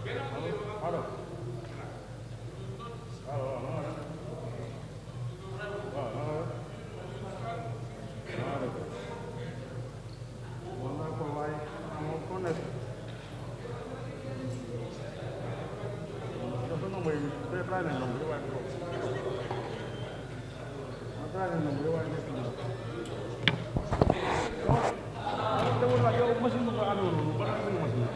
allo allo waaw na nga def waaw na nga def na nga def man naa ko waaye amoo ko nekk dafa na mooy day try nañ nombre waaye ko ma try nañ nombre waaye nekk na dama la yow machine ko amee woon ba nga machine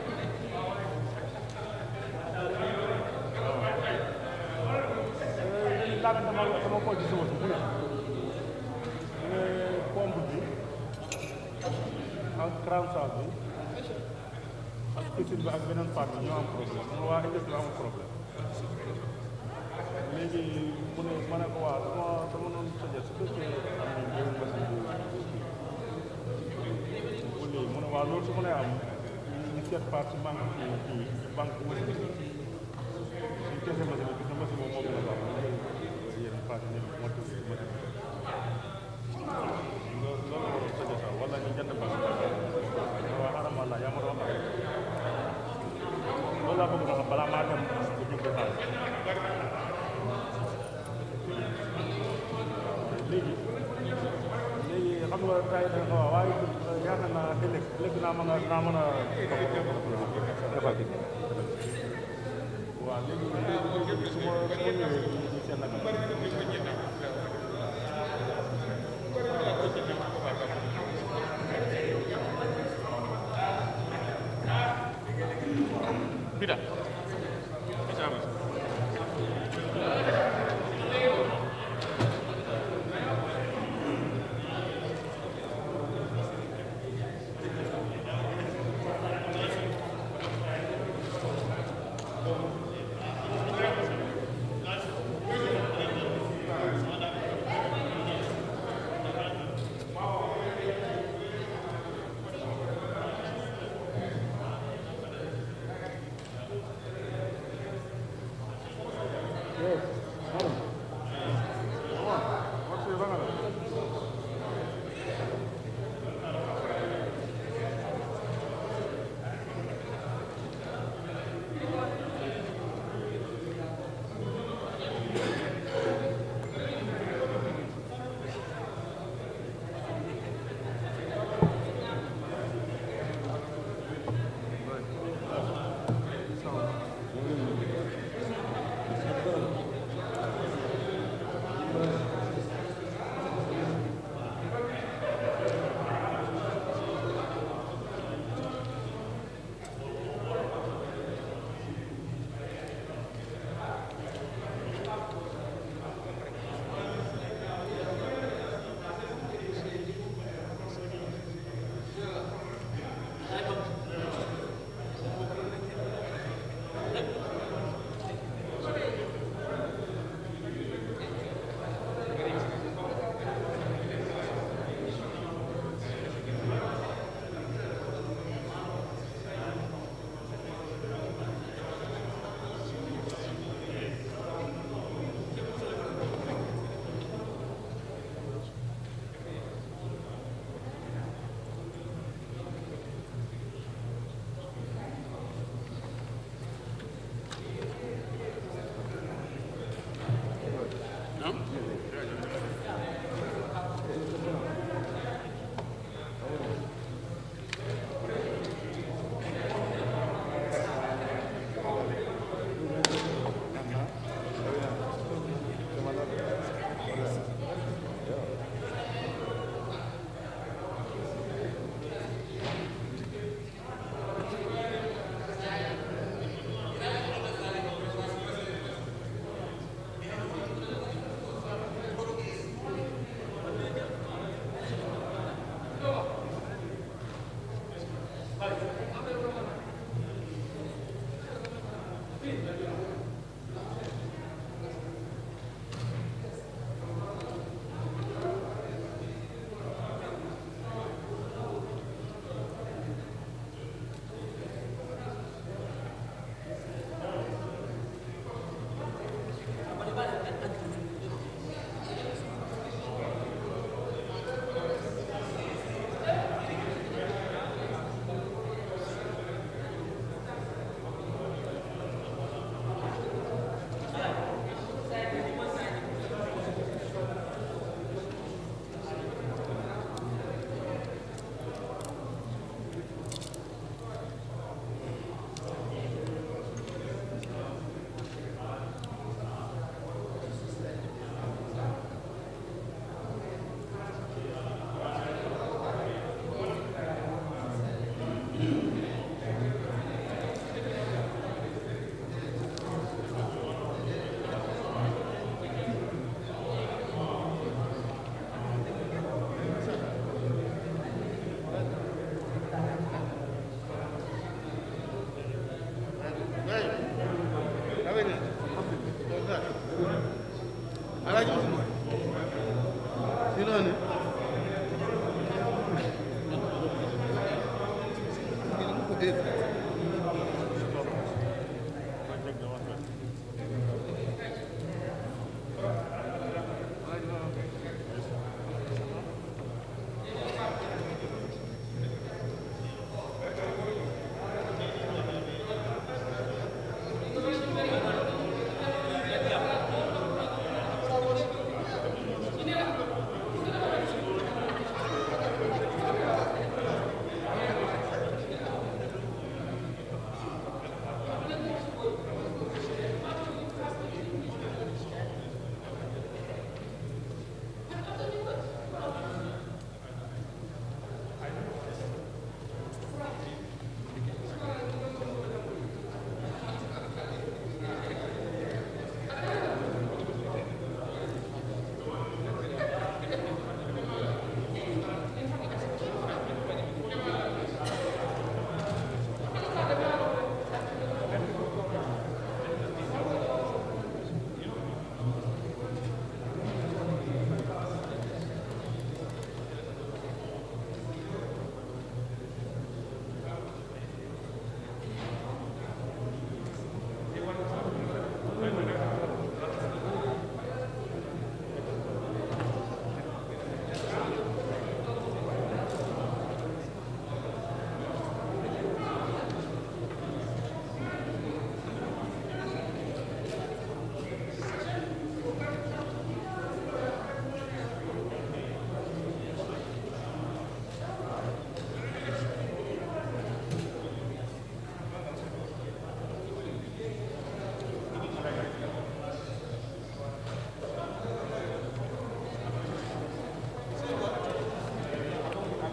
laga sama ko ci sama bu ne pompe bi ak crown sac bi ak piscine bi ak beneen part bi ñoo am problème mu waa industrie amul problème léegi mu ne ma ne ko waa dama doon sëjee su fekkee am nañ benn machine bu léegi mu ne waa loolu su ma lay am ñu seet part si banque banque machine bi suñ kese machine bi gis na machine moom moo gën a baax yéen paase ne moo tudd machine loolu la waroon sëjee sax wala ñu jënd baax waa xaaral ma la yaa ma doon loolu laa bëgg na xam balaa maa dem bu jëm ko xaalis léegi xam nga tay da nga waaye yaakaar naa ëllëg naa mën a defal ci waaw léegi su ma ñëwee ñu seen nag bida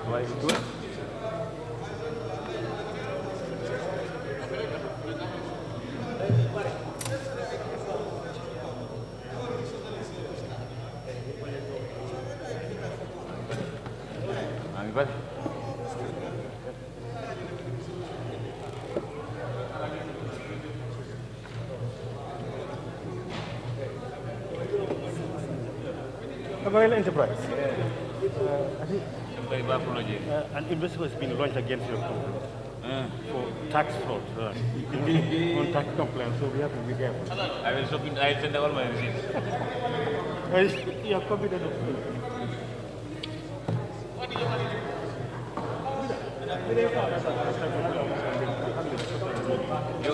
Why is it good? Ambil. Royal Enterprise. I think an investigation has been launched against your company for tax fraud on tax compliance, so we have to be careful. I will send all my receipts. You have copied it.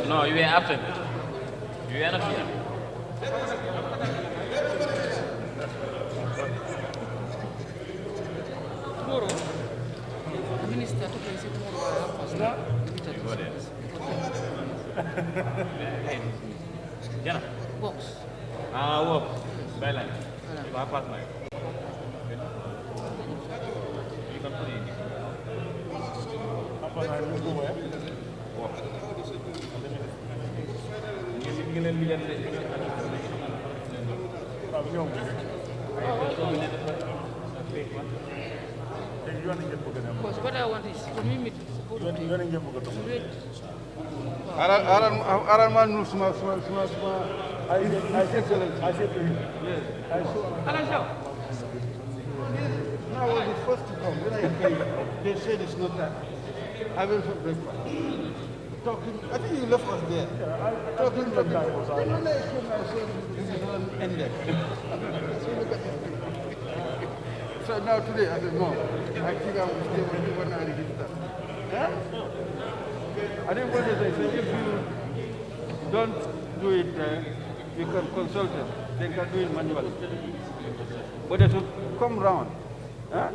No, you were absent. You were not here. Tomorrow, the minister to place it tomorrow. Jana. Box. Work. Byline. Pass my. You can put it in. Work. Because what I want is for me to wait. Aral man nu suma I said to him. Yes. Now I was the first to come. When I came, they said it's not that. I went for breakfast. Talking, I think you left us there. Talking like that. Then when I came, I said, this is one ended. So look at this thing. So now today, I said, no, I think I will stay with you when I register. Huh? I didn't want to say, so if you don't do it, you can consult them. They can do it manually. But they should come round. Huh?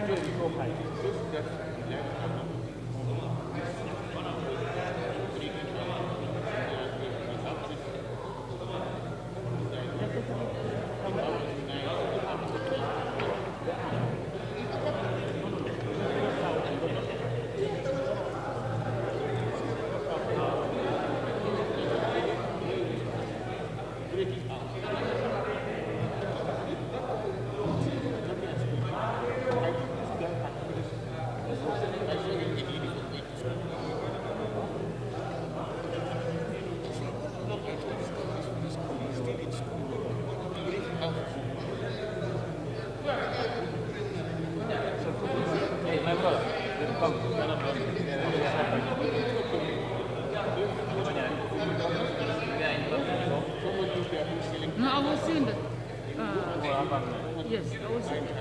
Hey, my brother, come. No, I was saying that. Yes, I was saying that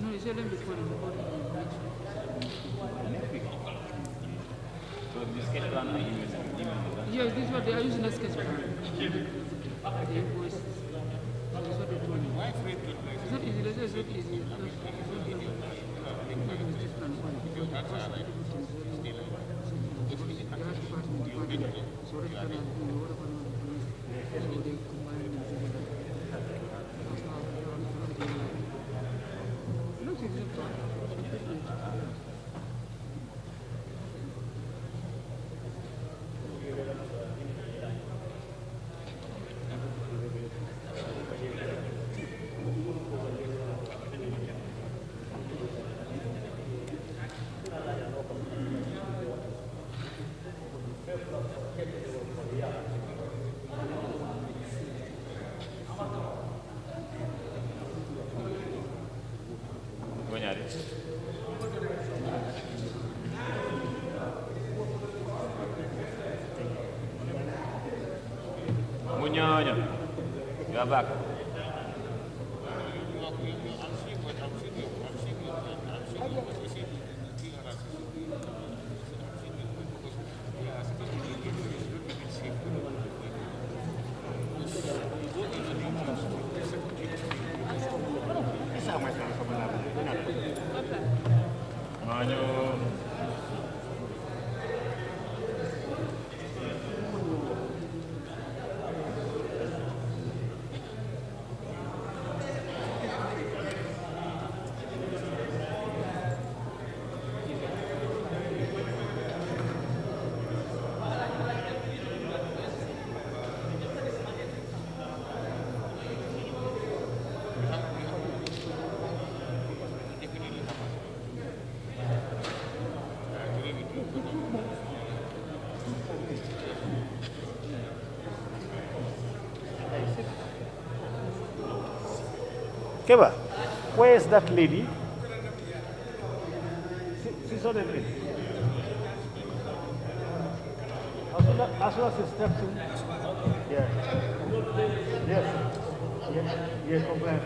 no, you said them before. So this sketch plan are you using? Yeah, this is what they are using a sketch plan. The invoices. This is what they're doing. It's not easy. It's not easy. It's not easy. This plan is only. So the cost of everything is very low. They have department. So they can do whatever they want to do. So they combine and do that. That's how they run. Looks easy to talk. Munyonya, you are back. Manyo. Keba, where is that lady? She's on the lady. As soon as she steps in, yeah. Yes. Yes, compliant.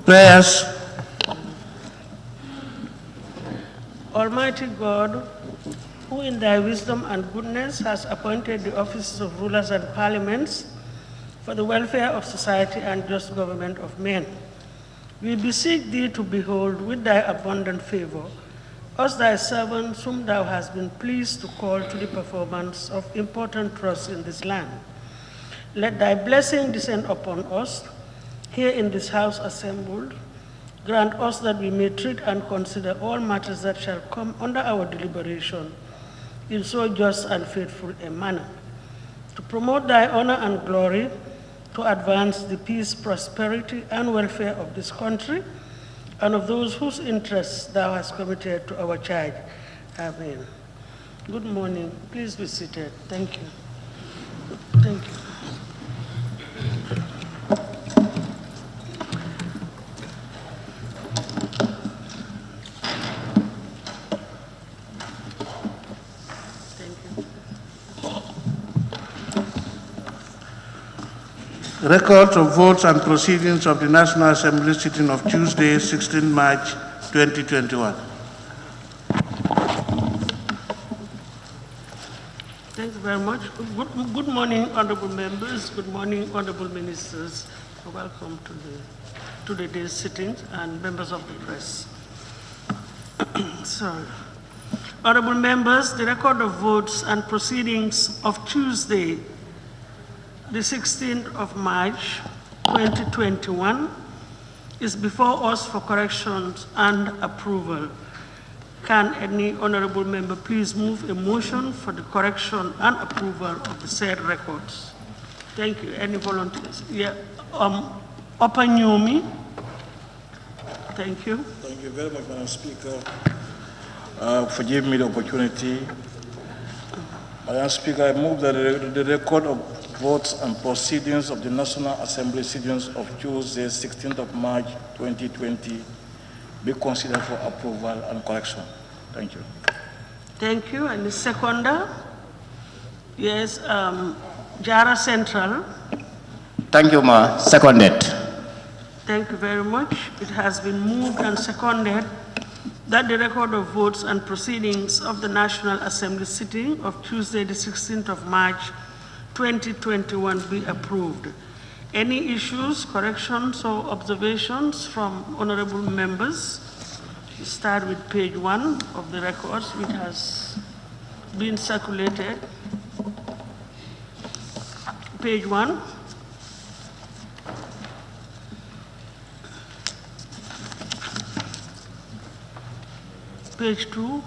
Prayers. Almighty God, who in thy wisdom and goodness has appointed the offices of rulers and parliaments for the welfare of society and just government of men, we beseech thee to behold with thy abundant favor us thy servants whom thou hast been pleased to call to the performance of important trusts in this land. Let thy blessing descend upon us here in this house assembled. Grant us that we may treat and consider all matters that shall come under our deliberation in so just and faithful a manner, to promote thy honor and glory, to advance the peace, prosperity, and welfare of this country, and of those whose interests thou hast committed to our charge. Amen. Good morning. Please be seated. Thank you. Thank you. Records of votes and proceedings of the National Assembly sitting of Tuesday, 16 March 2021. Thank you very much. Good morning, honorable members. Good morning, honorable ministers. Welcome to the day's sittings and members of the press. Sorry. Honorable members, the record of votes and proceedings of Tuesday, the 16th of March, 2021, is before us for corrections and approval. Can any honorable member please move a motion for the correction and approval of the said records? Thank you. Any volunteers? Yeah. Opanyomi. Thank you. Thank you very much, Madam Speaker, for giving me the opportunity. Madam Speaker, I move that the record of votes and proceedings of the National Assembly sittings of Tuesday, 16th of March, 2020, be considered for approval and correction. Thank you. Thank you. And the seconder? Yes, Jara Central. Thank you, Ma. Seconded. Thank you very much. It has been moved and seconded that the record of votes and proceedings of the National Assembly sitting of Tuesday, the 16th of March, 2021 be approved. Any issues, corrections, or observations from honorable members? We start with page 1 of the records, which has been circulated. Page 1. Page 2.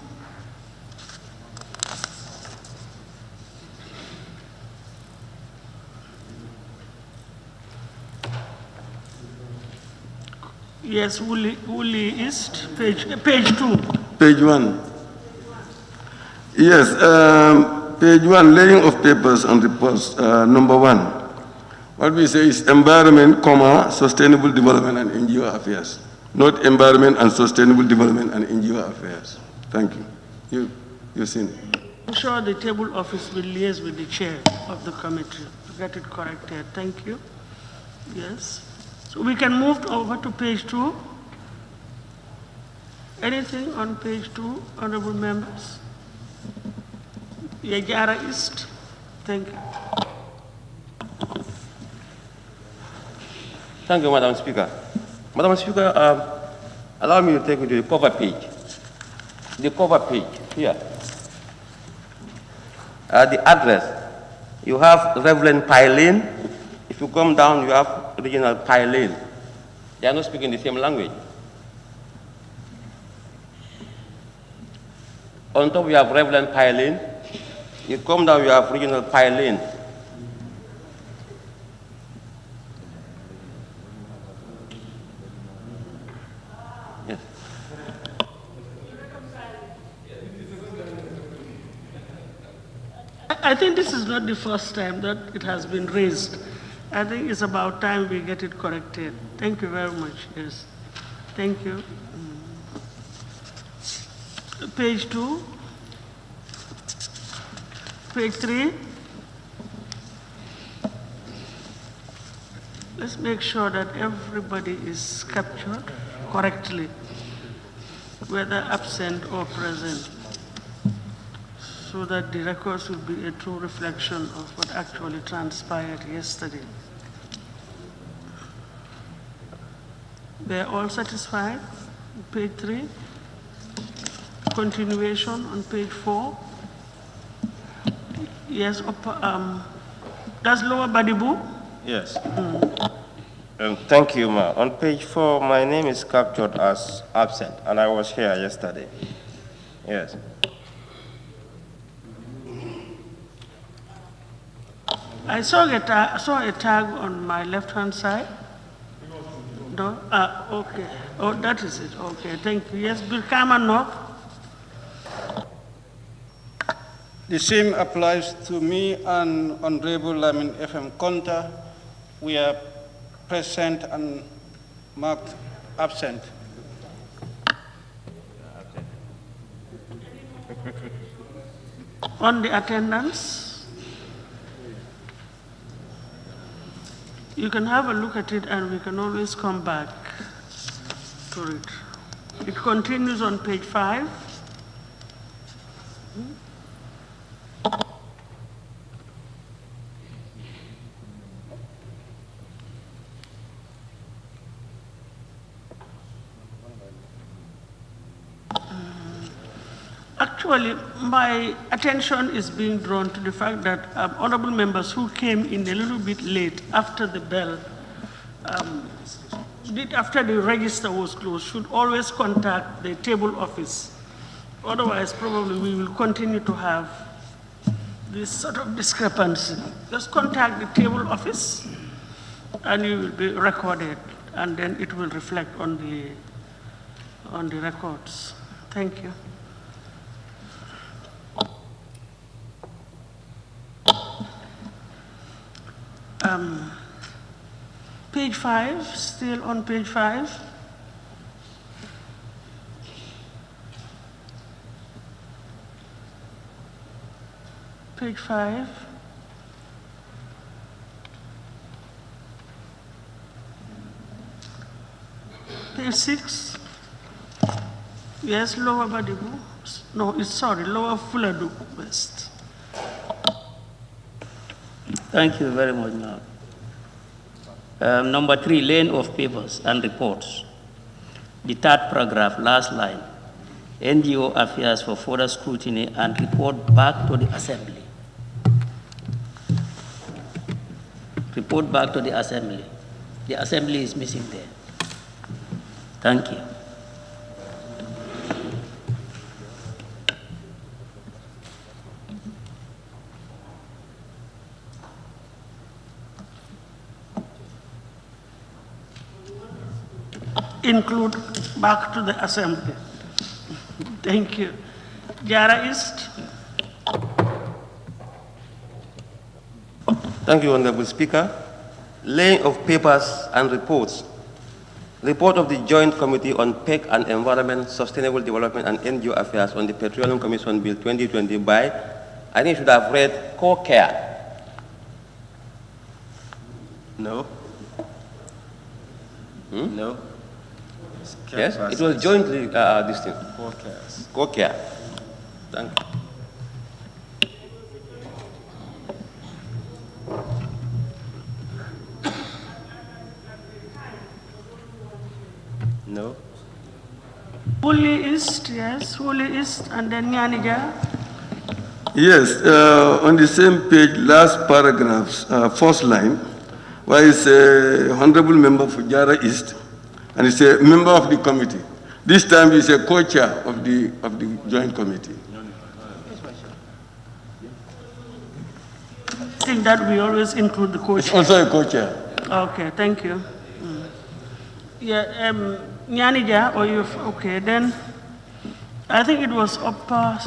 Yes, Woolley East, page 2. Page 1. Yes, page 1, laying of papers and reports, number 1. What we say is environment, sustainable development and NGO affairs, not environment and sustainable development and NGO affairs. Thank you. You've seen it. I'm sure the table office will liaise with the chair of the committee to get it corrected. Thank you. Yes. So we can move over to page 2. Anything on page 2, honorable members? Yajara East. Thank you. Thank you, Madam Speaker. Madam Speaker, allow me to take you to the cover page. The cover page, here. The address, you have Reverend Pylane. If you come down, you have Regional Pylane. They are not speaking the same language. On top, you have Reverend Pylane. You come down, you have Regional Pylane. Yes. I think this is not the first time that it has been raised. I think it's about time we get it corrected. Thank you very much. Yes. Thank you. Page 2. Page 3. Let's make sure that everybody is captured correctly, whether absent or present, so that the records will be a true reflection of what actually transpired yesterday. They're all satisfied? Page 3. Continuation on page 4. Yes, that's Lower Badibu? Yes. Thank you, Ma. On page 4, my name is captured as absent, and I was here yesterday. Yes. I saw a tag on my left-hand side. No? Okay. Oh, that is it. Okay, thank you. Yes, Birkama Nok. The same applies to me and Honorable Lamin FM Konta. We are present and marked absent. On the attendance, you can have a look at it and we can always come back to it. It continues on page 5. Actually, my attention is being drawn to the fact that honorable members who came in a little bit late after the bell, after the register was closed, should always contact the table office. Otherwise, probably we will continue to have this sort of discrepancy. Just contact the table office and you will be recorded, and then it will reflect on the records. Thank you. Page 5, still on page 5. Page 5. Page 6. Yes, Lower Badibu. No, it's sorry, Lower Fuladu West. Thank you very much, ma'am. Number 3, lane of papers and reports. The third paragraph, last line. NGO affairs for further scrutiny and report back to the Assembly. Report back to the Assembly. The Assembly is missing there. Thank you. Include back to the Assembly. Thank you. Jara East. Thank you, Honorable Speaker. Laying of papers and reports. Report of the Joint Committee on PEC and Environment, Sustainable Development and NGO Affairs on the Petroleum Commission Bill 2020 by, I think you should have read, CoCare. No? No? Yes, it was jointly this thing. CoCare. Thank you. No. Wuli East, yes, Wuli East, and then Nyanija. Yes, on the same page, last paragraphs, first line, where it's a honorable member for Jara East, and it's a member of the committee. This time he's a co-chair of the joint committee. I think that we always include the co-chair. It's also a co-chair. Okay, thank you. Yeah, Nyanija, or you, okay, then I think it was Upper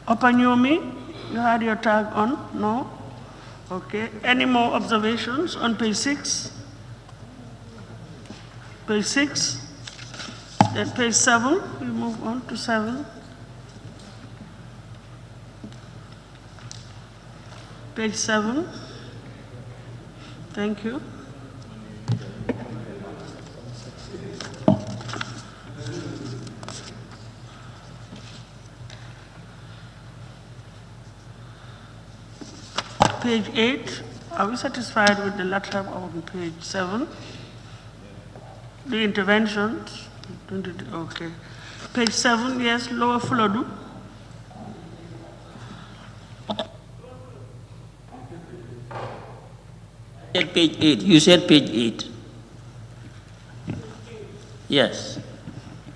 Nyomi. You had your tag on? No? Okay. Any more observations on page 6? Page 6. Then page 7. We move on to 7. Page 7. Thank you. Page 8, are we satisfied with the letter on page 7? The interventions, okay. Page 7, yes, Lower Fulodu. At page 8, you said page 8. Yes.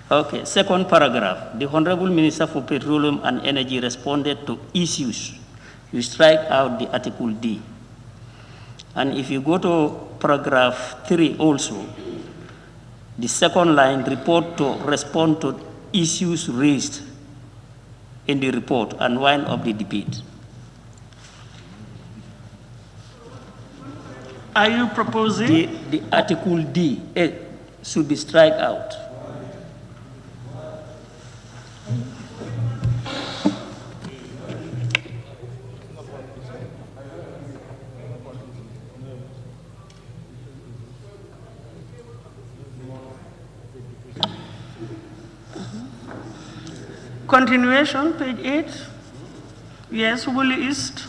Okay, second paragraph. The Honorable Minister for Petroleum and Energy responded to issues. You strike out the article D. And if you go to paragraph 3 also, the second line, report to respond to issues raised in the report and wind up the debate. Are you proposing? The article D should be strike out. Continuation, page 8. Yes, Wuli East.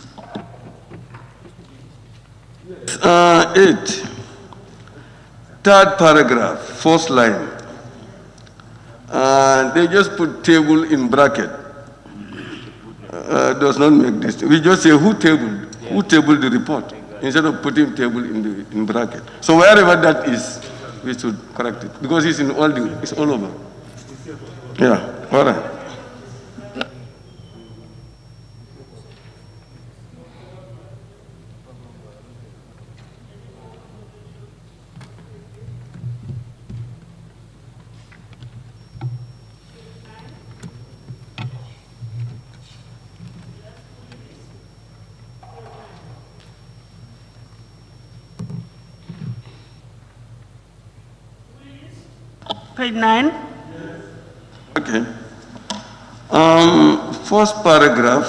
8. Third paragraph, first line. They just put table in bracket. Does not make this. We just say who tabled the report, instead of putting table in bracket. So wherever that is, we should correct it, because it's in it's all over. Yeah, all right. Page 9. Okay. First paragraph,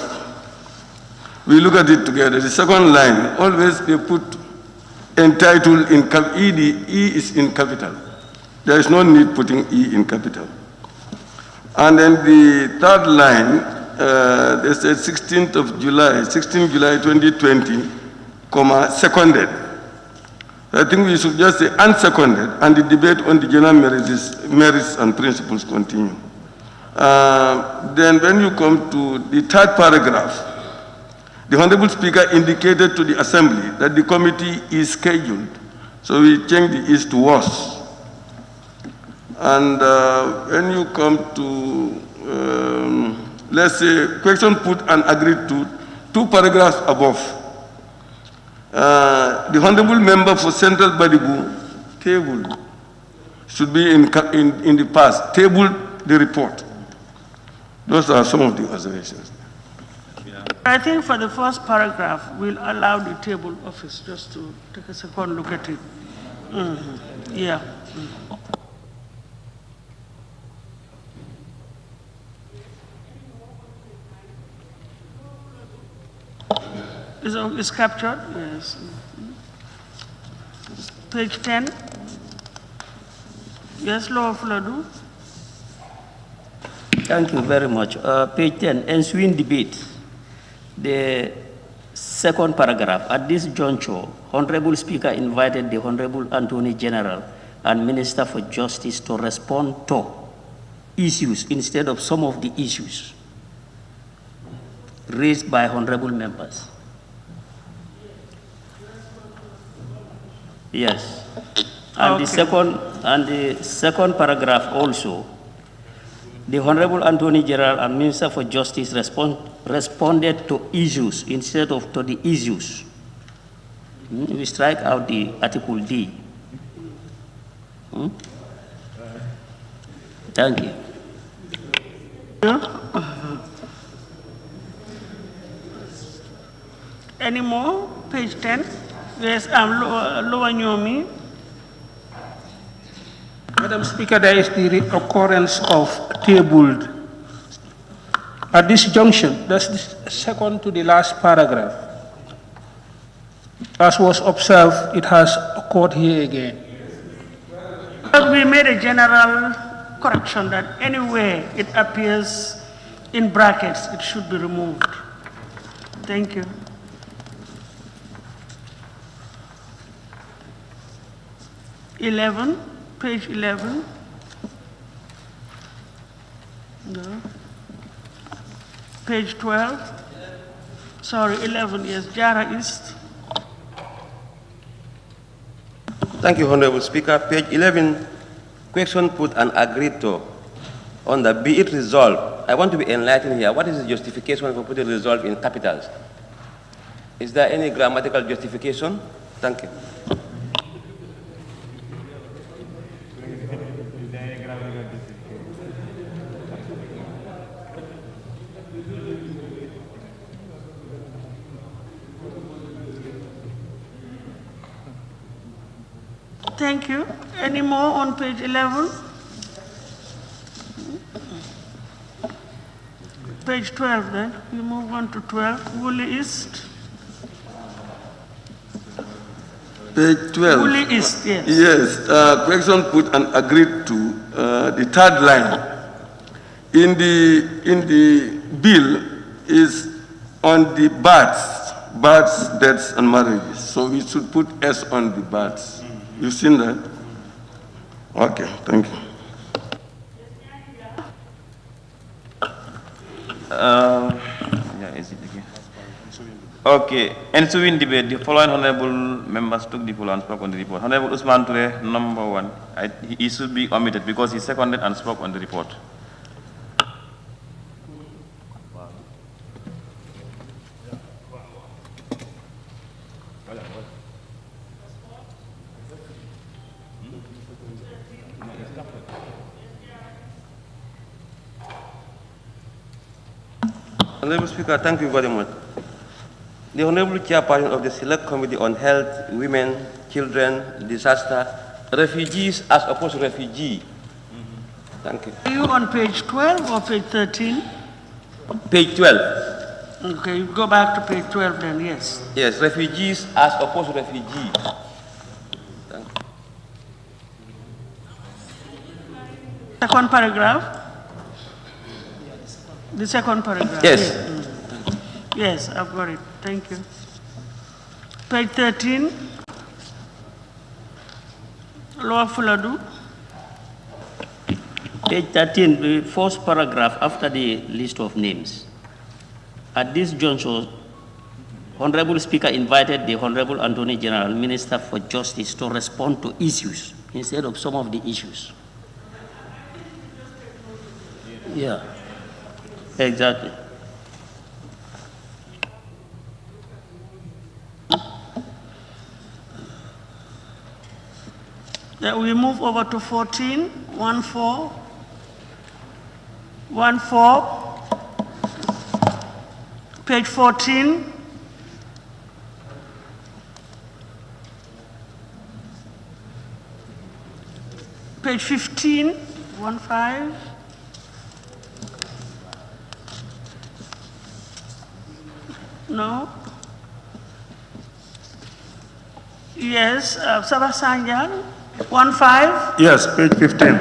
we look at it together. The second line, always they put entitled in E is in capital. There is no need putting E in capital. And then the third line, they said 16 July 2020, comma, seconded. I think we should just say unseconded, and the debate on the general merits and principles continue. Then when you come to the third paragraph, the Honorable Speaker indicated to the Assembly that the committee is scheduled. So we change the is to was. And when you come to, let's say, question put and agreed to, 2 paragraphs above, the Honorable Member for Central Badibu tabled, should be in the past, tabled the report. Those are some of the observations. I think for the first paragraph, we'll allow the table office just to take a second look at it. Yeah. Is captured? Yes. Page 10. Yes, Law of Ladu. Thank you very much. Page 10, ensuing debate. The second paragraph. At this juncture, Honorable Speaker invited the Honorable Attorney General and Minister for Justice to respond to issues instead of some of the issues raised by honorable members. Yes. And the second paragraph also, the Honorable Attorney General and Minister for Justice responded to issues instead of to the issues. We strike out the Article D. Thank you. Any more? Page 10. Yes, Lower Nyomi. Madam Speaker, there is the occurrence of tabled. At this junction, that's the second to the last paragraph. As was observed, it has occurred here again. We made a general correction that anywhere it appears in brackets, it should be removed. Thank you. Page 11. No. Page 12. Sorry, 11, yes, Jara East. Thank you, Honorable Speaker. Page 11, question put and agreed to on the be it resolved. I want to be enlightened here. What is the justification for putting resolved in capitals? Is there any grammatical justification? Thank you. Thank you. Any more on page 11? Page 12 then. We move on to 12. Woolly East. Page 12. Woolly East, yes. Yes, question put and agreed to the third line. In the bill is on the births, deaths, and marriages. So we should put S on the births. You've seen that? Okay, thank you. Is it again? Okay, ensuing debate, the following honorable members took the floor and spoke on the report. Honorable Usman Ture, number 1. He should be omitted because he seconded and spoke on the report. Honorable Speaker, thank you very much. The Honorable Chairperson of the Select Committee on Health, Women, Children, Disaster, Refugees as opposed to refugee. Thank you. Are you on page 12 or page 13? Page 12. Okay, you go back to page 12 then, yes. Yes, refugees as opposed to refugee. Thank you. Second paragraph. The second paragraph. Yes. Yes, I've got it. Thank you. Page 13. Lower Fuladu. Page 13, the first paragraph after the list of names. At this juncture, Honorable Speaker invited the Honorable Attorney General, Minister for Justice, to respond to issues instead of some of the issues. Yeah, exactly. Then we move over to 14, 1-4, page 14. Page 15, 1-5. No? Yes, Sabah Sanjan, 1-5. Yes, page 15.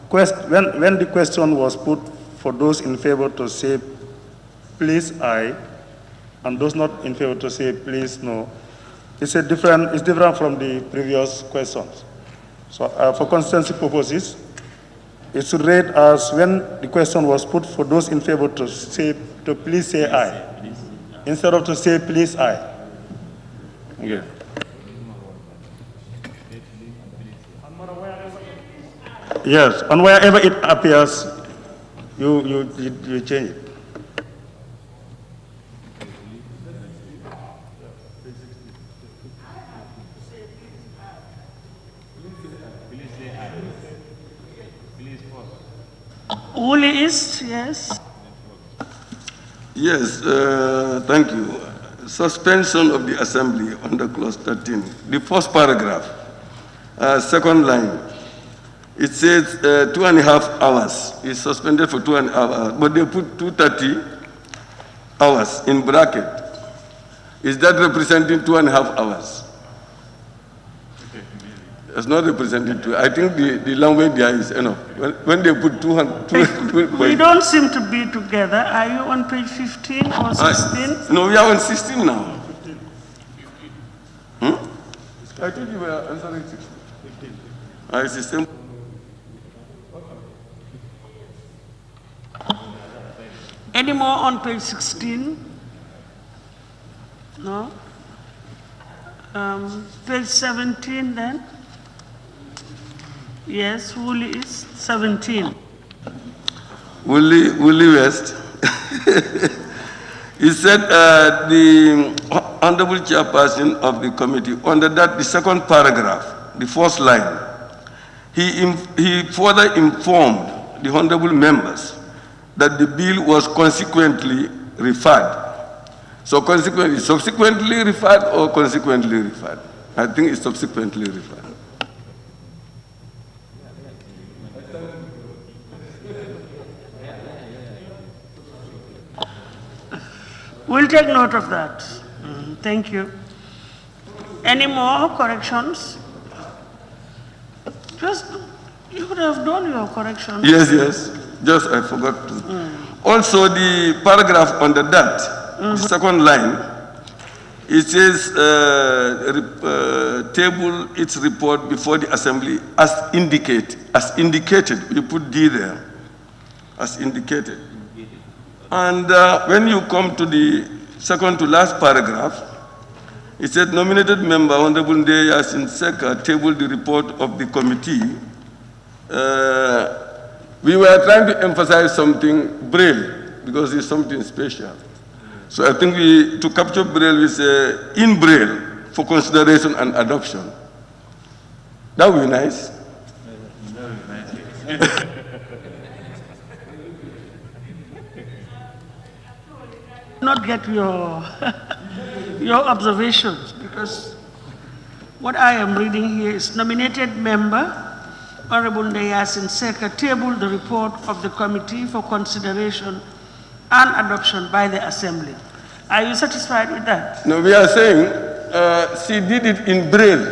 When the question was put for those in favor to say please aye, and those not in favor to say please no, it's different from the previous questions. So for consistency purposes, it should read as when the question was put for those in favor to please say aye, instead of to say please aye. Okay. Yes, and wherever it appears, you change it. Uli is, yes. Yes, thank you. Suspension of the assembly under clause 13. The first paragraph, second line, it says 2.5 hours. It's suspended for 2.5 hours, but they put 230 hours in bracket. Is that representing 2.5 hours? It's not representing two. I think the language there is enough. When they put 200, we don't seem to be together. Are you on page 15 or 16? No, we are on 16 now. I thought you were answering 16. 15. 16. Any more on page 16? No? Page 17 then? Yes, Woolley is 17. Woolley West. He said the Honorable Chairperson of the committee, under that, the second paragraph, the first line, he further informed the Honorable members that the bill was consequently referred. So consequently, subsequently referred or consequently referred? I think it's subsequently referred. We'll take note of that. Thank you. Any more corrections? You could have done your corrections. Yes. Just I forgot to. Also, the paragraph under that, the second line, it says table its report before the assembly as indicated. You put D there, as indicated. And when you come to the second to last paragraph, it said nominated member Honorable Ndeye Yasin Seka tabled the report of the committee. We were trying to emphasize something Braille, because it's something special. So I think to capture Braille, we say in Braille for consideration and adoption. That would be nice. Not get your observations, because what I am reading here is nominated member Honorable Ndeye Yasin Seka tabled the report of the committee for consideration and adoption by the assembly. Are you satisfied with that? No, we are saying she did it in Braille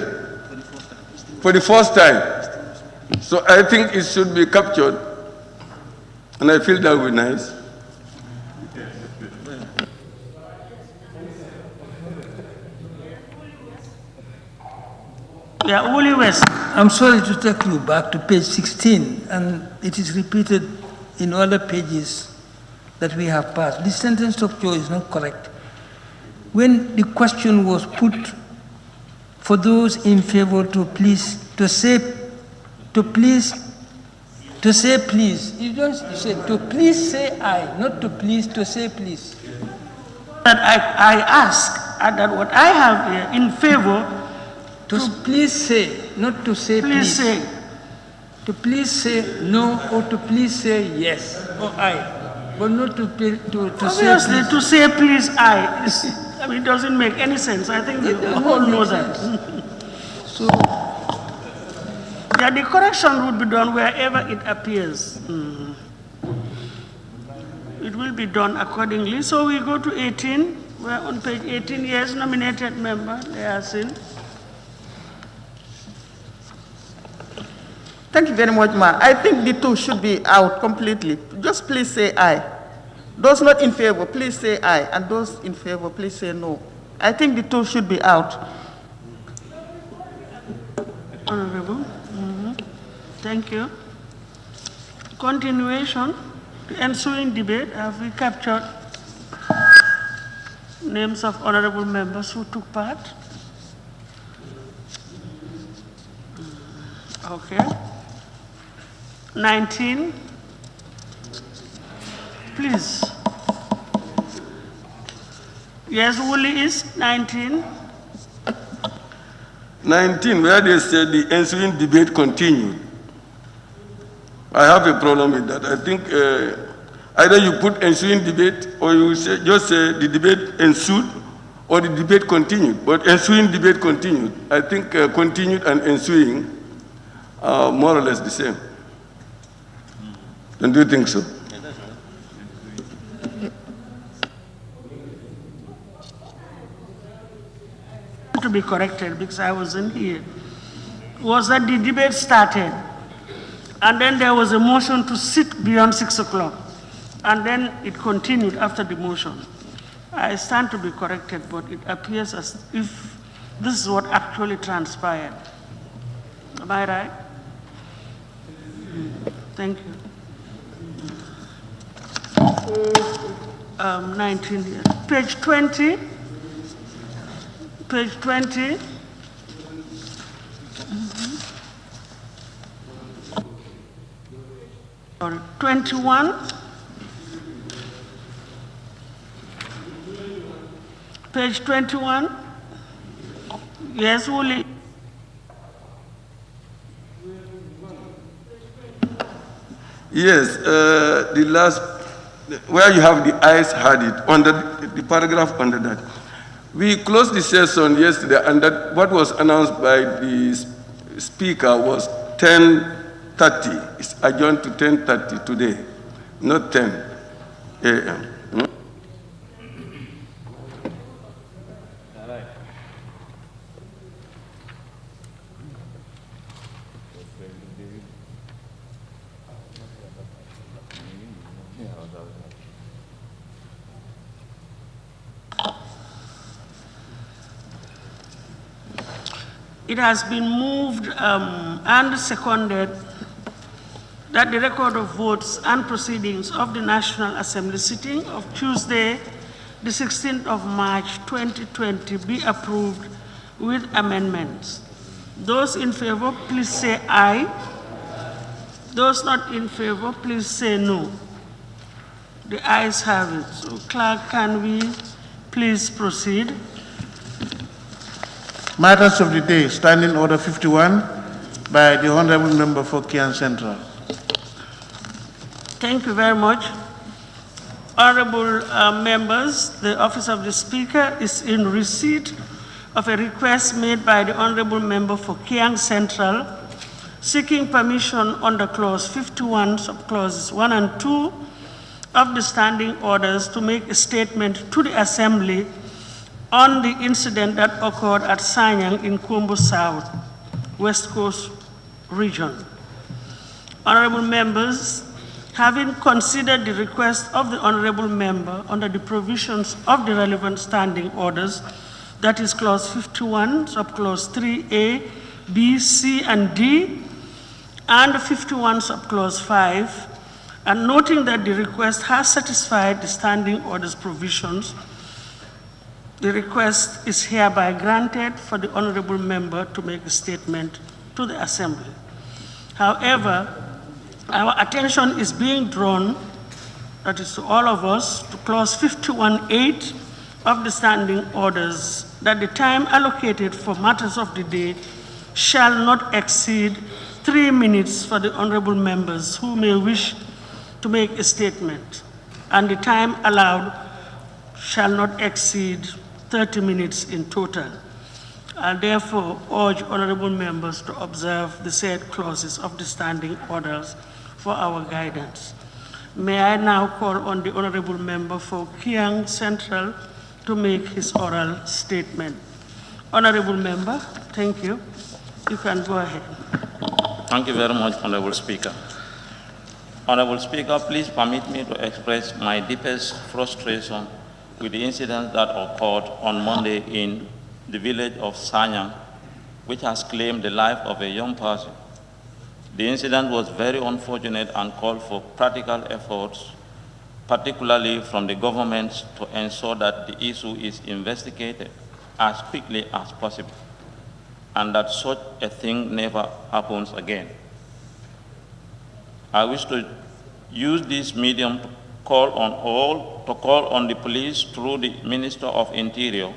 for the first time. So I think it should be captured, and I feel that would be nice. Yeah, Woolley West. I'm sorry to take you back to page 16, and it is repeated in other pages that we have passed. This sentence structure is not correct. When the question was put for those in favor to say please, you don't say to please say aye, not to please to say please. That I ask that what I have here in favor. To please say, not to say please. Say. To please say no or to please say yes or aye, but not to say obviously, please. to say please aye, it doesn't make any sense. I think you all know that. So, yeah, the correction would be done wherever it appears. It will be done accordingly. So we go to 18. We're on page 18. Yes, nominated member, Yasin. Thank you very much, Ma. I think the two should be out completely. Just please say aye. Those not in favor, please say aye. And those in favor, please say no. I think the two should be out. Honorable. Thank you. Continuation. The ensuing debate, have we captured names of honorable members who took part? Okay. 19. Please. Yes, Wooly is 19. 19, where they said the ensuing debate continued. I have a problem with that. I think either you put ensuing debate or you just say the debate ensued or the debate continued. But ensuing debate continued. I think continued and ensuing are more or less the same. Don't you think so? To be corrected because I wasn't here, was that the debate started and then there was a motion to sit beyond 6 o'clock and then it continued after the motion. I stand to be corrected, but it appears as if this is what actually transpired. Am I right? Thank you. 19 here. Page 20. Page 20. Sorry, 21. Page 21. Yes, Wooly. Yes, the last, where you have the ayes had it, under the paragraph under that. We closed the session yesterday, and that what was announced by the speaker was 10:30. It's adjourned to 10:30 today, not 10 a.m. It has been moved and seconded that the record of votes and proceedings of the National Assembly sitting of Tuesday, the 16th of March 2020 be approved with amendments. Those in favor, please say aye. Those not in favor, please say no. The ayes have it. So, Clerk, can we please proceed? Matters of the day, Standing Order 51 by the Honorable Member for Kian Central. Thank you very much. Honorable members, the Office of the Speaker is in receipt of a request made by the Honorable Member for Kiang Central seeking permission under Clause 51, subclauses 1 and 2 of the Standing Orders to make a statement to the Assembly on the incident that occurred at Sanyang in Kumbu South, West Coast region. Honorable members, having considered the request of the honorable member under the provisions of the relevant standing orders, that is clause 51, subclause 3A, B, C, and D, and 51, subclause 5, and noting that the request has satisfied the standing orders provisions, the request is hereby granted for the honorable member to make a statement to the Assembly. However, our attention is being drawn, that is to all of us, to clause 51.8 of the standing orders, that the time allocated for matters of the day shall not exceed 3 minutes for the honorable members who may wish to make a statement, and the time allowed shall not exceed 30 minutes in total. I therefore urge honorable members to observe the said clauses of the standing orders for our guidance. May I now call on the honorable member for Kiang Central to make his oral statement. Honorable member, thank you. You can go ahead. Thank you very much, Honorable Speaker. Honorable Speaker, please permit me to express my deepest frustration with the incident that occurred on Monday in the village of Sanyang which has claimed the life of a young person. The incident was very unfortunate and called for practical efforts, particularly from the government, to ensure that the issue is investigated as quickly as possible and that such a thing never happens again. I wish to use this medium to call on the police through the Minister of Interior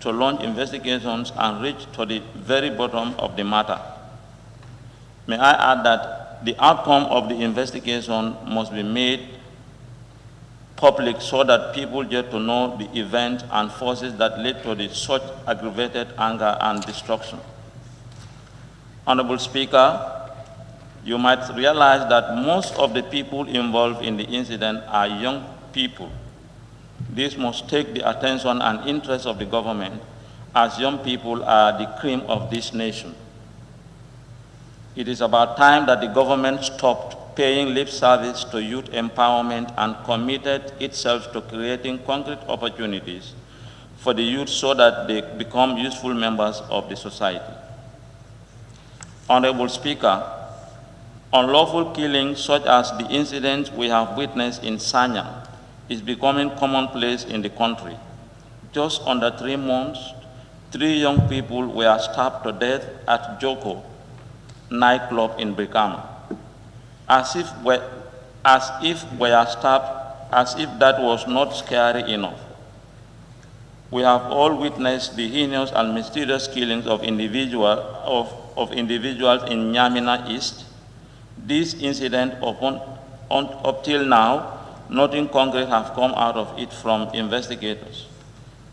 to launch investigations and reach to the very bottom of the matter. May I add that the outcome of the investigation must be made public so that people get to know the events and forces that led to such aggravated anger and destruction. Honorable Speaker, you might realize that most of the people involved in the incident are young people. This must take the attention and interest of the government, as young people are the cream of this nation. It is about time that the government stopped paying lip service to youth empowerment and committed itself to creating concrete opportunities for the youth so that they become useful members of the society. Honorable Speaker, unlawful killings such as the incident we have witnessed in Sanyang is becoming commonplace in the country. Just under 3 months, 3 young people were stabbed to death at Joko nightclub in Brikama, as if that was not scary enough. We have all witnessed the heinous and mysterious killings of individuals in Nyamina East. This incident, up till now, nothing concrete has come out of it from investigators.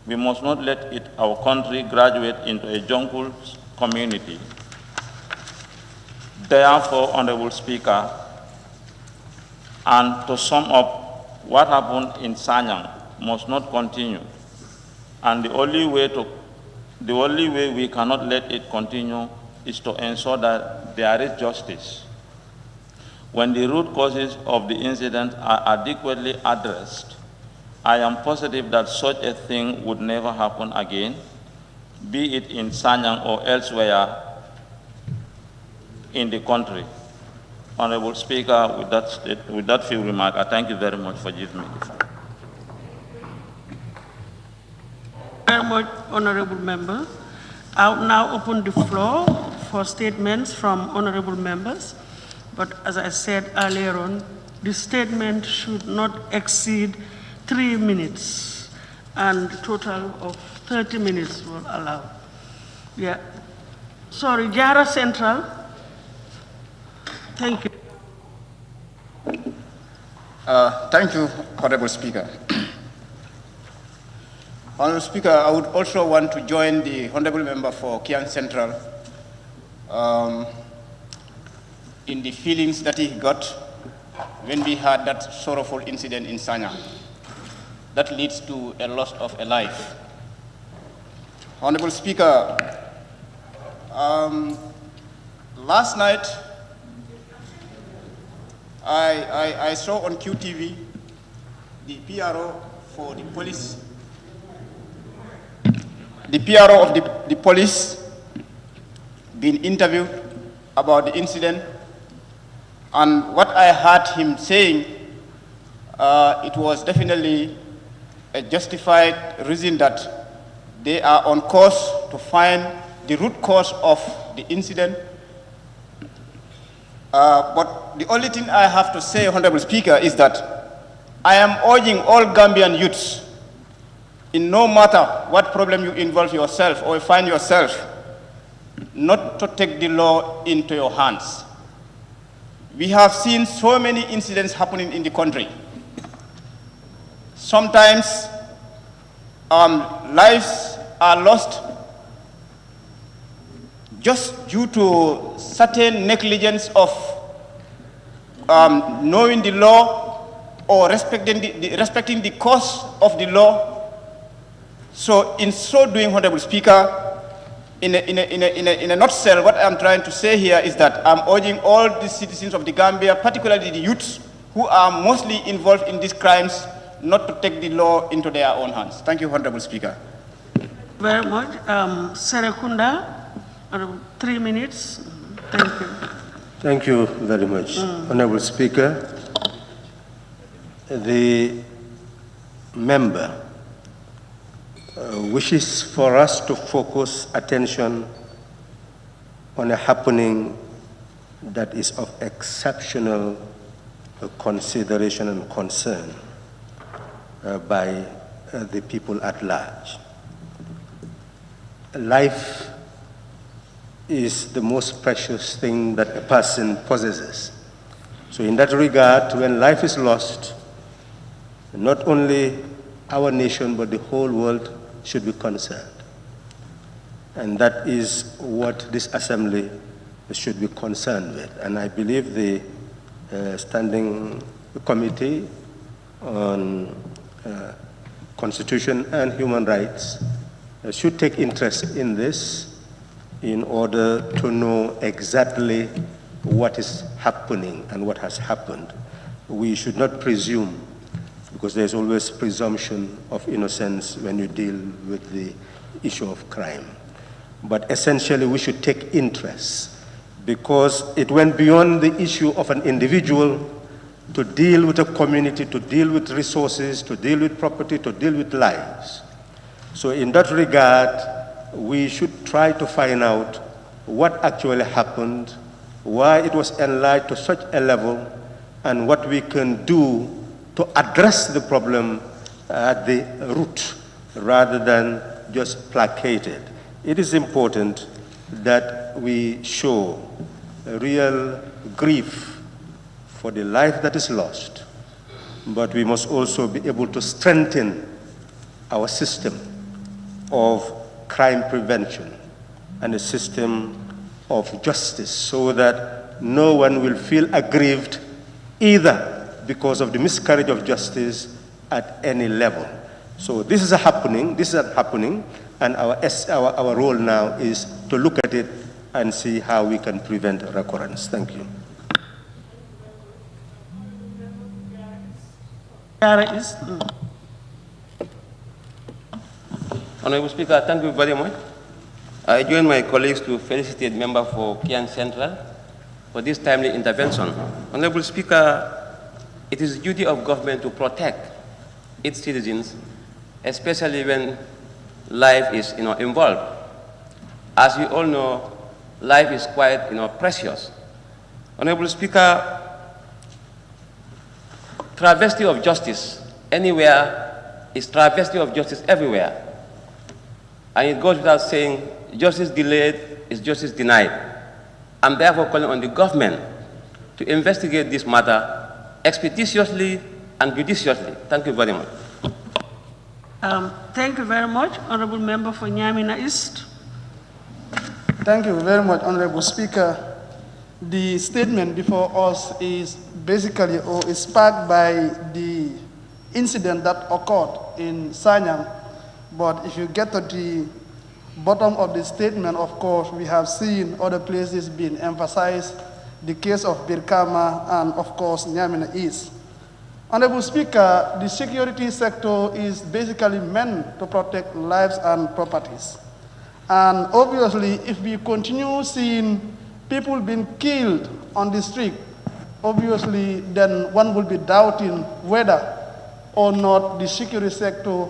We must not let our country graduate into a jungle community. Therefore, Honorable Speaker, and to sum up, what happened in Sanyang must not continue. And the only way we cannot let it continue is to ensure that there is justice. When the root causes of the incident are adequately addressed, I am positive that such a thing would never happen again, be it in Sanyang or elsewhere in the country. Honorable Speaker, with that few remarks, I thank you very much for giving me the floor. Very much, honorable member. I'll now open the floor for statements from honorable members. But as I said earlier on, the statement should not exceed 3 minutes, and a total of 30 minutes will allow. Yeah. Sorry, Jara Central. Thank you. Thank you, Honorable Speaker. Honorable Speaker, I would also want to join the Honorable Member for Kian Central in the feelings that he got when we had that sorrowful incident in Sanyang. That leads to a loss of a life. Honorable Speaker, last night I saw on QTV the PRO for the police, the PRO of the police being interviewed about the incident, and what I heard him saying, it was definitely a justified reason that they are on course to find the root cause of the incident. But the only thing I have to say, Honorable Speaker, is that I am urging all Gambian youths, in no matter what problem you involve yourself or find yourself, not to take the law into your hands. We have seen so many incidents happening in the country. Sometimes lives are lost just due to certain negligence of knowing the law or respecting the cause of the law. So in so doing, Honorable Speaker, in a nutshell, what I'm trying to say here is that I'm urging all the citizens of the Gambia, particularly the youths who are mostly involved in these crimes, not to take the law into their own hands. Thank you, Honorable Speaker. Very much. Serekunda, 3 minutes. Thank you. Thank you very much, Honorable Speaker. The member wishes for us to focus attention on a happening that is of exceptional consideration and concern by the people at large. Life is the most precious thing that a person possesses. So in that regard, when life is lost, not only our nation but the whole world should be concerned. And that is what this assembly should be concerned with. And I believe the Standing Committee on Constitution and Human Rights should take interest in this in order to know exactly what is happening and what has happened. We should not presume, because there's always presumption of innocence when you deal with the issue of crime. But essentially, we should take interest, because it went beyond the issue of an individual to deal with a community, to deal with resources, to deal with property, to deal with lives. So in that regard, we should try to find out what actually happened, why it was enlarged to such a level, and what we can do to address the problem at the root rather than just placate it. It is important that we show real grief for the life that is lost, but we must also be able to strengthen our system of crime prevention and a system of justice so that no one will feel aggrieved either because of the miscarriage of justice at any level. So this is happening, and our role now is to look at it and see how we can prevent recurrence. Thank you. Honorable Speaker, thank you very much. I join my colleagues to felicitate member for Kiang Central for this timely intervention. Honorable Speaker, it is the duty of government to protect its citizens, especially when life is involved. As we all know, life is quite precious. Honorable Speaker, travesty of justice anywhere is travesty of justice everywhere. And it goes without saying, justice delayed is justice denied. I'm therefore calling on the government to investigate this matter expeditiously and judiciously. Thank you very much. Thank you very much, Honorable Member for Nyamina East. Thank you very much, Honorable Speaker. The statement before us is basically is sparked by the incident that occurred in Sanyang. But if you get to the bottom of the statement, of course, we have seen other places being emphasized, the case of Birkama and, of course, Nyamina East. Honorable Speaker, the security sector is basically meant to protect lives and properties. And obviously, if we continue seeing people being killed on the street, obviously, then one will be doubting whether or not the security sector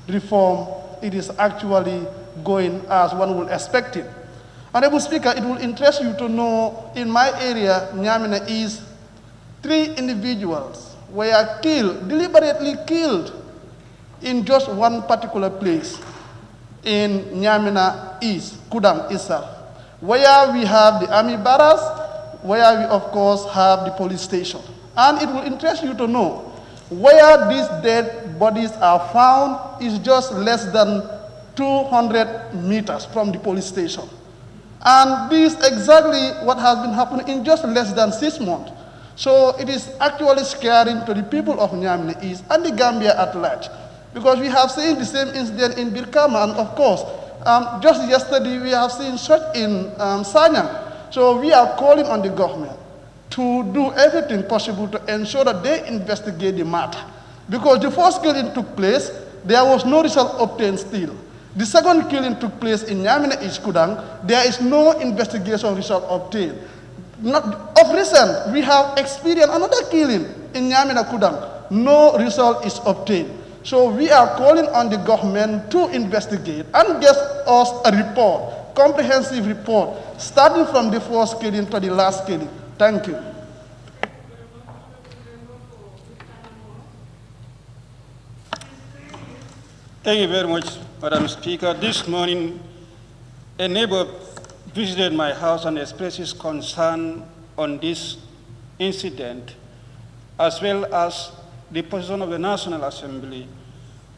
reform, it is actually going as one would expect it. Honorable Speaker, it will interest you to know, in my area, Nyamina East, 3 individuals were killed, deliberately killed, in just one particular place, in Nyamina East, Kudang itself, where we have the army barracks, where we, of course, have the police station. And it will interest you to know, where these dead bodies are found is just less than 200 meters from the police station. And this is exactly what has been happening in just less than 6 months. So it is actually scaring to the people of Nyamina East and the Gambia at large, because we have seen the same incident in Birkama, and of course, just yesterday we have seen such in Sanyang. So we are calling on the government to do everything possible to ensure that they investigate the matter. Because the first killing took place, there was no result obtained still. The second killing took place in Nyamina East Kudang. There is no investigation result obtained. Of recent, we have experienced another killing in Nyamina Kudang. No result is obtained. So we are calling on the government to investigate and get us a report, comprehensive report, starting from the first killing to the last killing. Thank you. Thank you very much, Madam Speaker. This morning, a neighbor visited my house and expressed his concern on this incident, as well as the position of the National Assembly,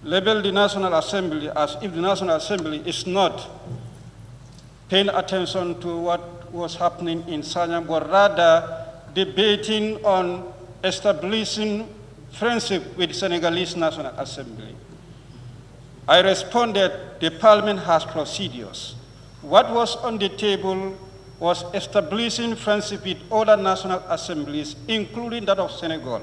labeled the National Assembly as if the National Assembly is not paying attention to what was happening in Sanyang, but rather debating on establishing friendship with the Senegalese National Assembly. I responded, the Parliament has procedures. What was on the table was establishing friendship with other national assemblies, including that of Senegal.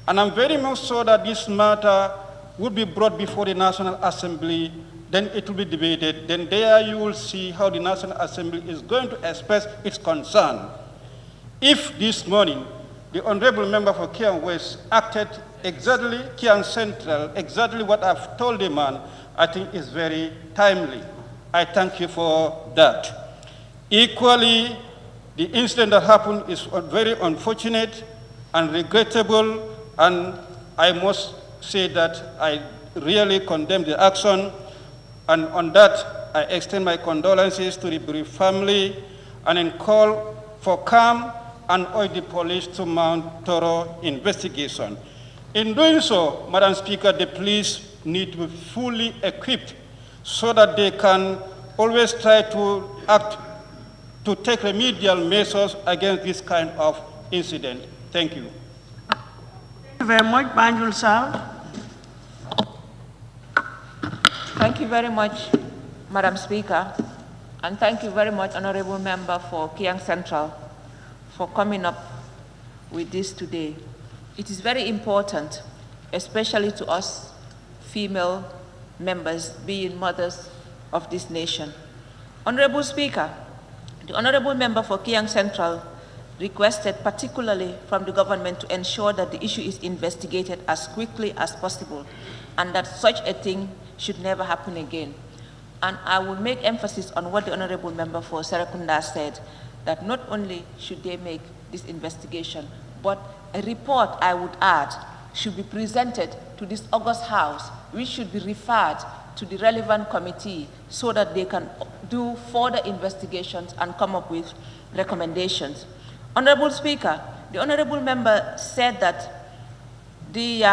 And I'm very much sure that this matter would be brought before the National Assembly, then it will be debated. Then there you will see how the National Assembly is going to express its concern. If this morning the Honorable Member for Kiang West acted exactly, Kiang Central, exactly what I've told the man, I think is very timely. I thank you for that. Equally, the incident that happened is very unfortunate and regrettable, and I must say that I really condemn the action, and on that, I extend my condolences to the bereaved family and then call for calm and urge the police to mount thorough investigation. In doing so, Madam Speaker, the police need to be fully equipped so that they can always try to act, to take remedial measures against this kind of incident. Thank you. Thank you very much, Banjul Sal. Thank you very much, Madam Speaker, and thank you very much, Honorable Member for Kiang Central, for coming up with this today. It is very important, especially to us female members, being mothers of this nation. Honorable Speaker, the Honorable Member for Kiang Central requested particularly from the government to ensure that the issue is investigated as quickly as possible and that such a thing should never happen again. And I will make emphasis on what the Honorable Member for Serekunda said, that not only should they make this investigation, but a report, I would add, should be presented to this August House, which should be referred to the relevant committee so that they can do further investigations and come up with recommendations. Honorable Speaker, the Honorable Member said that the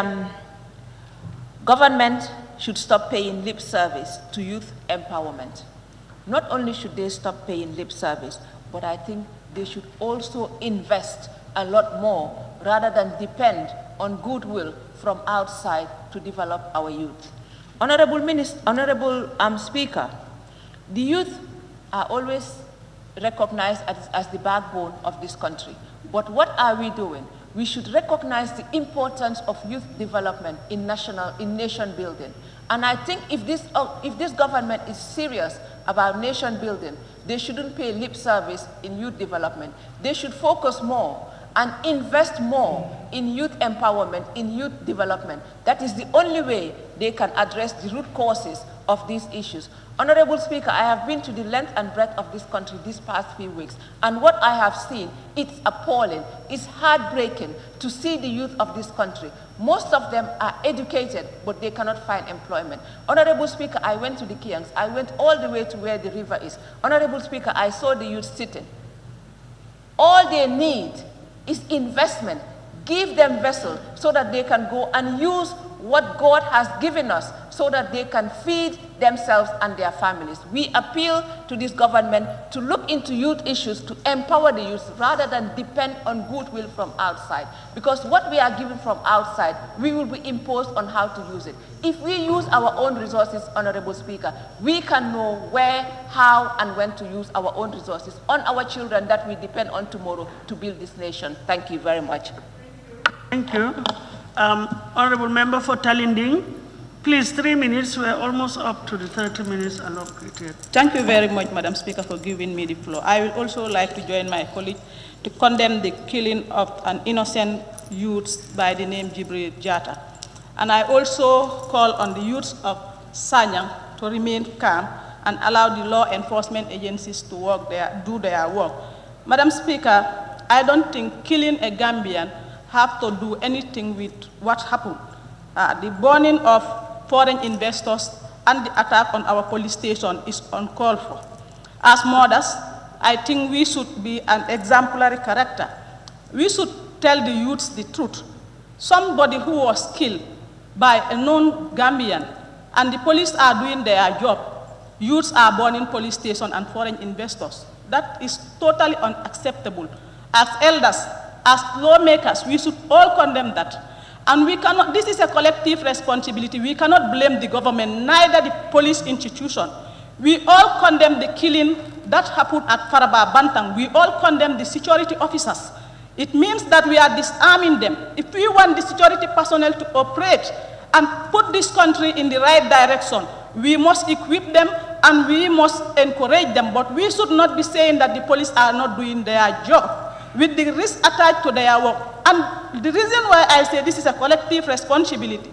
government should stop paying lip service to youth empowerment. Not only should they stop paying lip service, but I think they should also invest a lot more rather than depend on goodwill from outside to develop our youth. Honorable Speaker, the youth are always recognized as the backbone of this country. But what are we doing? We should recognize the importance of youth development in nation building. And I think if this government is serious about nation building, they shouldn't pay lip service in youth development. They should focus more and invest more in youth empowerment, in youth development. That is the only way they can address the root causes of these issues. Honorable Speaker, I have been to the length and breadth of this country these past few weeks, and what I have seen, it's appalling. It's heartbreaking to see the youth of this country. Most of them are educated, but they cannot find employment. Honorable Speaker, I went to the Kiangs. I went all the way to where the river is. Honorable Speaker, I saw the youth sitting. All they need is investment. Give them vessels so that they can go and use what God has given us so that they can feed themselves and their families. We appeal to this government to look into youth issues, to empower the youth rather than depend on goodwill from outside. Because what we are given from outside, we will be imposed on how to use it. If we use our own resources, Honorable Speaker, we can know where, how, and when to use our own resources on our children that we depend on tomorrow to build this nation. Thank you very much. Thank you. Honorable Member for Talinding, Please, 3 minutes. We're almost up to the 30 minutes allocated. Thank you very much, Madam Speaker, for giving me the floor. I would also like to join my colleague to condemn the killing of an innocent youth by the name Jibril Jata. And I also call on the youths of Sanyang to remain calm and allow the law enforcement agencies to do their work. Madam Speaker, I don't think killing a Gambian have to do anything with what happened. The burning of foreign investors and the attack on our police station is uncalled for. As mothers, I think we should be an exemplary character. We should tell the youths the truth. Somebody who was killed by a non-Gambian and the police are doing their job. Youths are burning police station and foreign investors. That is totally unacceptable. As elders, as lawmakers, we should all condemn that. And we cannot, this is a collective responsibility. We cannot blame the government, neither the police institution. We all condemn the killing that happened at Faraba Bantang. We all condemn the security officers. It means that we are disarming them. If we want the security personnel to operate and put this country in the right direction, we must equip them and we must encourage them. But we should not be saying that the police are not doing their job with the risk attached to their work. And the reason why I say this is a collective responsibility,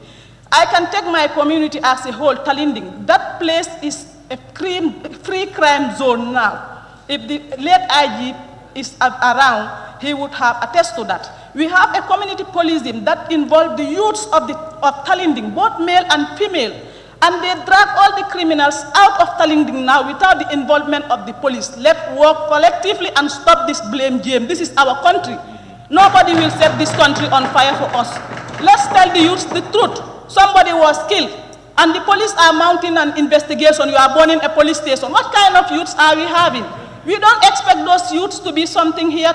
I can take my community as a whole, Talinding. That place is a free crime zone now. If the late IG is around, he would have attested to that. We have a community policing that involves the youths of Talinding, both male and female. And they drag all the criminals out of Talinding now without the involvement of the police. Let's work collectively and stop this blame game. This is our country. Nobody will set this country on fire for us. Let's tell the youths the truth. Somebody was killed, and the police are mounting an investigation. You are burning a police station. What kind of youths are we having? We don't expect those youths to be something here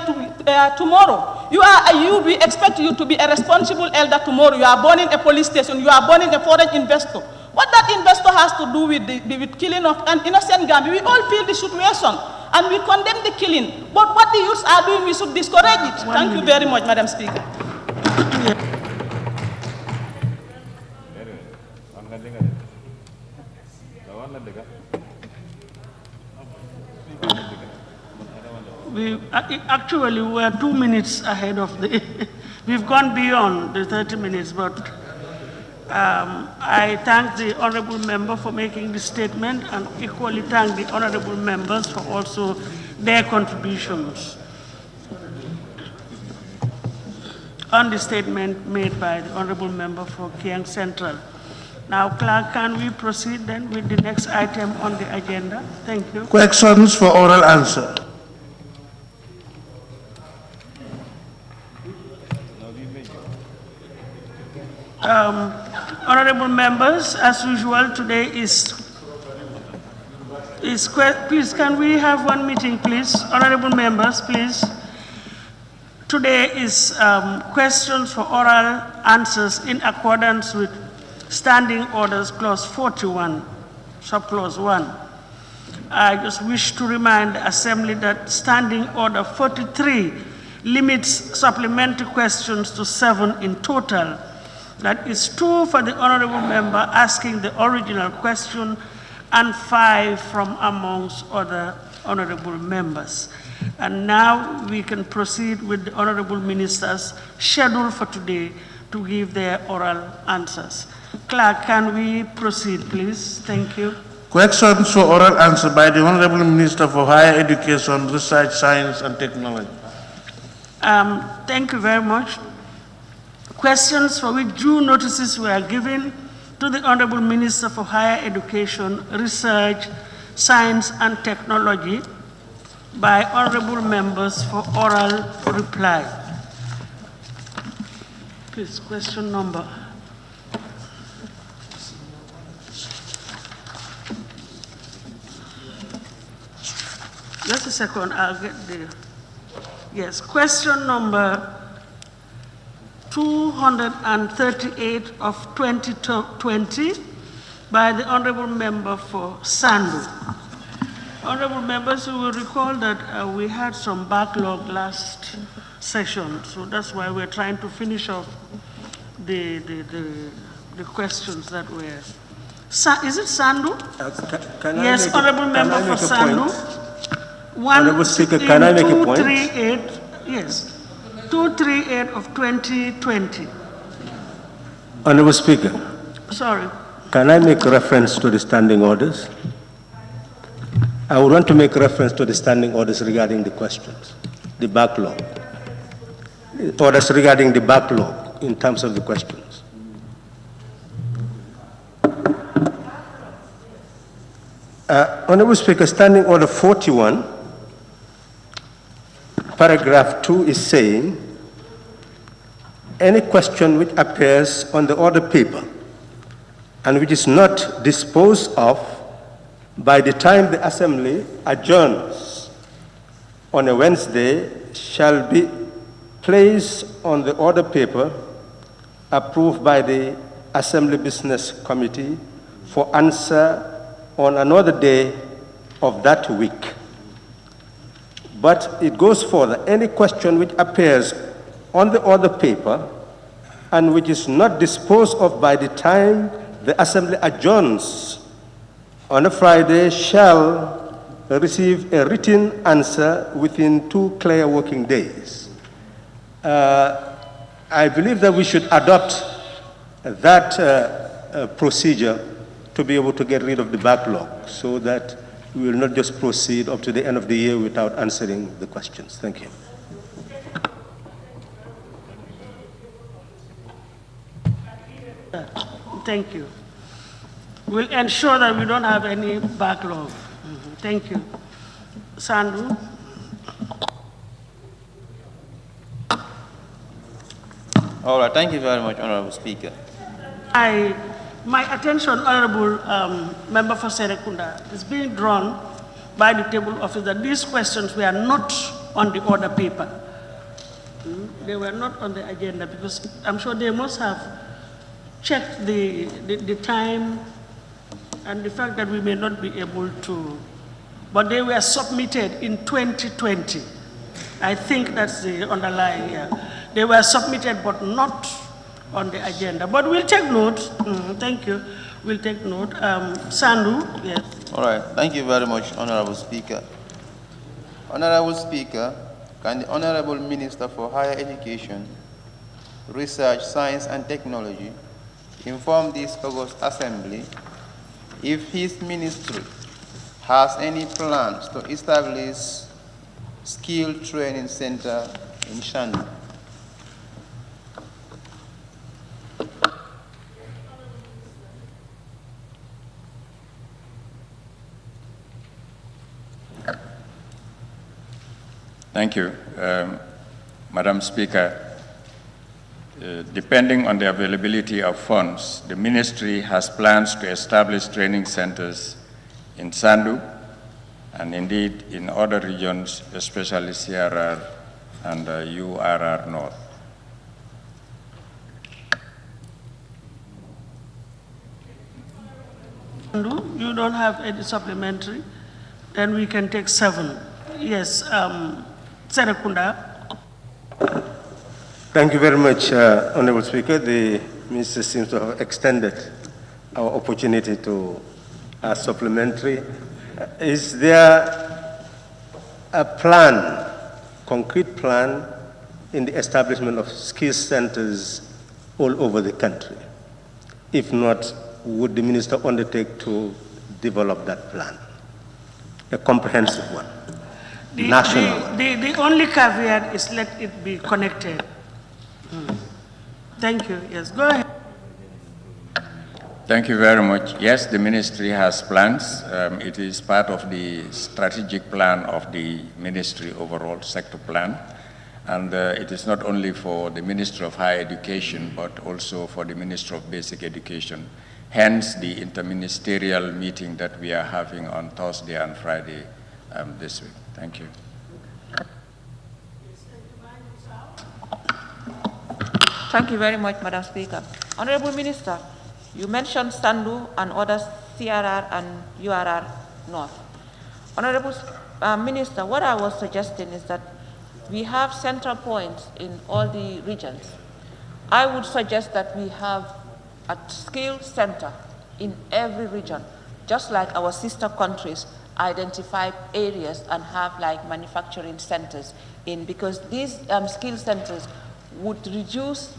tomorrow. You are a youth. We expect you to be a responsible elder tomorrow. You are burning a police station. You are burning a foreign investor. What that investor has to do with killing of an innocent Gambian, we all feel the situation and we condemn the killing. But what the youths are doing, we should discourage it. Thank you very much, Madam Speaker. Actually, we're 2 minutes ahead of the, we've gone beyond the 30 minutes, but I thank the honorable member for making this statement and equally thank the honorable members for also their contributions on the statement made by the honorable member for Kiang Central. Now, Clerk, can we proceed then with the next item on the agenda? Thank you. Questions for oral answer. Honorable members, as usual, today is please, can we have one meeting, please? Honorable members, please. Today is questions for oral answers in accordance with Standing Orders Clause 41, Subclause 1. I just wish to remind the Assembly that Standing Order 43 limits supplementary questions to 7 in total. That is 2 for the honorable member asking the original question and 5 from amongst other honorable members. And now we can proceed with the honorable ministers scheduled for today to give their oral answers. Clerk, can we proceed, please? Thank you. Questions for oral answer by the Honorable Minister for Higher Education, Research, Science and Technology. Thank you very much. Questions for which due notices were given to the Honorable Minister for Higher Education, Research, Science and Technology by honorable members for oral reply. Please, question number. Just a second, I'll get there. Yes, question number 238 of 2020 by the honorable member for Sandu. Honorable members, you will recall that we had some backlog last session, so that's why we're trying to finish off the the questions that were. Is it Sandu? Yes, Honorable Member for Sandu. Honorable Speaker, can I make a point? 238, yes, 238 of 2020. Honorable Speaker. Sorry. Can I make reference to the standing orders? I would want to make reference to the standing orders regarding the questions, the backlog. Orders regarding the backlog in terms of the questions. Honorable Speaker, Standing Order 41, paragraph 2 is saying, any question which appears on the order paper and which is not disposed of by the time the Assembly adjourns on a Wednesday shall be placed on the order paper approved by the Assembly Business Committee for answer on another day of that week. But it goes further. Any question which appears on the order paper and which is not disposed of by the time the Assembly adjourns on a Friday shall receive a written answer within 2 clear working days. I believe that we should adopt that procedure to be able to get rid of the backlog so that we will not just proceed up to the end of the year without answering the questions. Thank you. Thank you. We'll ensure that we don't have any backlog. Thank you. Sandu? All right, thank you very much, Honorable Speaker. My attention, Honorable Member for Serekunda, is being drawn by the table office that these questions were not on the order paper. They were not on the agenda because I'm sure they must have checked the time and the fact that we may not be able to, but they were submitted in 2020. I think that's the underlying here. They were submitted but not on the agenda. But we'll take note. Thank you. We'll take note. Sandu, yes. All right. Thank you very much, Honorable Speaker. Honorable Speaker, can the Honorable Minister for Higher Education, Research, Science and Technology inform this August Assembly if his ministry has any plans to establish skill training center in Shandu? Thank you. Madam Speaker, depending on the availability of funds, the ministry has plans to establish training centers in Sandu and indeed in other regions, especially CRR and URR North. You don't have any supplementary? Then we can take 7. Yes, Serekunda. Thank you very much, Honorable Speaker. The Minister seems to have extended our opportunity to ask supplementary. Is there a plan, concrete plan, in the establishment of skill centers all over the country? If not, would the Minister undertake to develop that plan, a comprehensive one? The only caveat is let it be connected. Thank you. Yes, go ahead. Thank you very much. Yes, the ministry has plans. It is part of the strategic plan of the ministry overall sector plan. And it is not only for the Ministry of Higher Education, but also for the Ministry of Basic Education. Hence the interministerial meeting that we are having on Thursday and Friday this week. Thank you. Thank you very much, Madam Speaker. Honorable Minister, you mentioned Sandu and others, CRR and URR North. Honorable Minister, what I was suggesting is that we have central points in all the regions. I would suggest that we have a skill center in every region, just like our sister countries identify areas and have like manufacturing centers in, because these skill centers would reduce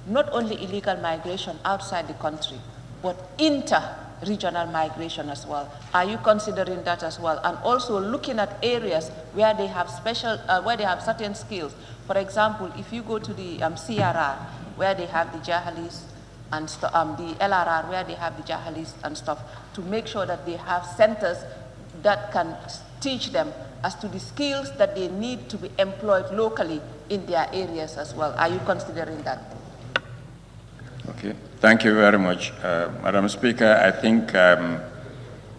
not only illegal migration outside the country, but inter-regional migration as well. Are you considering that as well? And also looking at areas where they have where they have certain skills. For example, if you go to the CRR, where they have the Jahalis, and the LRR, where they have the Jahalis and stuff, to make sure that they have centers that can teach them as to the skills that they need to be employed locally in their areas as well. Are you considering that? Okay, thank you very much. Madam Speaker, I think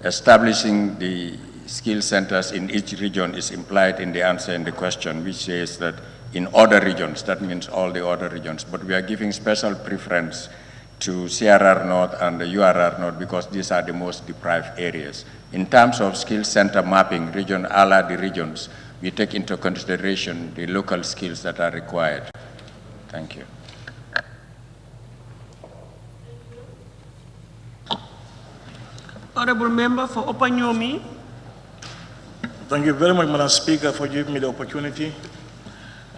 establishing the skill centers in each region is implied in the answer in the question, which says that in other regions, that means all the other regions, but we are giving special preference to CRR North and the URR North because these are the most deprived areas. In terms of skill center mapping, all the regions, we take into consideration the local skills that are required. Thank you. Honorable Member for Opanyomi. Thank you very much, Madam Speaker, for giving me the opportunity.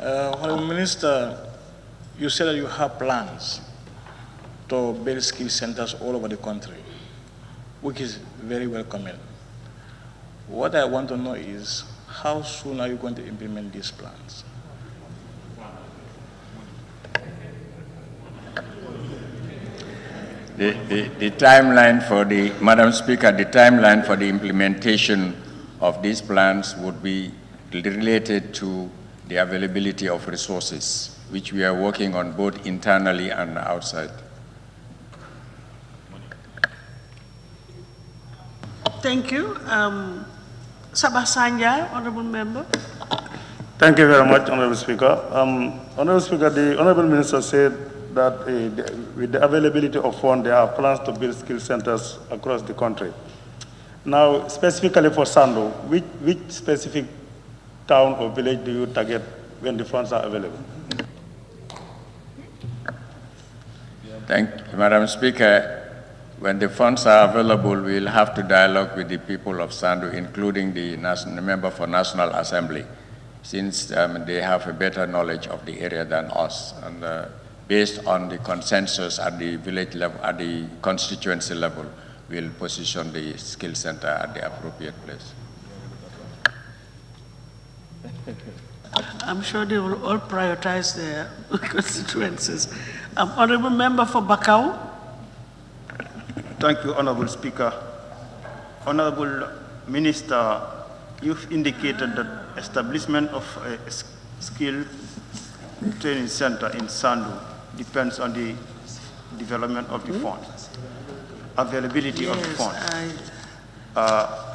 Honorable Minister, you said that you have plans to build skill centers all over the country, which is very welcoming. What I want to know is, how soon are you going to implement these plans? The timeline for the, Madam Speaker, the timeline for the implementation of these plans would be related to the availability of resources, which we are working on both internally and outside. Thank you. Sabah Sanja, Honorable Member. Thank you very much, Honorable Speaker. Honorable Speaker, the Honorable Minister said that with the availability of funds, there are plans to build skill centers across the country. Now, specifically for Sando, which specific town or village do you target when the funds are available? Thank you, Madam Speaker. When the funds are available, we'll have to dialogue with the people of Sandu, including the member for National Assembly, since they have a better knowledge of the area than us. And based on the consensus at the village level, at the constituency level, we'll position the skill center at the appropriate place. I'm sure they will all prioritize their constituencies. Honorable Member for Bakau. Thank you, Honorable Speaker. Honorable Minister, you've indicated that establishment of a skill training center in Sandu depends on the development of the funds, availability of the funds.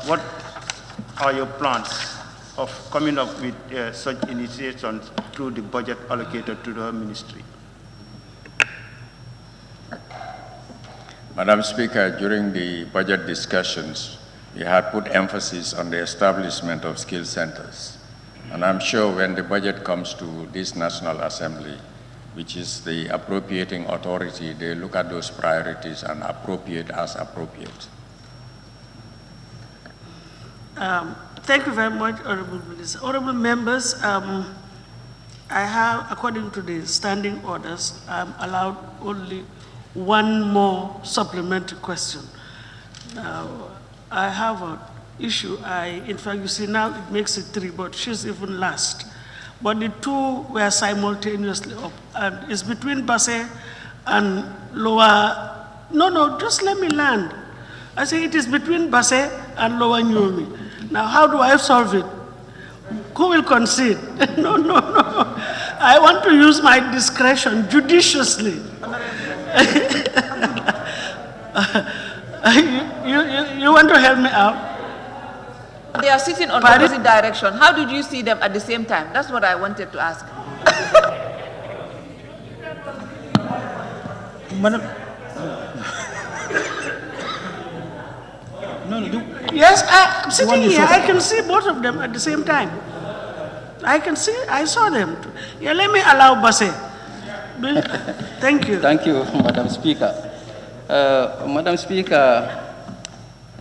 What are your plans of coming up with such initiations through the budget allocated to the ministry? Madam Speaker, during the budget discussions, we had put emphasis on the establishment of skill centers. And I'm sure when the budget comes to this National Assembly, which is the appropriating authority, they look at those priorities and appropriate as appropriate. Thank you very much, Honorable Minister. Honorable members, I have, according to the standing orders, I'm allowed only one more supplementary question. Now, I have an issue. In fact, you see now it makes it 3, but she's even last. But the 2 were simultaneously up. And it's between Basse and Lower. No, just let me land. I say it is between Basse and Lower Nyomi. Now, how do I solve it? Who will concede? No. I want to use my discretion judiciously. You want to help me out? They are sitting on opposite direction. How did you see them at the same time? That's what I wanted to ask. Madam. Yes, I'm sitting here. I can see both of them at the same time. I saw them. Yeah, let me allow Basse. Thank you. Thank you, Madam Speaker. Madam Speaker,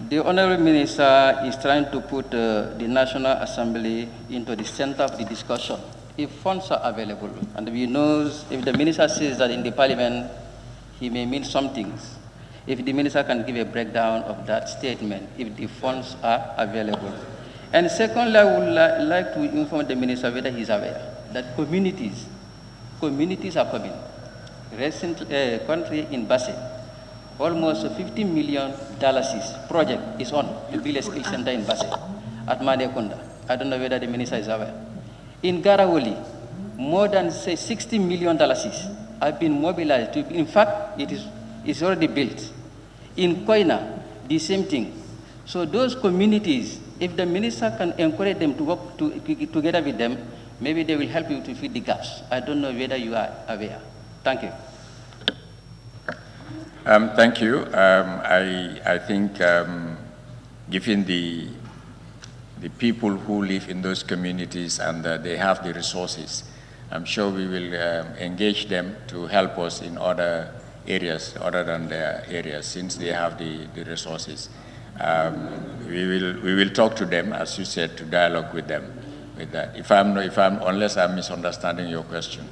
the Honorable Minister is trying to put the National Assembly into the center of the discussion. If funds are available, and we know if the Minister says that in the Parliament, he may mean some things. If the Minister can give a breakdown of that statement, if the funds are available. And secondly, I would like to inform the Minister whether he's aware that communities are coming. Recent country in Basse, almost $50 million project is on to build a skill center in Basse at Madekunda. I don't know whether the Minister is aware. In Garawoli, more than say $60 million have been mobilized. In fact, it's already built. In Koina, the same thing. So those communities, if the Minister can encourage them to work together with them, maybe they will help you to fill the gaps. I don't know whether you are aware. Thank you. Thank you. I think given the people who live in those communities and they have the resources, I'm sure we will engage them to help us in other areas other than their areas, since they have the resources. We will talk to them, as you said, to dialogue with them with that. Unless I'm misunderstanding your question.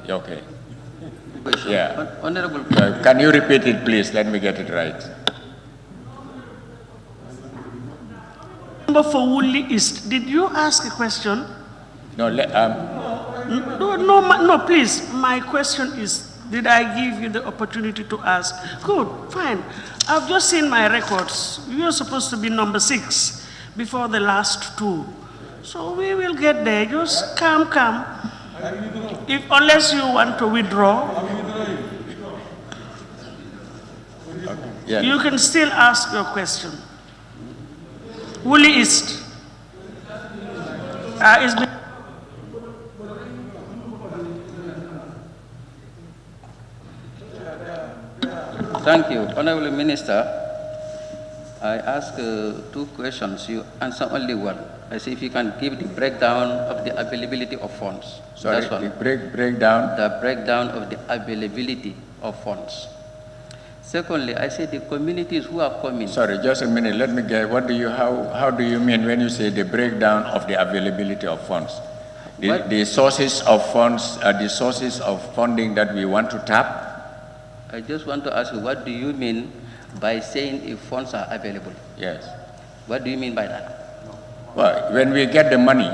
Okay. Yeah. Honorable. Can you repeat it, please? Let me get it right. Member for Woolly East, did you ask a question? No, no, please. My question is, did I give you the opportunity to ask? Good, fine. I've just seen my records. You're supposed to be number 6 before the last 2. So we will get there. Just come. Unless you want to withdraw, you can still ask your question. Woolly East. Thank you. Honorable Minister, I asked 2 questions. You answer only one. I say if you can give the breakdown of the availability of funds. Sorry, that's one. the breakdown? The breakdown of the availability of funds. Secondly, I say the communities who are coming. Sorry, just a minute. Let me get. How do you mean when you say the breakdown of the availability of funds? The sources of funds are the sources of funding that we want to tap. I just want to ask you, what do you mean by saying if funds are available? Yes. What do you mean by that? Well, when we get the money.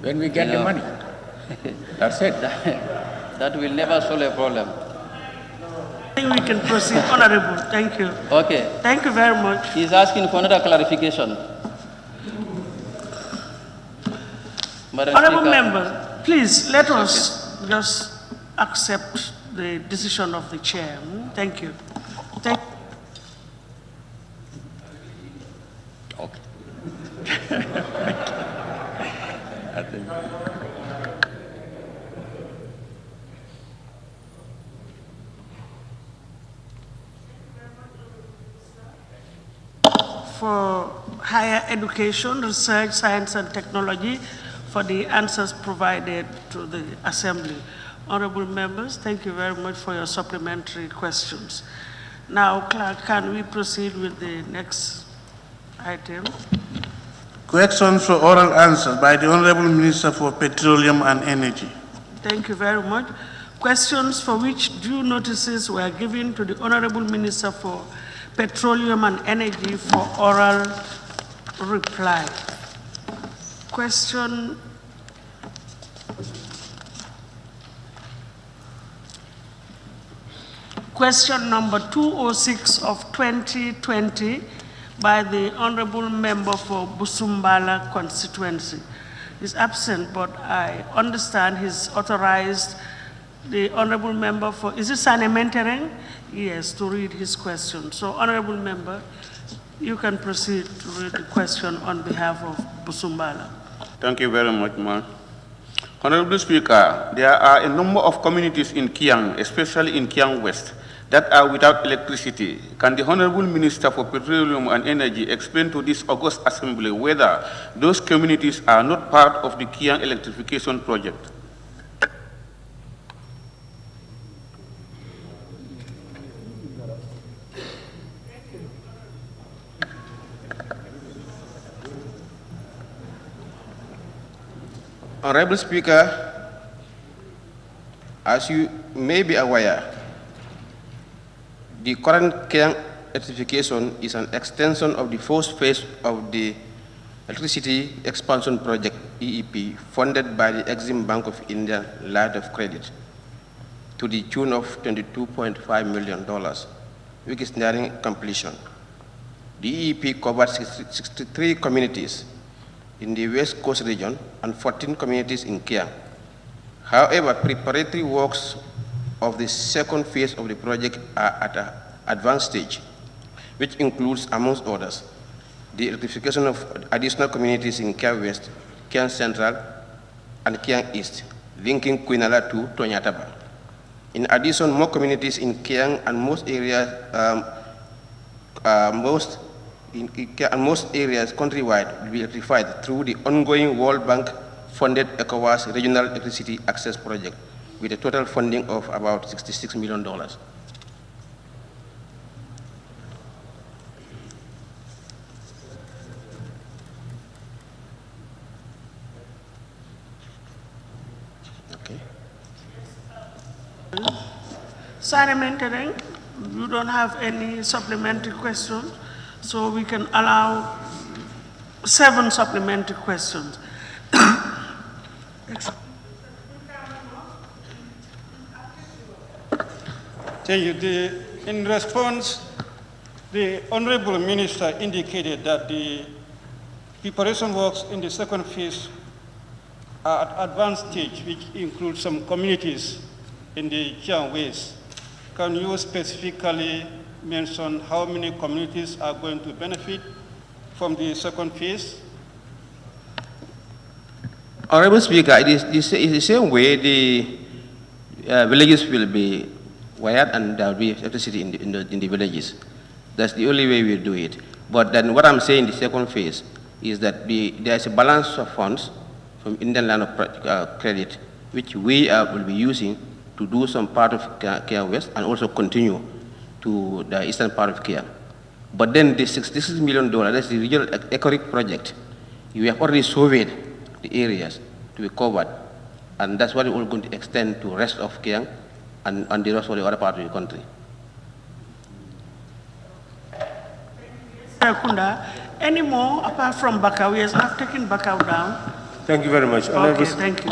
When we get the money. That's it. That will never solve a problem. I think we can proceed. Honorable, thank you. Okay. Thank you very much. He's asking for another clarification. Honorable members, please let us just accept the decision of the chair. Thank you. Okay. I think. For higher education, research, science and technology, for the answers provided to the Assembly. Honorable members, thank you very much for your supplementary questions. Now, Clerk, can we proceed with the next item? Questions for oral answers by the Honorable Minister for Petroleum and Energy. Thank you very much. Questions for which due notices were given to the Honorable Minister for Petroleum and Energy for oral reply. Question number 206 of 2020 by the Honorable Member for Busumbala constituency. He's absent, but I understand he's authorized the Honorable Member for, is it Sanementereng? Yes, to read his question. So, Honorable Member, you can proceed to read the question on behalf of Busumbala. Thank you very much, ma'am. Honorable Speaker, there are a number of communities in Kiang, especially in Kiang West, that are without electricity. Can the Honorable Minister for Petroleum and Energy explain to this August Assembly whether those communities are not part of the Kiang electrification project? Honorable Speaker, as you may be aware, the current Kiang electrification is an extension of the first phase of the Electricity Expansion Project, EEP, funded by the Exim Bank of India line of credit to the tune of $22.5 million, which is nearing completion. The EEP covered 63 communities in the West Coast region and 14 communities in Kiang. However, preparatory works of the second phase of the project are at an advanced stage, which includes, amongst others, the electrification of additional communities in Kiang West, Kiang Central, and Kiang East, linking Quinala to Tonyataba. In addition, more communities in Kiang and most areas, most areas countrywide will be electrified through the ongoing World Bank-funded ECOWAS Regional Electricity Access Project, with a total funding of about $66 million. Parliamentary, you don't have any supplementary questions, so we can allow 7 supplementary questions. Thank you. In response, the Honorable Minister indicated that the preparation works in the second phase are at advanced stage, which includes some communities in the Kiang West. Can you specifically mention how many communities are going to benefit from the second phase? Honorable Speaker, it is the same way the villages will be wired and there will be electricity in the villages. That's the only way we do it. But then what I'm saying, the second phase, is that there is a balance of funds from Indian line of credit, which we will be using to do some part of Kiang West and also continue to the eastern part of Kiang. But then the $66 million, that's the regional ECORIC project. We have already surveyed the areas to be covered, and that's what we're going to extend to the rest of Kiang and the rest of the other part of the country. Any more apart from Bakau? Yes, I've taken Bakau down. Thank you very much. Okay, thank you.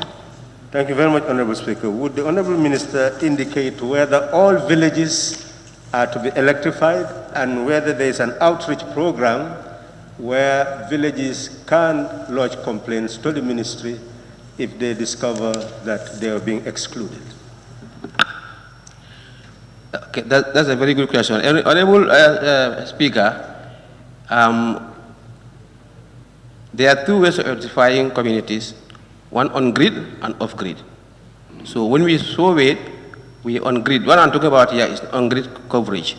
Thank you very much, Honorable Speaker. Would the Honorable Minister indicate whether all villages are to be electrified and whether there is an outreach program where villages can lodge complaints to the ministry if they discover that they are being excluded? Okay, that's a very good question. Honorable Speaker, there are 2 ways of electrifying communities, one on-grid and off-grid. So when we survey, we on-grid. What I'm talking about here is on-grid coverage.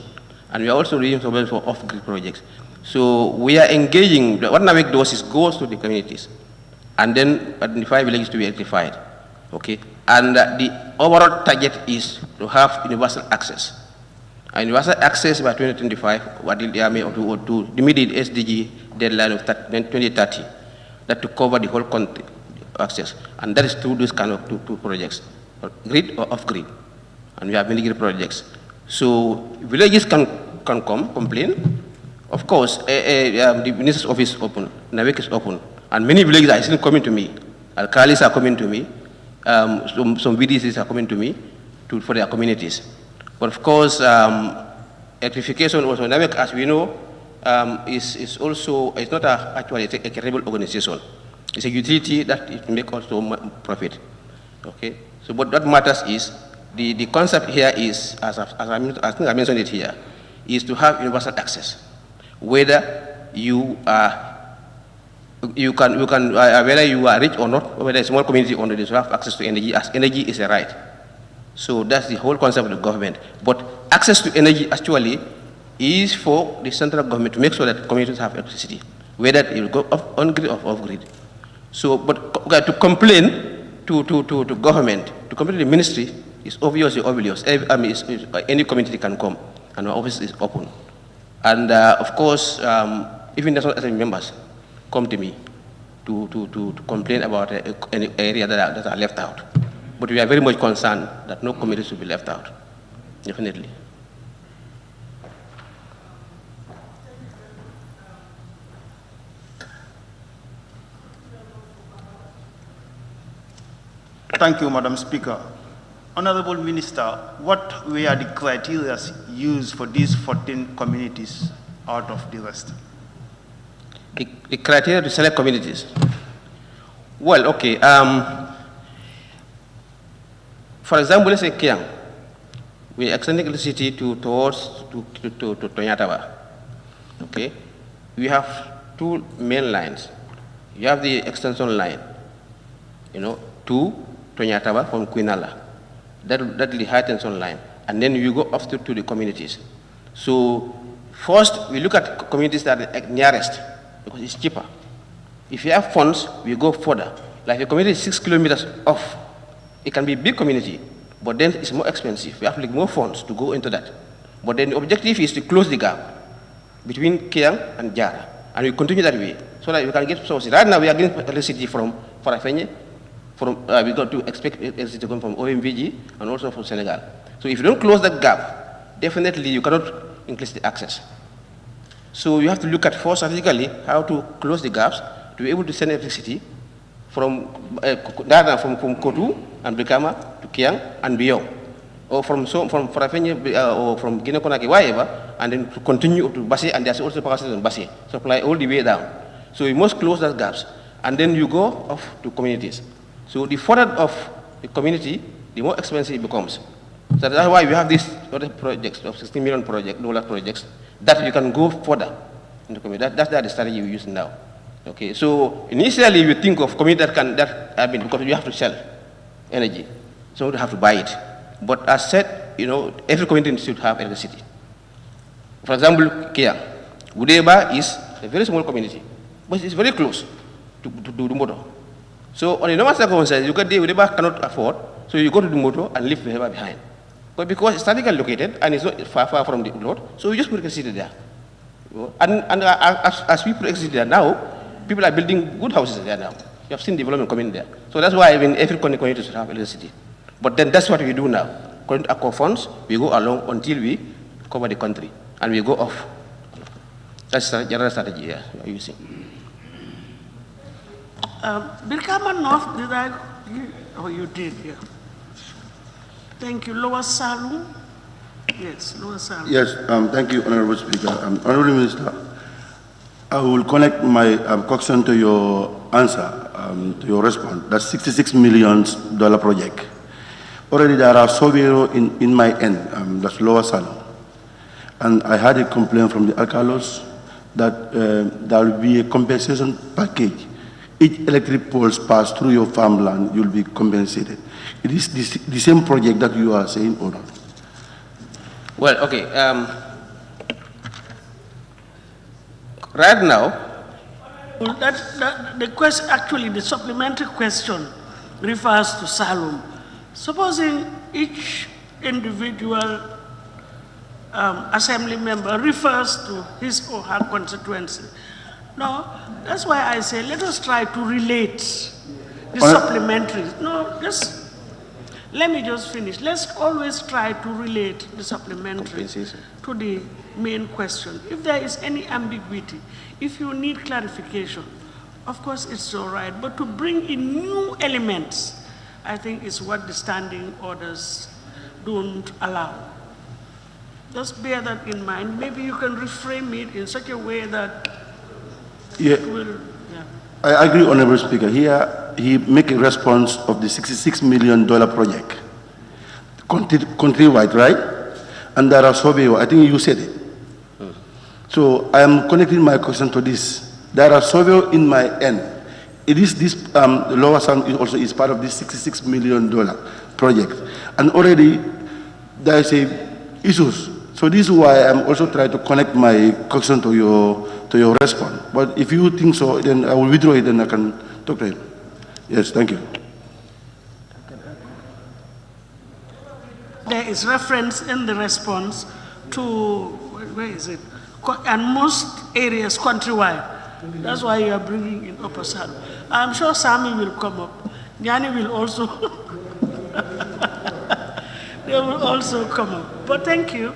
And we are also doing surveys for off-grid projects. So we are engaging, what NAVIC does is goes to the communities and then identify villages to be electrified. Okay? And the overall target is to have universal access. And universal access by 2025, what the army or to the immediate SDG deadline of 2030, that to cover the whole country access. And that is through this kind of two projects, grid or off-grid. And we have many grid projects. So villages can come, complain. Of course, the minister's office is open, NAVIC is open. And many villages are still coming to me. Alcalis are coming to me. Some VDCs are coming to me for their communities. But of course, electrification also, NAVIC, as we know, is also, it's not actually a credible organization. It's a utility that it makes also profit. Okay? So what matters is, the concept here is, as I mentioned it here, is to have universal access. Whether you are, whether you are rich or not, whether it's a small community or not, you have access to energy, as energy is a right. So that's the whole concept of the government. But access to energy actually is for the central government to make sure that communities have electricity, whether it will go on-grid or off-grid. So, but to complain to government, to complain to the ministry, is obviously obvious. Any community can come, and our office is open. And of course, even national assembly members come to me to complain about any area that are left out. But we are very much concerned that no community should be left out, definitely. Thank you, Madam Speaker. Honorable Minister, what were the criteria used for these 14 communities out of the rest? The criteria to select communities? Well, okay. For example, let's say Kiang. We extend electricity towards Tonyataba. Okay. We have two main lines. You have the extension line, to Tonyataba from Quinala. That's the high tension line. And then you go up to the communities. So first, we look at communities that are nearest, because it's cheaper. If you have funds, we go further. Like a community is 6 kilometers off. It can be a big community, but then it's more expensive. We have to get more funds to go into that. But then the objective is to close the gap between Kiang and Jara. And we continue that way, so that we can get sources. Right now, we are getting electricity from Farafenye. We got to expect electricity to come from OMVG and also from Senegal. So if you don't close that gap, definitely you cannot increase the access. So you have to look at first strategically how to close the gaps to be able to send electricity from Kotu and Brikama to Kiang and beyond, or from Farafenye or from Guinea-Conakry, wherever, and then to continue to Basse, and there's also capacity in Basse, supply all the way down. So you must close those gaps, and then you go off to communities. So the further of the community, the more expensive it becomes. So that's why we have these other projects of $16 million projects that you can go further in the community. That's the strategy we're using now. Okay, so initially you think of community because you have to sell energy, so you have to buy it. But as said, every community should have electricity. For example, Kia, Gudeba is a very small community, but it's very close to Dumoto. So on a normal circumstance, you get there, Gudeba cannot afford, so you go to Dumoto and leave Gudeba behind. But because it's strategically located and it's not far from the road, so we just put electricity there. And as we put electricity there now, people are building good houses there now. You have seen development coming there. So that's why even every community should have electricity. But then that's what we do now. According to our funds, we go along until we cover the country, and we go off. That's the general strategy we are using. Birkama North, did I? Oh, you did, yeah. Thank you. Lower Salum? Yes, Lower Salum. Yes, thank you, Honorable Speaker. Honorable Minister, I will connect my question to your answer, to your response. That's $66 million project. Already there are surveyor in my end, that's Lower Salum. And I had a complaint from the Alcalos that there will be a compensation package. Each electric poles pass through your farmland, you'll be compensated. It is the same project that you are saying, or not? Well, okay. Right now, the question, actually, the supplementary question refers to Salum. Supposing each individual assembly member refers to his or her constituency. No, that's why I say let us try to relate the supplementaries. No, just let me just finish. Let's always try to relate the supplementary to the main question. If there is any ambiguity, if you need clarification, of course it's all right. But to bring in new elements, I think is what the standing orders don't allow. Just bear that in mind. Maybe you can reframe it in such a way that it will, I agree, Honorable Speaker. Here, he make a response of the $66 million project, countrywide, right? And there are surveyor, I think you said it. So I am connecting my question to this. There are surveyor in my end. It is this, the Lower Sound also is part of this $66 million project. And already there is issues. So this is why I'm also trying to connect my question to your response. But if you think so, then I will withdraw it and I can talk to him. Yes, thank you. There is reference in the response to, where is it? And most areas countrywide. That's why you are bringing in Upper Saddle. I'm sure Sami will come up. Nyani will also, they will also come up. But thank you.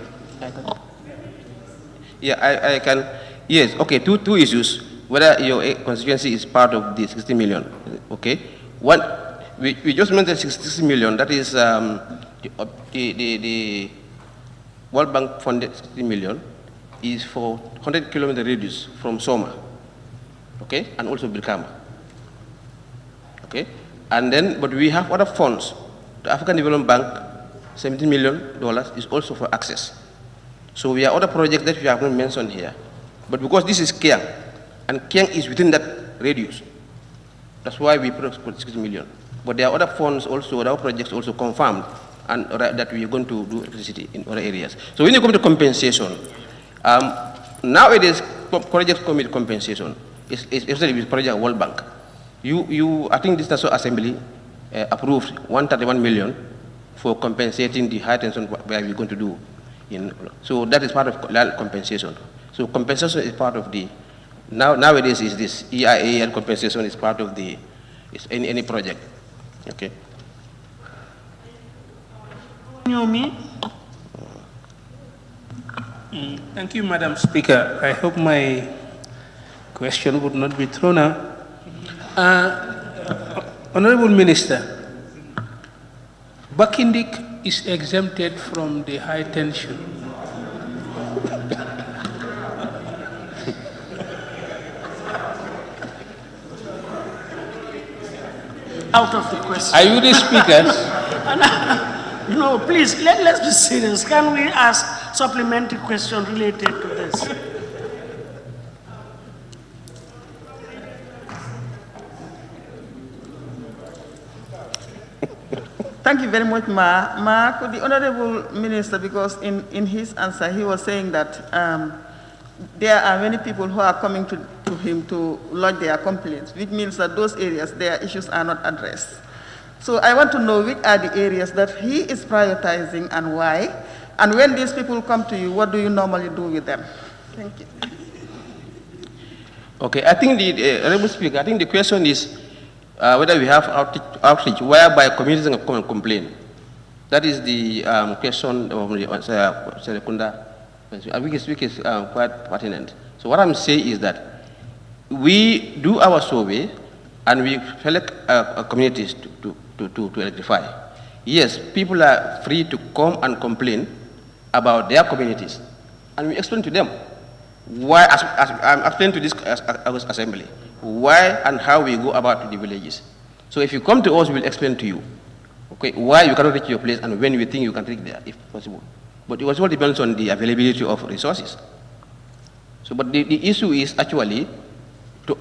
Yeah, I can, yes, okay, two issues. Whether your constituency is part of the 60 million, okay? One, we just mentioned 60 million, that is the World Bank funded 60 million is for 100-kilometer radius from Soma, okay, and also Brikama, okay? And then, but we have other funds. The African Development Bank, $17 million is also for access. So we have other projects that we have not mentioned here. But because this is Kiang, and Kiang is within that radius, that's why we put 60 million. But there are other funds also, other projects also confirmed, and that we are going to do electricity in other areas. So when you come to compensation, nowadays project commit compensation, especially with Project World Bank. I think this National Assembly approved 131 million for compensating the high tension where we're going to do. So that is part of compensation. So compensation is part of the, nowadays is this EIA, and compensation is part of the, any project. Okay. Thank you, Madam Speaker. I hope my question would not be thrown out. Honorable Minister, Bakindik is exempted from the high tension. Out of the question. Are you the speakers? No, please, let's be serious. Can we ask supplementary question related to this? Thank you very much, could the Honorable Minister, because in his answer he was saying that there are many people who are coming to him to lodge their complaints, which means that those areas, their issues are not addressed. So I want to know which are the areas that he is prioritizing and why, and when these people come to you, what do you normally do with them? Thank you. Okay, I think the Honorable Speaker, I think the question is whether we have outreach whereby communities can come and complain. That is the question of Serekunda, which is quite pertinent. So what I'm saying is that we do our survey and we select communities to electrify. Yes, people are free to come and complain about their communities, and we explain to them why, I'm explaining to this assembly, why and how we go about the villages. So if you come to us, we'll explain to you, okay, why you cannot reach your place and when we think you can reach there, if possible. But it also depends on the availability of resources. So, but the issue is actually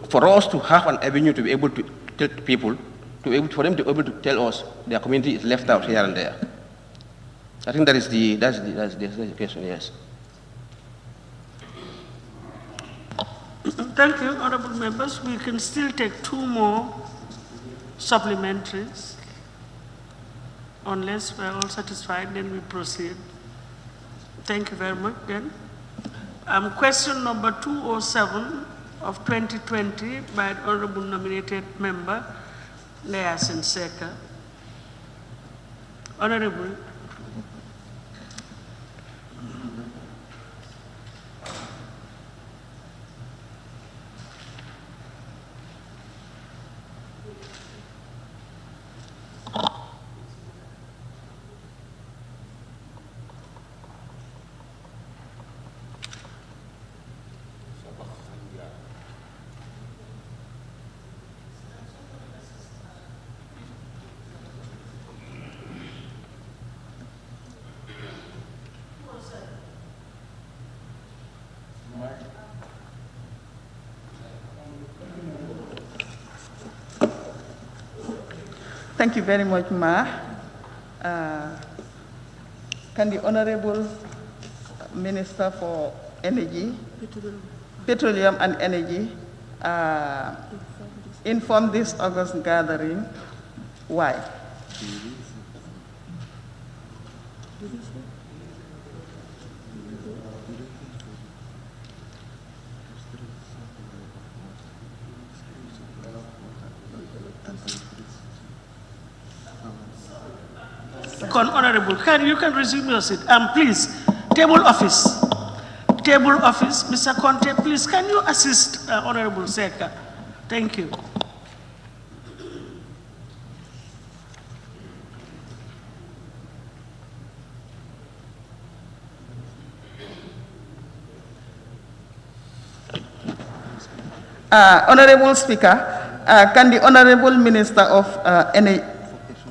for us to have an avenue to be able to tell people, for them to be able to tell us their community is left out here and there. I think that's the question, yes. Thank you, honorable members. We can still take two more supplementaries. Unless we're all satisfied, then we proceed. Thank you very much, then. Question number 207 of 2020 by the honorable nominated member, Lea Senseka. Honorable. Thank you very much, Ma. Can the Honorable Minister for Energy, Petroleum and Energy inform this August gathering why? Honorable, you can resume your seat. Please, table office. Table office, Mr. Conte, please, can you assist Honorable Seka? Thank you. Honorable Speaker, can the Honorable Minister of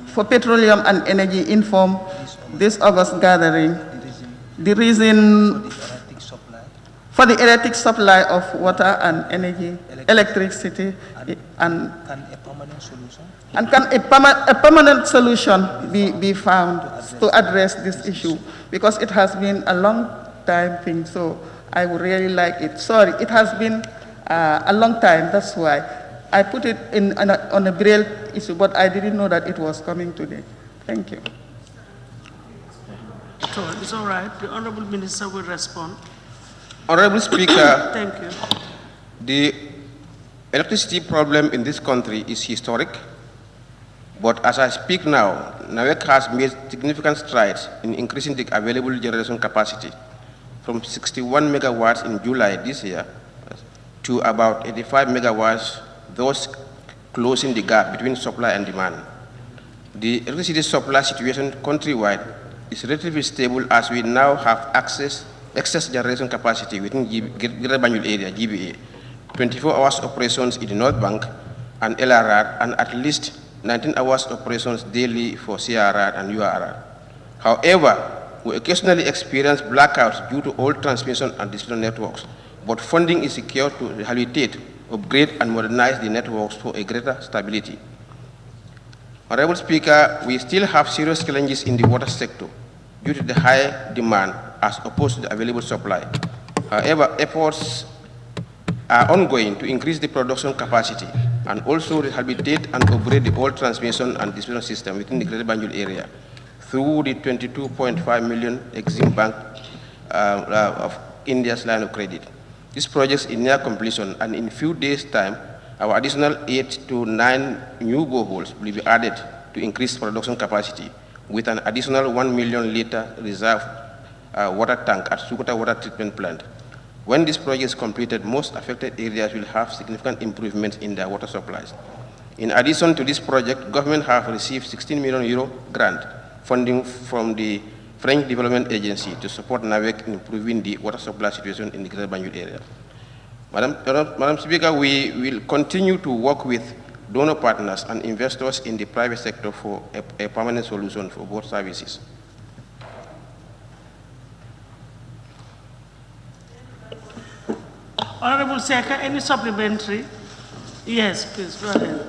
for Petroleum and Energy inform this August gathering the reason for the erratic supply of water and energy, electricity, and can a permanent solution be found to address this issue? Because it has been a long time thing, so I would really like it. Sorry, it has been a long time, that's why. I put it on a braille issue, but I didn't know that it was coming today. Thank you. So it's all right. The Honorable Minister will respond. Honorable Speaker, thank you. The electricity problem in this country is historic, but as I speak now, NAWEC has made significant strides in increasing the available generation capacity from 61 megawatts in July this year to about 85 megawatts, thus closing the gap between supply and demand. The electricity supply situation countrywide is relatively stable as we now have excess generation capacity within Greater Banjul area, GBA, 24 hours operations in the North Bank and LRR, and at least 19 hours operations daily for CRR and URR. However, we occasionally experience blackouts due to old transmission and distribution networks, but funding is secured to rehabilitate, upgrade, and modernize the networks for a greater stability. Honorable Speaker, we still have serious challenges in the water sector due to the high demand as opposed to the available supply. However, efforts are ongoing to increase the production capacity and also rehabilitate and upgrade the old transmission and distribution system within the Greater Banjul area through the 22.5 million Exim Bank of India's line of credit. This project is near completion, and in a few days' time, our additional 8 to 9 new boreholes will be added to increase production capacity with an additional 1 million liter reserve water tank at Sukuta Water Treatment Plant. When this project is completed, most affected areas will have significant improvements in their water supplies. In addition to this project, government have received 16 million euro grant funding from the French Development Agency to support NAWEC in improving the water supply situation in the Greater Banjul area. Madam Speaker, we will continue to work with donor partners and investors in the private sector for a permanent solution for both services. Honorable Seka, any supplementary? Yes, please, go ahead.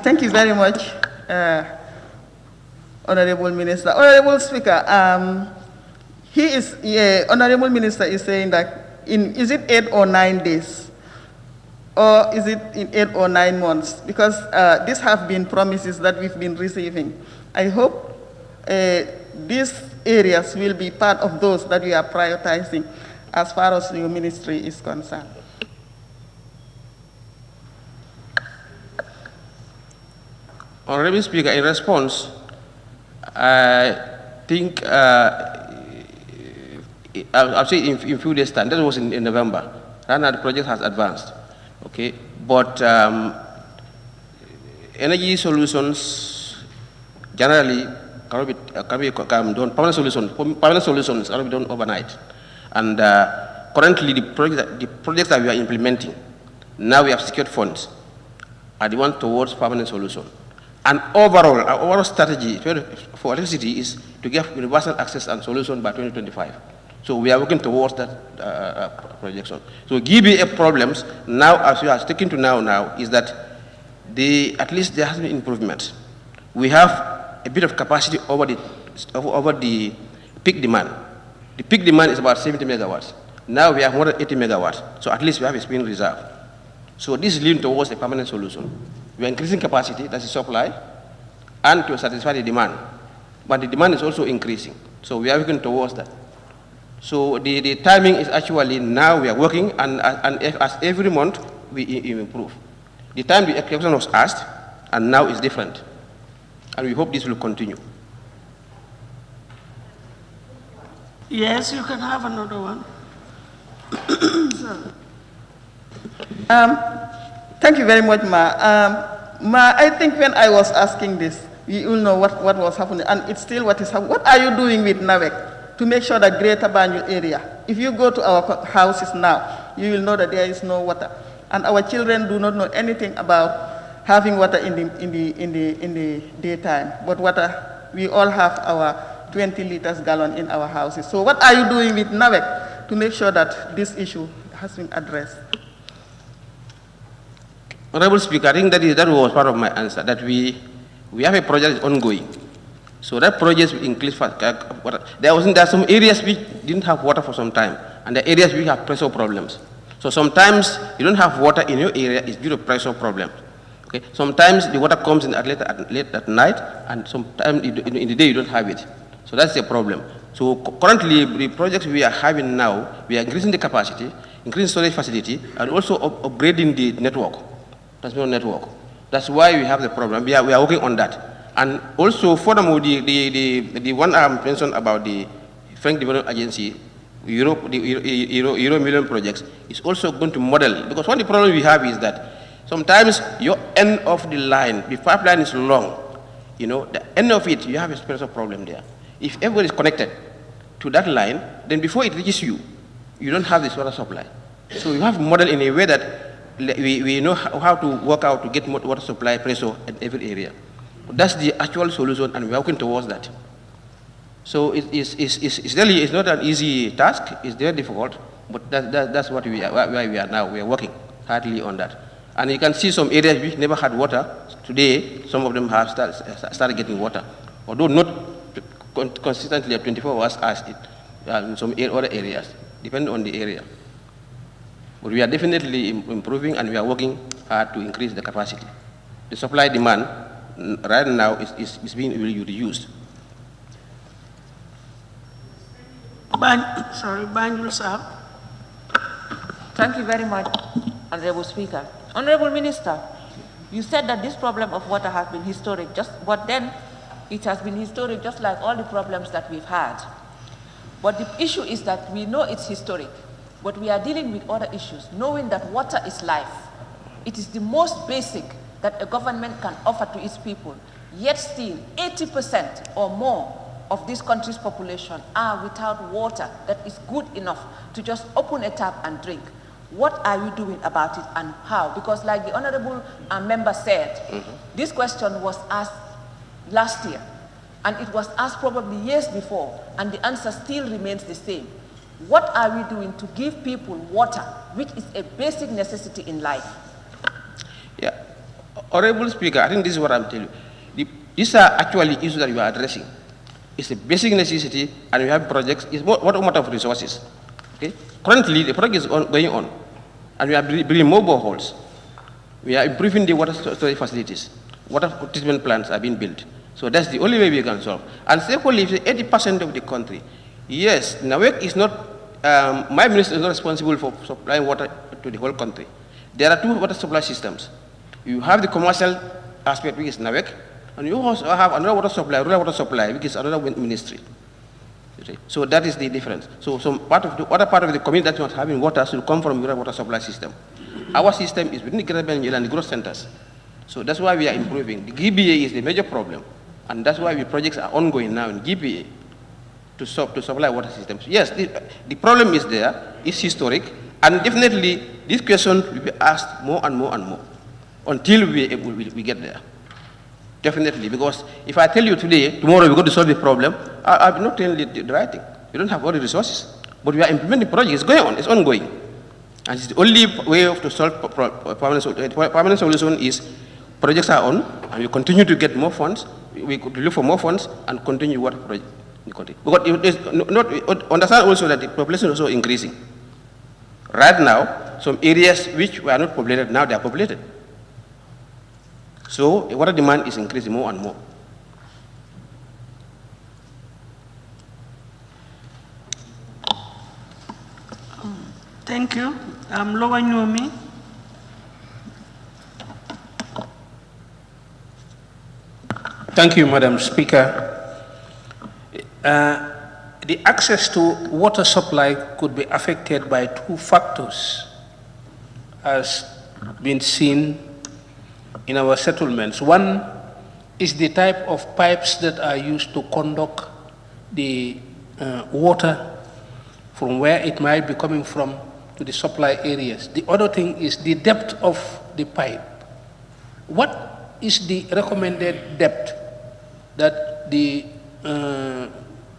Thank you very much, Honorable Minister. Honorable Speaker, Honorable Minister is saying that is it 8 or 9 days? Or is it in 8 or 9 months? Because these have been promises that we've been receiving. I hope these areas will be part of those that we are prioritizing as far as your ministry is concerned. Honorable Speaker, in response, I think I'll say in a few days' time. That was in November. Right now the project has advanced. Okay, but energy solutions generally can be done. Permanent solutions cannot be done overnight. And currently, the projects that we are implementing, now we have secured funds, are the one towards permanent solution. And overall, our overall strategy for electricity is to give universal access and solution by 2025. So we are working towards that projection. So GBA problems now, as we are sticking to now is that at least there has been improvement. We have a bit of capacity over the peak demand. The peak demand is about 70 megawatts. Now we have more than 80 megawatts. So at least we have a spin reserve. So this is leading towards a permanent solution. We are increasing capacity, that's the supply, and to satisfy the demand. But the demand is also increasing. So we are working towards that. So the timing is actually now we are working, and as every month we improve. The time the question was asked, and now is different. And we hope this will continue. Yes, you can have another one. Thank you very much, Ma, I think when I was asking this, you all know what was happening, and it's still what is happening. What are you doing with NAVEC to make sure that Greater Banjul area, if you go to our houses now, you will know that there is no water, and our children do not know anything about having water in the daytime. But water, we all have our 20 liters gallon in our houses. So what are you doing with NAVEC to make sure that this issue has been addressed? Honorable Speaker, I think that was part of my answer, that we have a project ongoing. So that project will increase water. There are some areas which didn't have water for some time, and the areas which have pressure problems. So sometimes you don't have water in your area, it's due to pressure problems. Okay? Sometimes the water comes in late at night, and sometimes in the day you don't have it. So that's the problem. So currently, the projects we are having now, we are increasing the capacity, increasing storage facility, and also upgrading the network, transmission network. That's why we have the problem. We are working on that. And also, furthermore, the one I mentioned about the Frank Development Agency, Euro Million projects, is also going to model, because one of the problems we have is that sometimes your end of the line, the pipeline is long, the end of it, you have a special problem there. If everybody is connected to that line, then before it reaches you, you don't have this water supply. So you have to model in a way that we know how to work out to get water supply pressure in every area. That's the actual solution, and we're working towards that. So it's not an easy task. It's very difficult, but that's what where we are now. We are working hardly on that. And you can see some areas which never had water. Today, some of them have started getting water, although not consistently at 24 hours as in some other areas, depending on the area. But we are definitely improving, and we are working hard to increase the capacity. The supply-demand right now is being reduced. Banjul sir. Thank you very much, Honorable Speaker. Honorable Minister, you said that this problem of water has been historic, but then it has been historic just like all the problems that we've had. But the issue is that we know it's historic, but we are dealing with other issues, knowing that water is life. It is the most basic that a government can offer to its people, yet still 80% or more of this country's population are without water that is good enough to just open a tap and drink. What are you doing about it, and how? Because like the honorable member said, this question was asked last year, and it was asked probably years before, and the answer still remains the same. What are we doing to give people water, which is a basic necessity in life? Yeah, Honorable Speaker, I think this is what I'm telling you. These are actually issues that we are addressing. It's a basic necessity, and we have projects. It's what a matter of resources. Okay? Currently, the project is going on, and we are building more boreholes. We are improving the water storage facilities. Water treatment plants are being built. So that's the only way we can solve. And secondly, 80% of the country, yes, NAWEC is not, my minister is not responsible for supplying water to the whole country. There are two water supply systems. You have the commercial aspect, which is NAWEC, and you also have another water supply, rural water supply, which is another ministry. So that is the difference. So some part of the other part of the community that's not having water should come from rural water supply system. Our system is within the Greater Banjul and the growth centers. So that's why we are improving. The GBA is the major problem, and that's why the projects are ongoing now in GBA to supply water systems. Yes, the problem is there, it's historic, and definitely this question will be asked more and more and more until we get there. Definitely, because if I tell you today, tomorrow we're going to solve the problem, I'm not telling you the right thing. We don't have all the resources, but we are implementing the project. It's going on, it's ongoing. And it's the only way to solve permanent solution is projects are on, and we continue to get more funds. We could look for more funds and continue water project in the country. Because it is not understand also that the population is also increasing. Right now, some areas which were not populated, now they are populated. So water demand is increasing more and more. Thank you. Lowa Nyomi. Thank you, Madam Speaker. The access to water supply could be affected by two factors, as been seen in our settlements. One is the type of pipes that are used to conduct the water from where it might be coming from to the supply areas. The other thing is the depth of the pipe. What is the recommended depth that the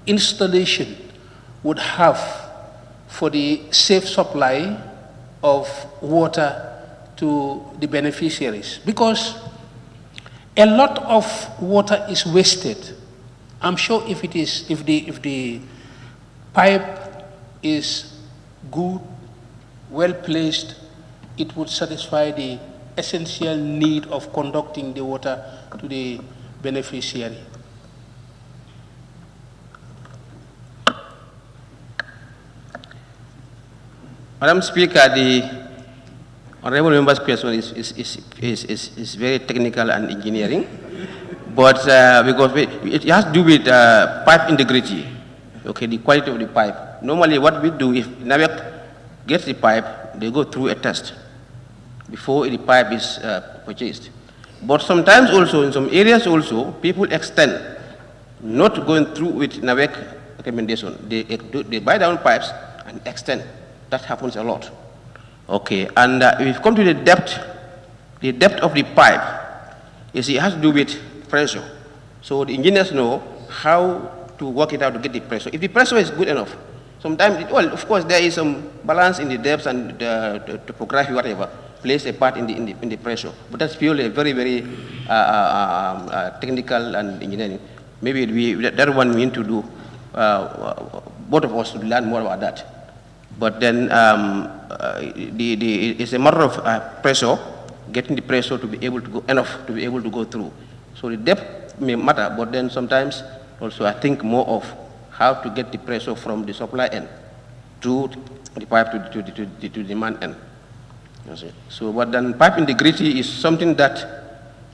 installation would have for the safe supply of water to the beneficiaries? Because a lot of water is wasted. I'm sure if the pipe is good, well placed, it would satisfy the essential need of conducting the water to the beneficiary. Madam Speaker, the honorable member's question is very technical and engineering, but because it has to do with pipe integrity, okay, the quality of the pipe. Normally what we do, if NAVEC gets the pipe, they go through a test before the pipe is purchased. But sometimes also, in some areas also, people extend, not going through with NAVEC recommendation. They buy their own pipes and extend. That happens a lot. Okay, and if you come to the depth of the pipe, you see, it has to do with pressure. So the engineers know how to work it out to get the pressure. If the pressure is good enough, sometimes, well, of course, there is some balance in the depths and the topography, whatever, plays a part in the pressure. But that's purely very, very technical and engineering. Maybe that one we need to do, both of us to learn more about that. But then it's a matter of pressure, getting the pressure to be able to go enough to be able to go through. So the depth may matter, but then sometimes also I think more of how to get the pressure from the supply end to the pipe to the demand end. So, but then pipe integrity is something that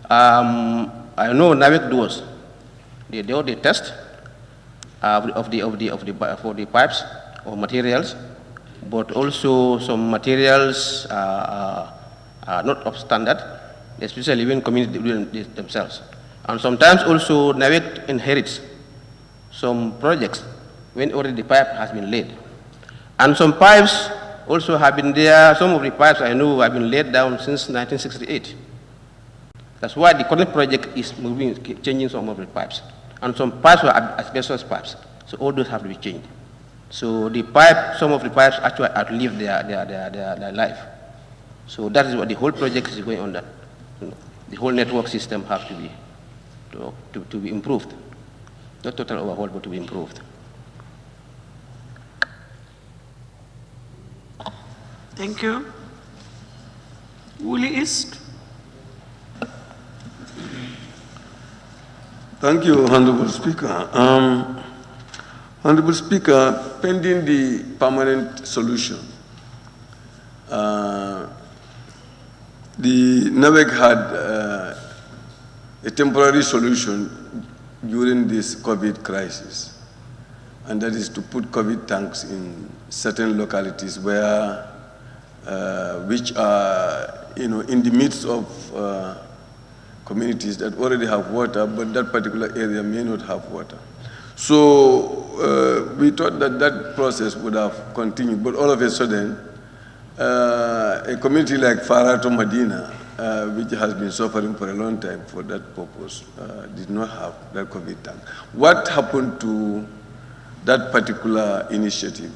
I know NAVEC does. They do the test for the pipes or materials. But also some materials are not of standard, especially when communities do themselves. And sometimes also NAVEC inherits some projects when already the pipe has been laid. And some pipes also have been there. Some of the pipes I know have been laid down since 1968. That's why the current project is moving, changing some of the pipes. And some pipes are asbestos pipes, so all those have to be changed. So the pipe, some of the pipes actually outlived their life. So that is what the whole project is going on. That the whole network system has to be improved, not total overhaul, but to be improved. Thank you. Woolley East. Thank you, Honorable Speaker. Honorable Speaker, pending the permanent solution, the NAVEC had a temporary solution during this COVID crisis, and that is to put COVID tanks in certain localities where, which are, in the midst of communities that already have water, but that particular area may not have water. So we thought that that process would have continued, but all of a sudden, a community like Farato Medina, which has been suffering for a long time for that purpose, did not have that COVID tank. What happened to that particular initiative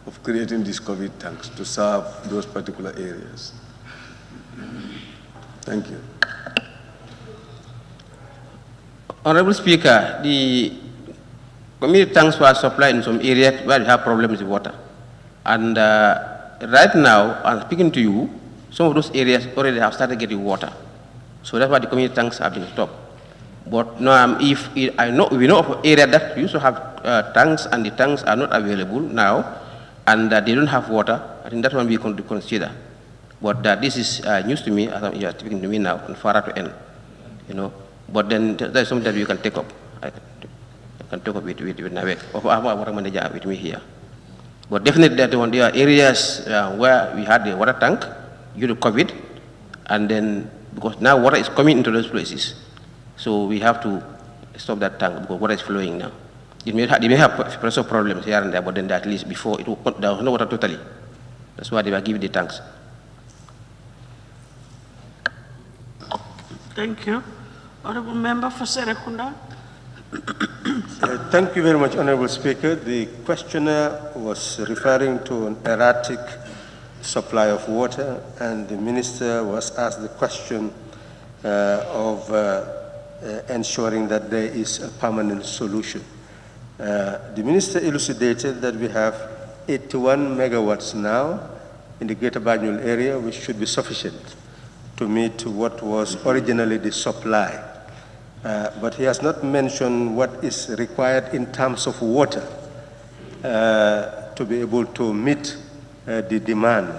of creating these COVID tanks to serve those particular areas? Thank you. Honorable Speaker, the community tanks were supplied in some areas where we have problems with water. And right now, I'm speaking to you, some of those areas already have started getting water. So that's why the community tanks have been stopped. But now, we know of an area that used to have tanks and the tanks are not available now, and they don't have water. I think that's one we can consider. But this is news to me, as you are speaking to me now, and far to end. But then that's something that you can take up. I can talk up with Navek, or our water manager with me here. But definitely that one, there are areas where we had the water tank due to COVID, and then because now water is coming into those places, so we have to stop that tank because water is flowing now. They may have pressure problems here and there, but then at least before there was no water totally. That's why they were giving the tanks. Thank you. Honorable Member for Serekunda. Thank you very much, Honorable Speaker. The questioner was referring to an erratic supply of water, and the Minister was asked the question of ensuring that there is a permanent solution. The Minister elucidated that we have 81 megawatts now in the Greater Banjul area, which should be sufficient to meet what was originally the supply. But he has not mentioned what is required in terms of water to be able to meet the demand.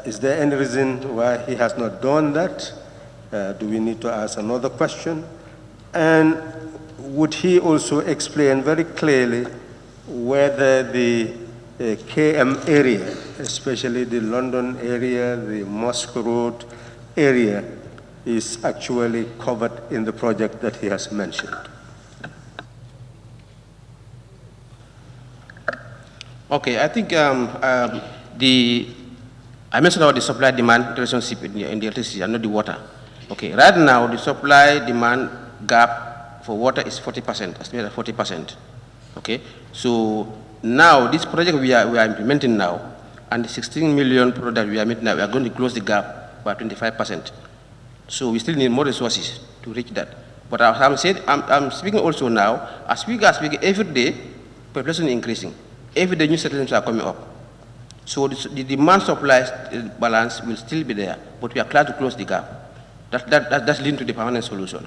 Is there any reason why he has not done that? Do we need to ask another question? And would he also explain very clearly whether the KM area, especially the London area, the Mosque Road area, is actually covered in the project that he has mentioned? Okay, I think I mentioned about the supply-demand relationship in the electricity and not the water. Okay, right now the supply-demand gap for water is 40%, estimated at 40%. Okay, so now this project we are implementing now, and the 16 million product we are making now, we are going to close the gap by 25%. So we still need more resources to reach that. But as I'm saying, I'm speaking also now, as we are speaking, every day, population is increasing. Every day new settlements are coming up. So the demand-supply balance will still be there, but we are glad to close the gap. That's linked to the permanent solution.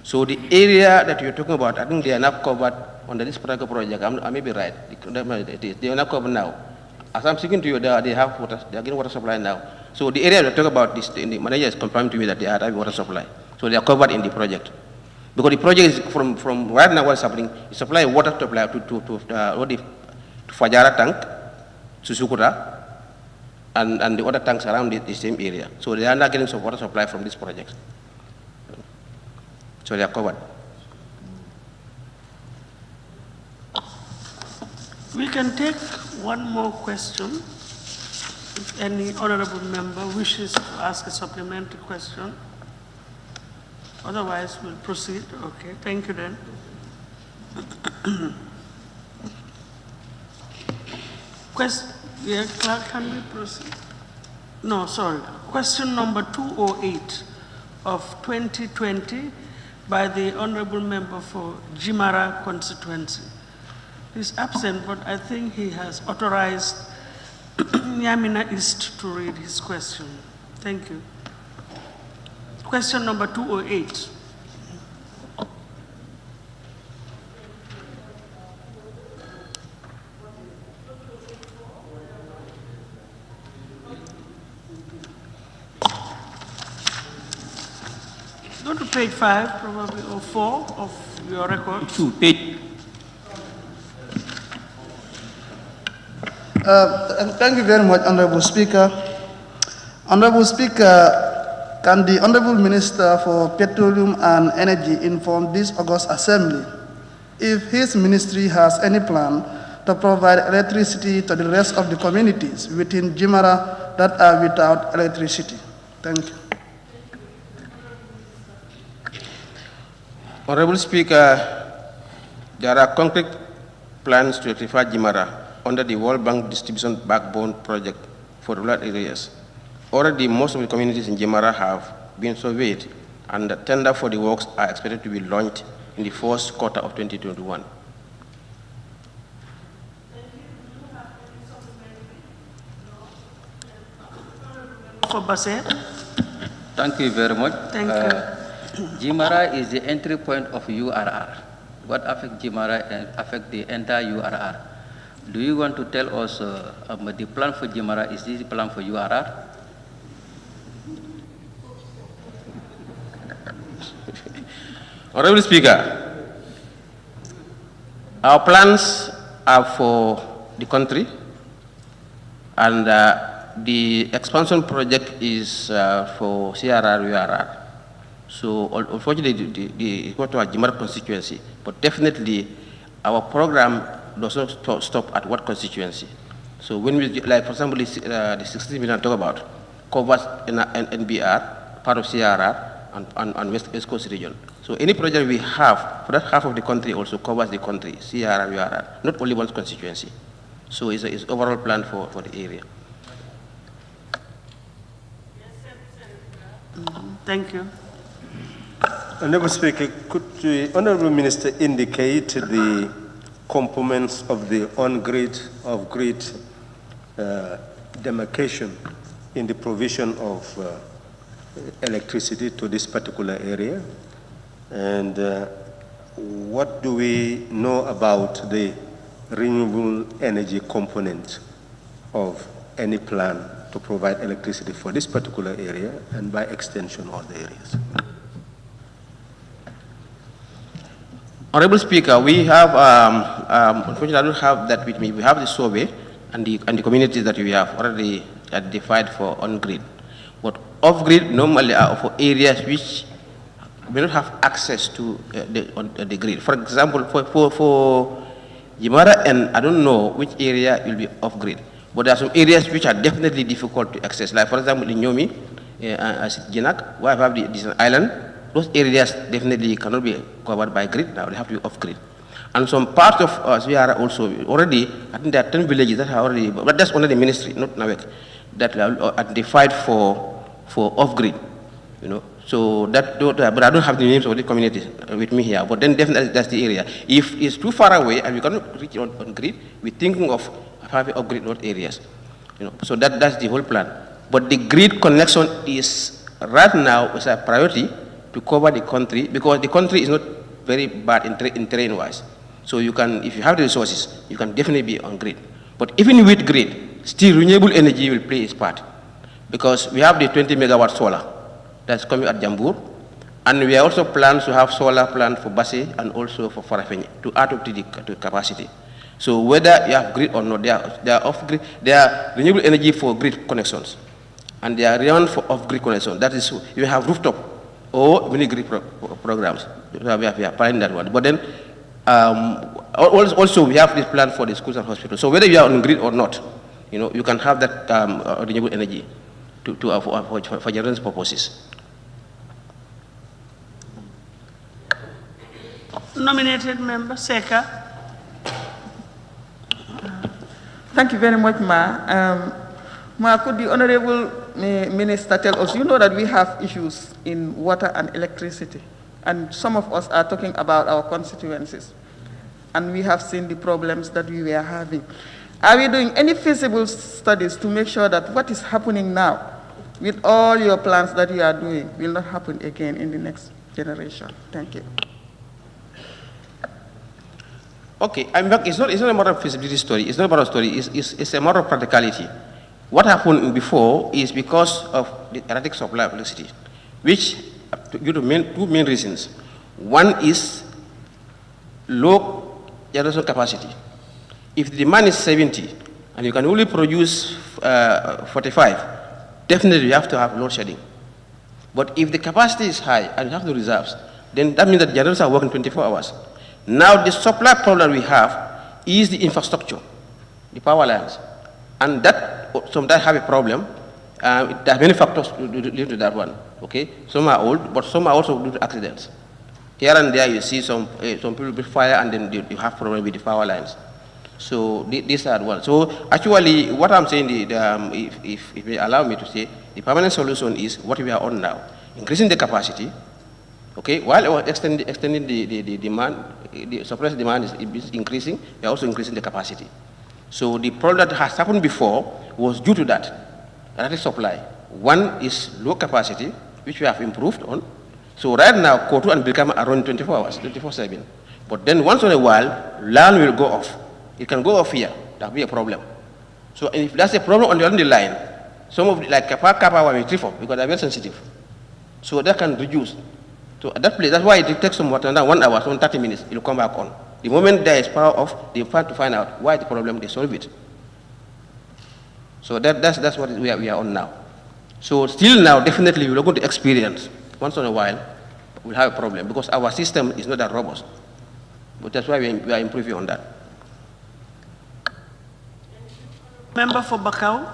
So the area that you're talking about, I think they are not covered under this particular project. I may be right. They are not covered now. As I'm speaking to you, they have water. They are getting water supply now. So the area we're talking about, the manager is confirming to me that they are having water supply. So they are covered in the project. Because the project is from right now what's happening, is supply water supply to Fajara tank, Susukura, and the other tanks around the same area. So they are not getting some water supply from this project. So they are covered. We can take one more question. If any honorable member wishes to ask a supplementary question. Otherwise, we'll proceed. Okay, thank you then. Clerk, can we proceed? No, sorry. Question number 208 of 2020 by the honorable member for Jimara constituency. He's absent, but I think he has authorized Yamina East to read his question. Thank you. Question number 208. Go to page 5, probably, or 4 of your record. Page. Thank you very much, Honorable Speaker. Honorable Speaker, can the Honorable Minister for Petroleum and Energy inform this August Assembly if his ministry has any plan to provide electricity to the rest of the communities within Jimara that are without electricity? Thank you. Honorable Speaker, there are concrete plans to electrify Jimara under the World Bank Distribution Backbone Project for rural areas. Already, most of the communities in Jimara have been surveyed, and the tender for the works are expected to be launched in the first quarter of 2021. For Basse. Thank you very much. Thank you. Jimara is the entry point of URR. What affects Jimara and affect the entire URR? Do you want to tell us the plan for Jimara? Is this the plan for URR? Honorable Speaker, our plans are for the country, and the expansion project is for CRR, URR. So unfortunately, the Jimar constituency, but definitely our program does not stop at what constituency. So when we, like for example, the 60 million I talk about covers NBR, part of CRR, and West Coast region. So any project we have for that half of the country also covers the country, CRR, URR, not only one constituency. So it's an overall plan for the area. Thank you. Honorable Speaker, could the Honorable Minister indicate the components of the on-grid, off-grid demarcation in the provision of electricity to this particular area? And what do we know about the renewable energy component of any plan to provide electricity for this particular area and by extension all the areas? Honorable Speaker, we have, unfortunately I don't have that with me, we have the survey and the communities that we have already identified for on-grid. But off-grid normally are for areas which may not have access to the grid. For example, for Yimara, and I don't know which area will be off-grid, but there are some areas which are definitely difficult to access. Like for example, in Nyomi, Jinak, where I have this island, those areas definitely cannot be covered by grid now, they have to be off-grid. And some parts of Sviara also already, I think there are 10 villages that are already, but that's only the ministry, not NAWEC, that are identified for off-grid, you know. So that, but I don't have the names of the communities with me here, but then definitely that's the area. If it's too far away and we cannot reach on grid, we're thinking of having off-grid road areas, you know. So that's the whole plan. But the grid connection is right now is a priority to cover the country, because the country is not very bad in terrain-wise. So you can, if you have the resources, you can definitely be on grid. But even with grid, still renewable energy will play its part, because we have the 20 megawatt solar that's coming at Jambur, and we also plan to have solar plant for Basse and also for Farafenye to add up to the capacity. So whether you have grid or not, they are off grid. They are renewable energy for grid connections, and they are renowned for off grid connection. That is, you have rooftop or mini grid programs. We are planning that one. But then also we have this plan for the schools and hospitals. So whether you are on grid or not, you know, you can have that renewable energy for general purposes. Nominated member Seka. Thank you very much, Ma. Ma, could the Honorable Minister tell us, you know that we have issues in water and electricity, and some of us are talking about our constituencies, and we have seen the problems that we were having. Are we doing any feasible studies to make sure that what is happening now, with all your plans that you are doing, will not happen again in the next generation? Thank you. Okay, it's not a matter of feasibility study. It's not about a story. It's a matter of practicality. What happened before is because of the erratic supply of electricity, which due to two main reasons. One is low generation capacity. If the demand is 70 and you can only produce 45, definitely you have to have load shedding. But if the capacity is high and you have the reserves, then that means that generators are working 24 hours. Now the supply problem we have is the infrastructure, the power lines, and that sometimes have a problem. There are many factors due to that one. Okay, some are old, but some are also due to accidents. Here and there you see some people with fire, and then you have problem with the power lines. So these are one. So actually, what I'm saying, if you allow me to say, the permanent solution is what we are on now, increasing the capacity. Okay, while extending the demand, the supply demand is increasing, we are also increasing the capacity. So the problem that has happened before was due to that, erratic supply. One is low capacity, which we have improved on. So right now, Kotu and Birkama are running 24 hours, 24/7. But then once in a while, land will go off. It can go off here. That will be a problem. So if that's a problem on the line, some of like Kappa will trip off because they're very sensitive. So that can reduce. So at that place, that's why it takes some water, now 1 hour, so 30 minutes, it will come back on. The moment there is power off, they try to find out why the problem, they solve it. So that's what we are on now. So still now, definitely we're going to experience, once in a while, we'll have a problem because our system is not that robust. But that's why we are improving on that. Member for Bakau.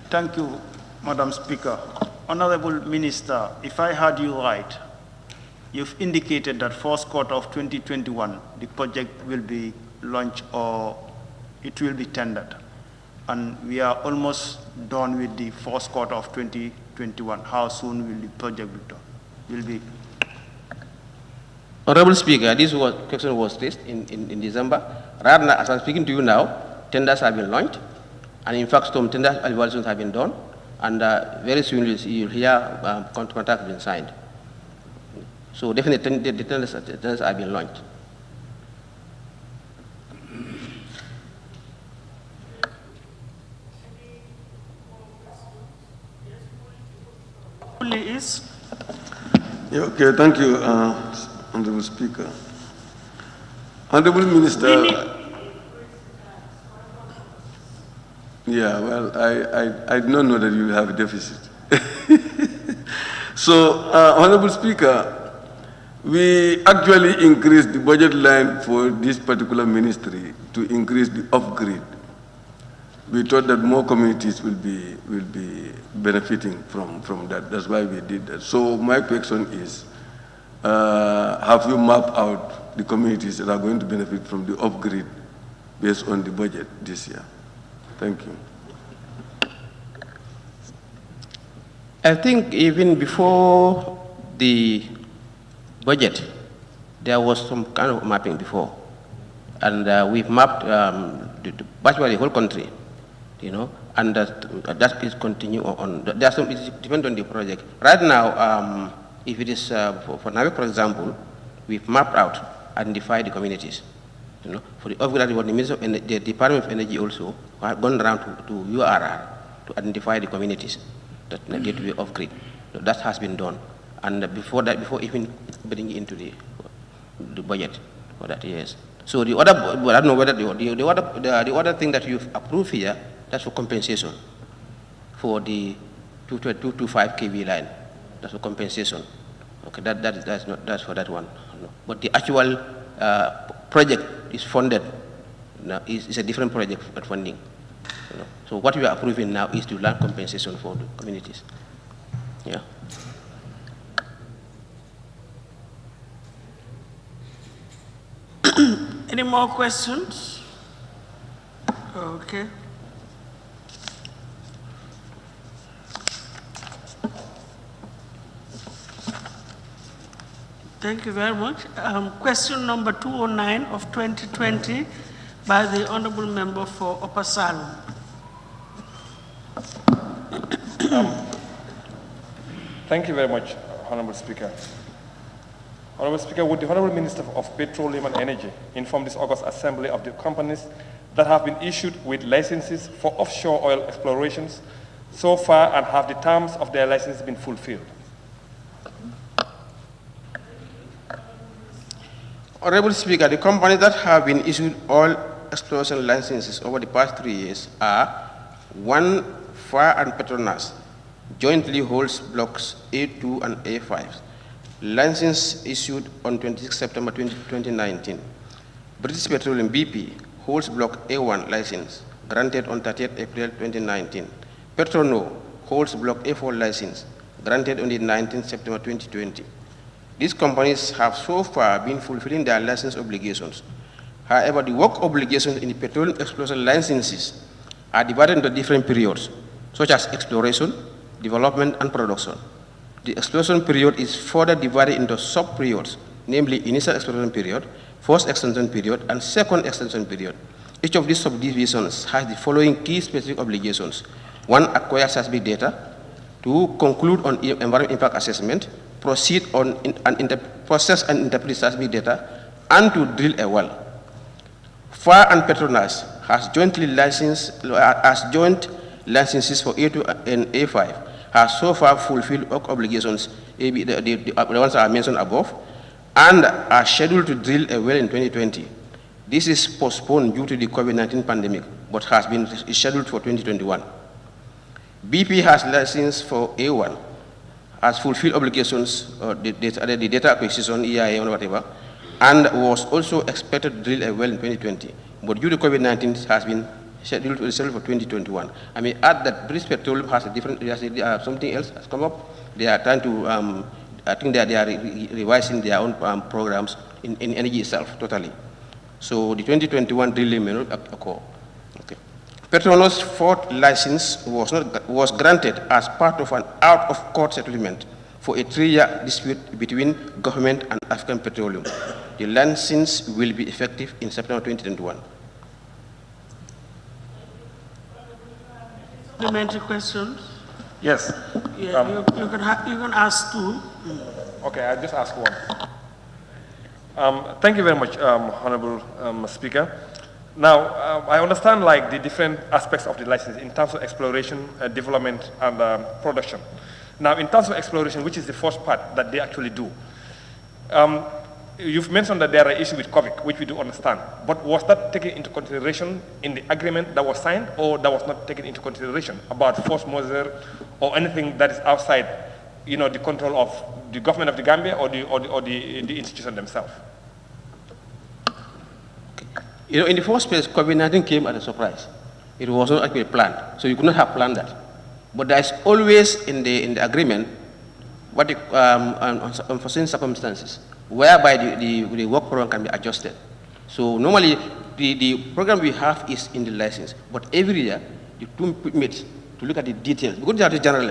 Thank you, Madam Speaker. Honorable Minister, if I heard you right, you've indicated that first quarter of 2021, the project will be launched or it will be tendered. And we are almost done with the first quarter of 2021. How soon will the project be done? Will be. Honorable Speaker, this question was raised in December. Right now, as I'm speaking to you now, tenders have been launched. And in fact, some tender evaluations have been done. And very soon you'll hear contracts have been signed. So definitely the tenders have been launched. Yeah, okay, thank you, Honorable Speaker. Honorable Minister, yeah, well, I did not know that you have a deficit. So, Honorable Speaker, we actually increased the budget line for this particular ministry to increase the off-grid. We thought that more communities will be benefiting from that. That's why we did that. So my question is, have you mapped out the communities that are going to benefit from the off-grid based on the budget this year? Thank you. I think even before the budget, there was some kind of mapping before. And we've mapped virtually the whole country. You know, and that is continue on. There's some, it depends on the project. Right now, if it is for Navik, for example, we've mapped out, identified the communities. You know, for the off-grid, the Department of Energy also have gone around to URR to identify the communities that need to be off-grid. So that has been done, and before that, before even bringing into the budget for that, yes. So the other, well, I don't know whether the other thing that you've approved here, that's for compensation for the 225 kV line. That's for compensation. Okay, that's for that one. No. But the actual project is funded. Now is a different project funding. You know. So what we are approving now is to land compensation for the communities. Yeah. Any more questions? Okay. Thank you very much. Question number 209 of 2020 by the Honorable Member for Upper Salem. Thank you very much, Honorable Speaker. Honorable Speaker, would the Honorable Minister of Petroleum and Energy inform this August Assembly of the companies that have been issued with licenses for offshore oil explorations so far, and have the terms of their licenses been fulfilled? Honorable Speaker, the companies that have been issued oil exploration licenses over the past 3 years are 1, Fire and Petronas, jointly holds blocks A2 and A5. License issued on 26 September 2019. British Petroleum BP holds block A1 license, granted on 30th April 2019. Petrono holds block A4 license, granted on the 19th September 2020. These companies have so far been fulfilling their license obligations. However, the work obligations in the petroleum exploration licenses are divided into different periods, such as exploration, development, and production. The exploration period is further divided into sub-periods, namely initial exploration period, first extension period, and second extension period. Each of these subdivisions has the following key specific obligations. 1, acquire seismic data. 2, conclude on environmental impact assessment. Proceed on process and interpret seismic data, and to drill a well. Fire and Petronas has joint licenses for A2 and A5. has so far fulfilled all obligations, the ones I mentioned above, and are scheduled to drill a well in 2020. This is postponed due to the COVID-19 pandemic, but has been scheduled for 2021. BP has license for A1, has fulfilled obligations, the data acquisition, EIA or whatever, and was also expected to drill a well in 2020. But due to COVID-19, it has been scheduled for 2021. I mean, add that British Petroleum has a different, something else has come up. They are trying to, I think they are revising their own programs in energy itself, totally. So the 2021 drilling may not occur. Okay. Petronas' fourth license was granted as part of an out-of-court settlement for a 3-year dispute between government and African Petroleum. The license will be effective in September 2021. Supplementary questions? Yes. Yeah, you can ask two. Okay, I'll just ask one. Thank you very much, Honorable Speaker. Now, I understand like the different aspects of the license in terms of exploration, development, and production. Now, in terms of exploration, which is the first part that they actually do, you've mentioned that there are issues with COVID, which we do understand. But was that taken into consideration in the agreement that was signed, or that was not taken into consideration about force majeure or anything that is outside, the control of the government of the Gambia or the institution themselves? In the first place, COVID-19 came as a surprise. It was not actually planned, so you could not have planned that. But there is always in the agreement what unforeseen circumstances, whereby the work program can be adjusted. So normally, the program we have is in the license, but every year the two meet to look at the details, because they are the general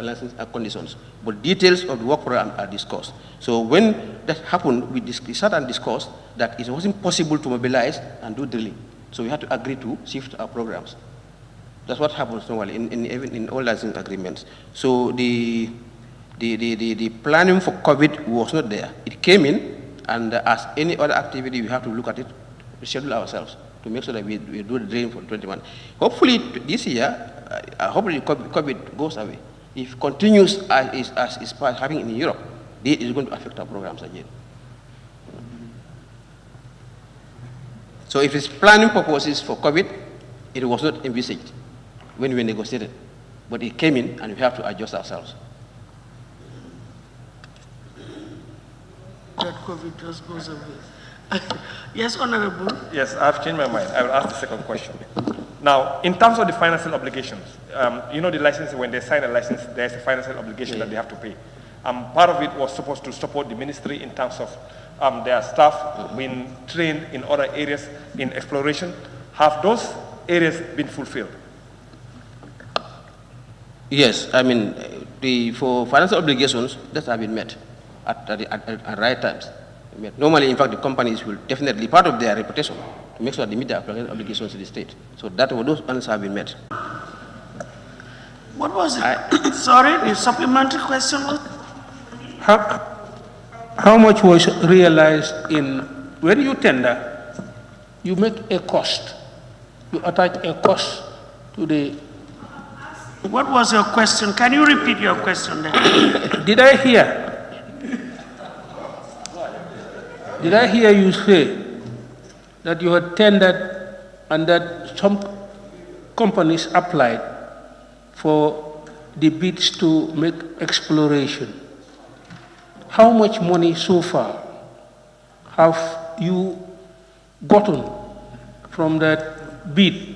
license conditions, but details of the work program are discussed. So when that happened, we sat and discussed that it wasn't possible to mobilize and do drilling. So we had to agree to shift our programs. That's what happens normally in all license agreements. So the planning for COVID was not there. It came in, and as any other activity, we have to look at it, schedule ourselves to make sure that we do the drilling for 21. Hopefully this year, hopefully COVID goes away. If it continues as is happening in Europe, it is going to affect our programs again. So if it's planning purposes for COVID, it was not envisaged when we negotiated, but it came in and we have to adjust ourselves. That COVID just goes away. Yes, Honorable. Yes, I've changed my mind. I will ask the second question. Now, in terms of the financial obligations, the license, when they sign a license, there's a financial obligation that they have to pay. Part of it was supposed to support the ministry in terms of their staff being trained in other areas in exploration. Have those areas been fulfilled? Yes, I mean, for financial obligations, that have been met at right times. Normally, in fact, the companies will definitely, part of their reputation, to make sure they meet their obligations to the state. So those answers have been met. What was it? Sorry, the supplementary question was? How much was realized when you tender, you make a cost, you attach a cost to the... What was your question? Can you repeat your question then? Did I hear you say that you had tendered and that some companies applied for the bids to make exploration? How much money so far have you gotten from that bid?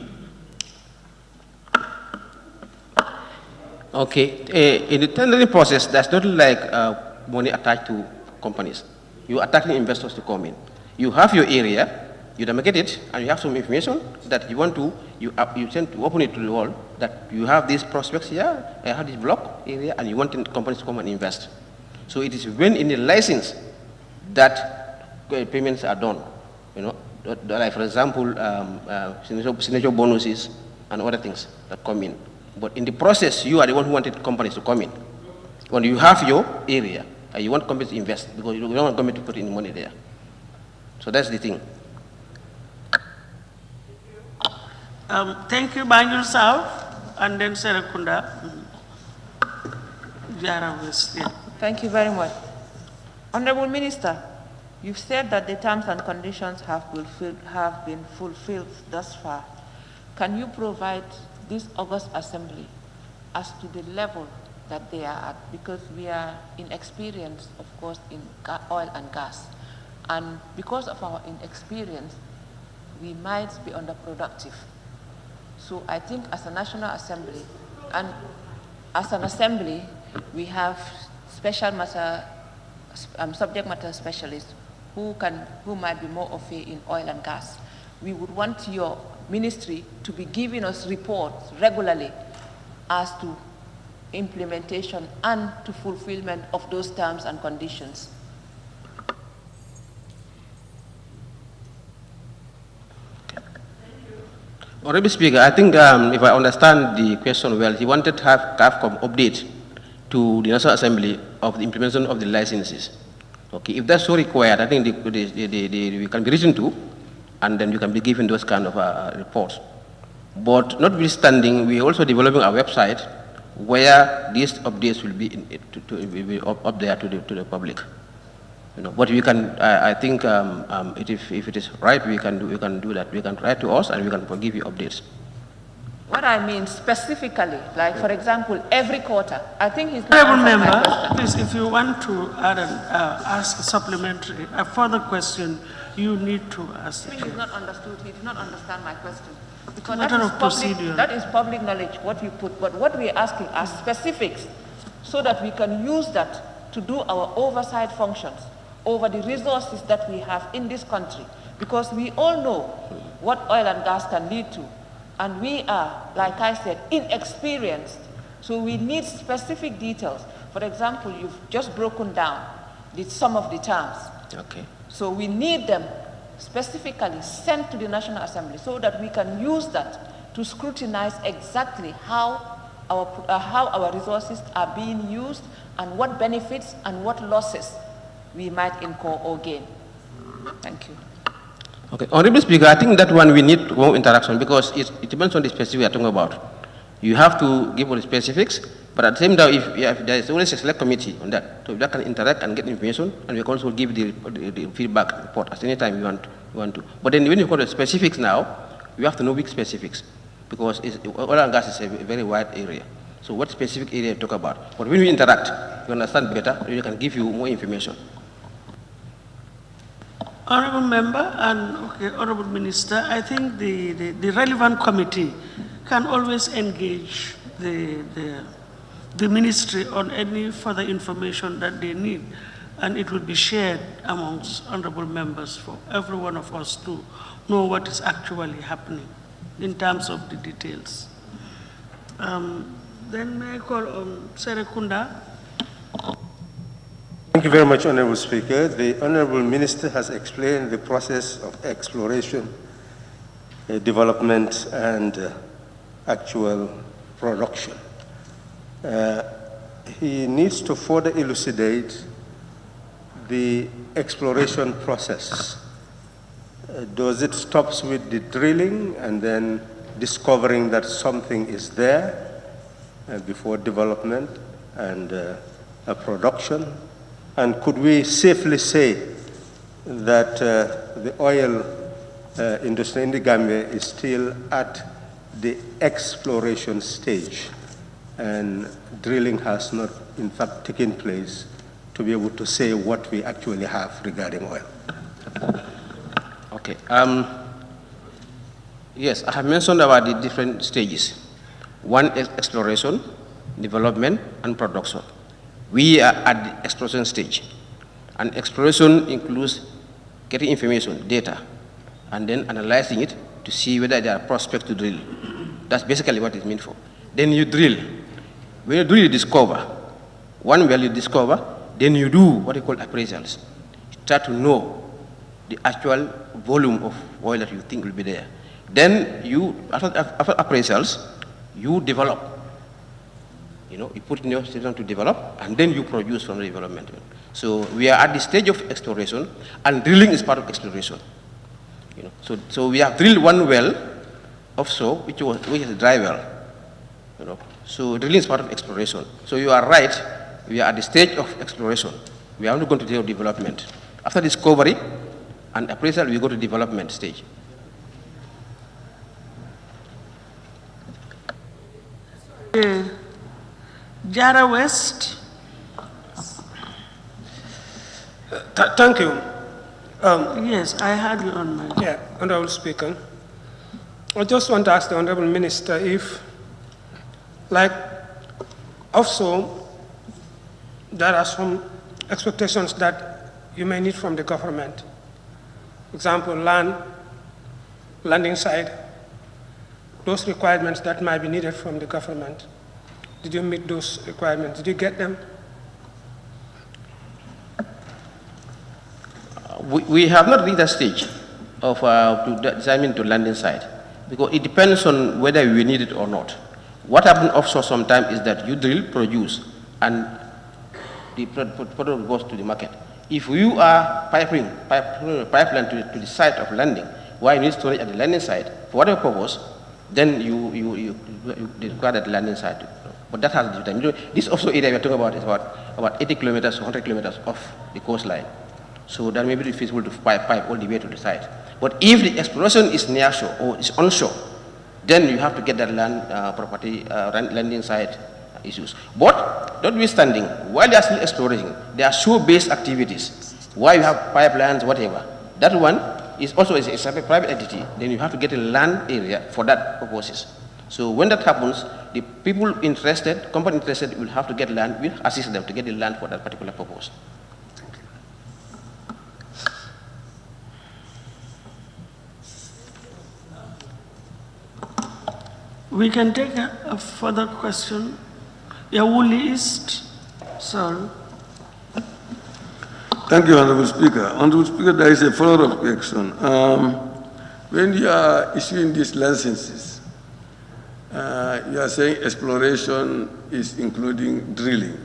Okay, in the tendering process, there's not like money attached to companies. You are attacking investors to come in. You have your area, you demarcate it, and you have some information that you want to, you tend to open it to the world, that you have these prospects here, I have this block area, and you want companies to come and invest. So it is when in the license that payments are done, like for example, signature bonuses and other things that come in. But in the process, you are the one who wanted companies to come in. When you have your area, you want companies to invest, because you don't want companies to put in money there. So that's the thing. Thank you, Banjul South, and then Serekunda. Jara West. Yeah. Thank you very much. Honorable Minister, you've said that the terms and conditions have been fulfilled thus far. Can you provide this August Assembly as to the level that they are at? Because we are inexperienced, of course, in oil and gas. And because of our inexperience, we might be underproductive. So I think as a National Assembly, and as an assembly, we have subject matter specialists who might be more au fait in oil and gas. We would want your ministry to be giving us reports regularly as to implementation and to fulfillment of those terms and conditions. Honorable Speaker, I think if I understand the question well, he wanted to have CAFCOM update to the National Assembly of the implementation of the licenses. Okay, if that's so required, I think we can be written to, and then you can be given those kind of reports. But notwithstanding, we are also developing a website where these updates will be up there to the public. You know, but we can, I think, if it is right, we can do that. We can write to us, and we can give you updates. What I mean specifically, like for example, every quarter, I think he's not Honorable answering my member, question. please, if you want to ask a supplementary, a further question, you need to ask. He did not understood. He did not understand my question. Because Matter of procedure. that is public knowledge, what you put. But what we're asking are specifics so that we can use that to do our oversight functions over the resources that we have in this country. Because we all know what oil and gas can lead to. And we are, like I said, inexperienced. So we need specific details. For example, you've just broken down some of the terms. Okay. So we need them specifically sent to the National Assembly so that we can use that to scrutinize exactly how our resources are being used and what benefits and what losses we might incur or gain. Thank you. Okay, Honorable Speaker, I think that one we need more interaction because it depends on the specifics we are talking about. You have to give all the specifics, but at the same time, if there is always a select committee on that, so that can interact and get information, and we can also give the feedback report at any time you want to. But then when you call the specifics now, you have to know which specifics, because oil and gas is a very wide area. So what specific area you talk about? But when we interact, you understand better, we can give you more information. Honorable Member and Honorable Minister, I think the relevant committee can always engage the ministry on any further information that they need, and it will be shared amongst honorable members for every one of us to know what is actually happening in terms of the details. Then may I call on Serekunda? Thank you very much, Honorable Speaker. The Honorable Minister has explained the process of exploration, development, and actual production. He needs to further elucidate the exploration process. Does it stop with the drilling and then discovering that something is there before development and a production? And could we safely say that the oil industry in the Gambia is still at the exploration stage and drilling has not in fact taken place to be able to say what we actually have regarding oil? Okay. Yes, I have mentioned about the different stages. One is exploration, development, and production. We are at the exploration stage. And exploration includes getting information, data, and then analyzing it to see whether there are prospects to drill. That's basically what it's meant for. Then you drill. When you drill, you discover. One well you discover, then you do what you call appraisals. You try to know the actual volume of oil that you think will be there. Then you, after appraisals, you develop. You know, you put in your system to develop, and then you produce from the development. So we are at the stage of exploration, and drilling is part of exploration. You know, so we have drilled one well offshore, which is a dry well. You know, so drilling is part of exploration. So you are right we are at the stage of exploration. We are not going to do development. After discovery and appraisal, we go to development stage. Jara West. Thank you. Yes, I had you on my... Yeah, Honorable Speaker. I just want to ask the Honorable Minister if, like, also, there are some expectations that you may need from the government. For example, landing site, those requirements that might be needed from the government. Did you meet those requirements? Did you get them? We have not reached that stage of designing to landing site because it depends on whether we need it or not. What happens offshore sometimes is that you drill, produce, and the product goes to the market. If you are pipeline to the site of landing, why you need storage at the landing site, for whatever purpose, then you require that landing site. But that has the time. This also area we are talking about is about 80 kilometers, 100 kilometers off the coastline. So that may be feasible to pipe all the way to the site. But if the exploration is near shore or is onshore, then you have to get that land property, landing site issues. But notwithstanding, while they are still exploring, there are shore-based activities. Why you have pipelines, whatever. That one is also a private entity. Then you have to get a land area for that purposes. So when that happens, the people interested, company interested, will have to get land. We'll assist them to get the land for that particular purpose. We can take a further question. Yawuli East, sorry. Thank you, Honorable Speaker. Honorable Speaker, there is a follow-up question. When you are issuing these licenses, you are saying exploration is including drilling.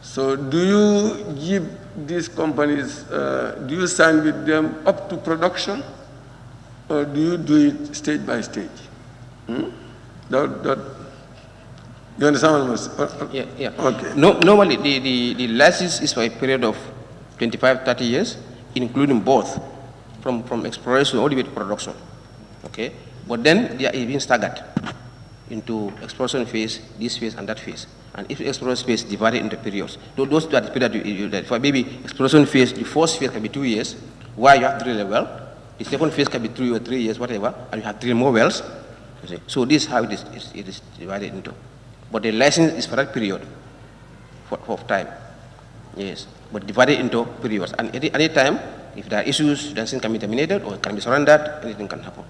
So do you give these companies, do you sign with them up to production, or do you do it stage by stage? You understand what I'm saying? Yeah. Okay. Normally, the license is for a period of 25, 30 years, including both, from exploration all the way to production. Okay? But then they are even staggered into exploration phase, this phase, and that phase. And if the exploration phase divided into periods, those are the period for maybe exploration phase, the first phase can be 2 years, where you have to drill a well. The second phase can be 2 or 3 years, whatever, and you have to drill more wells. So this is how it is divided into. But the license is for that period of time. Yes. But divided into periods. And at any time, if there are issues, the license can be terminated or it can be surrendered, anything can happen.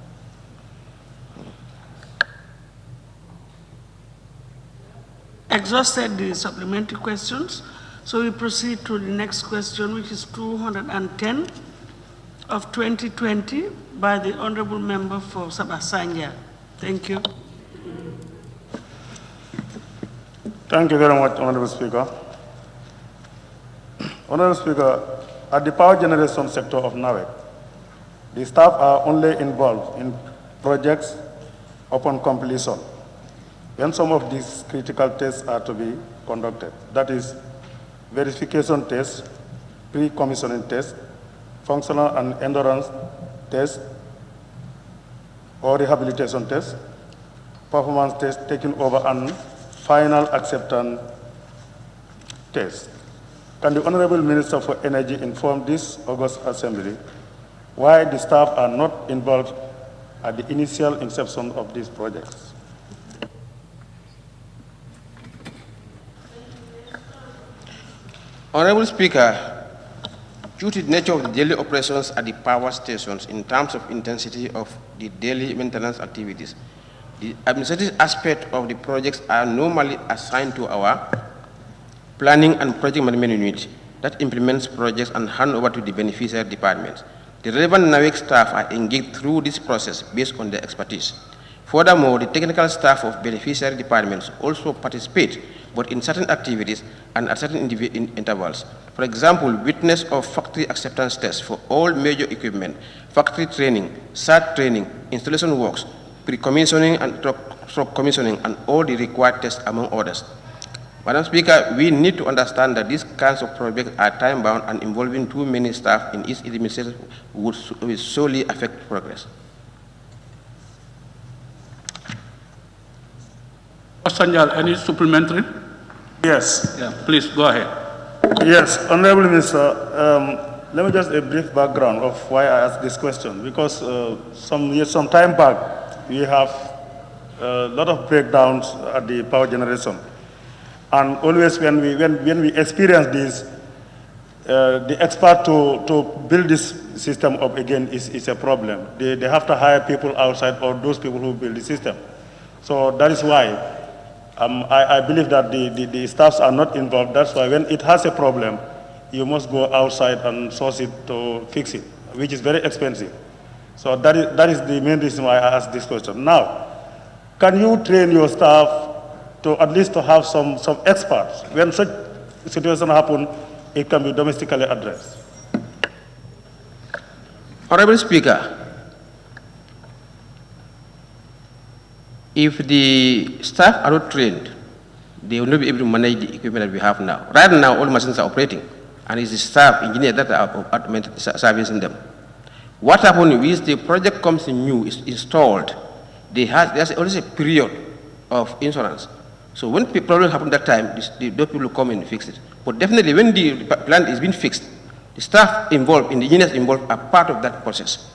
Exhausted the supplementary questions. So we proceed to the next question, which is 210 of 2020 by the Honorable Member for Sabasanya. Thank you. Thank you very much, Honorable Speaker. Honorable Speaker, at the power generation sector of NAWEC, the staff are only involved in projects upon completion, when some of these critical tests are to be conducted. That is, verification tests, pre-commissioning tests, functional and endurance tests, or rehabilitation tests, performance tests taking over, and final acceptance test. Can the Honorable Minister for Energy inform this August Assembly why the staff are not involved at the initial inception of these projects? Honorable Speaker, due to the nature of the daily operations at the power stations in terms of intensity of the daily maintenance activities, the administrative aspect of the projects are normally assigned to our planning and project management unit that implements projects and hand over to the beneficiary departments. The relevant NAWEC staff are engaged through this process based on their expertise. Furthermore, the technical staff of beneficiary departments also participate, but in certain activities and at certain intervals. For example, witness of factory acceptance tests for all major equipment, factory training, SAT training, installation works, pre-commissioning and commissioning, and all the required tests, among others. Madam Speaker, we need to understand that these kinds of projects are time-bound and involving too many staff in each administration would solely affect progress. Sanjal, any supplementary? Yes. Yeah, please go ahead. Yes, Honorable Minister, let me just a brief background of why I asked this question. Because some time back, we have a lot of breakdowns at the power generation. And always when we experience this, the expert to build this system up again is a problem. They have to hire people outside or those people who build the system. So that is why I believe that the staffs are not involved. That's why when it has a problem, you must go outside and source it to fix it, which is very expensive. So that is the main reason why I asked this question. Now, can you train your staff to at least to have some experts? When such situation happen, it can be domestically addressed. Honorable Speaker, if the staff are not trained, they will not be able to manage the equipment that we have now. Right now, all machines are operating, and it's the staff engineers that are servicing them. What happens is the project comes in new, is installed, there's always a period of insurance. So when problems happen that time, those people will come and fix it. But definitely when the plant is being fixed, the staff involved, and the engineers involved are part of that process.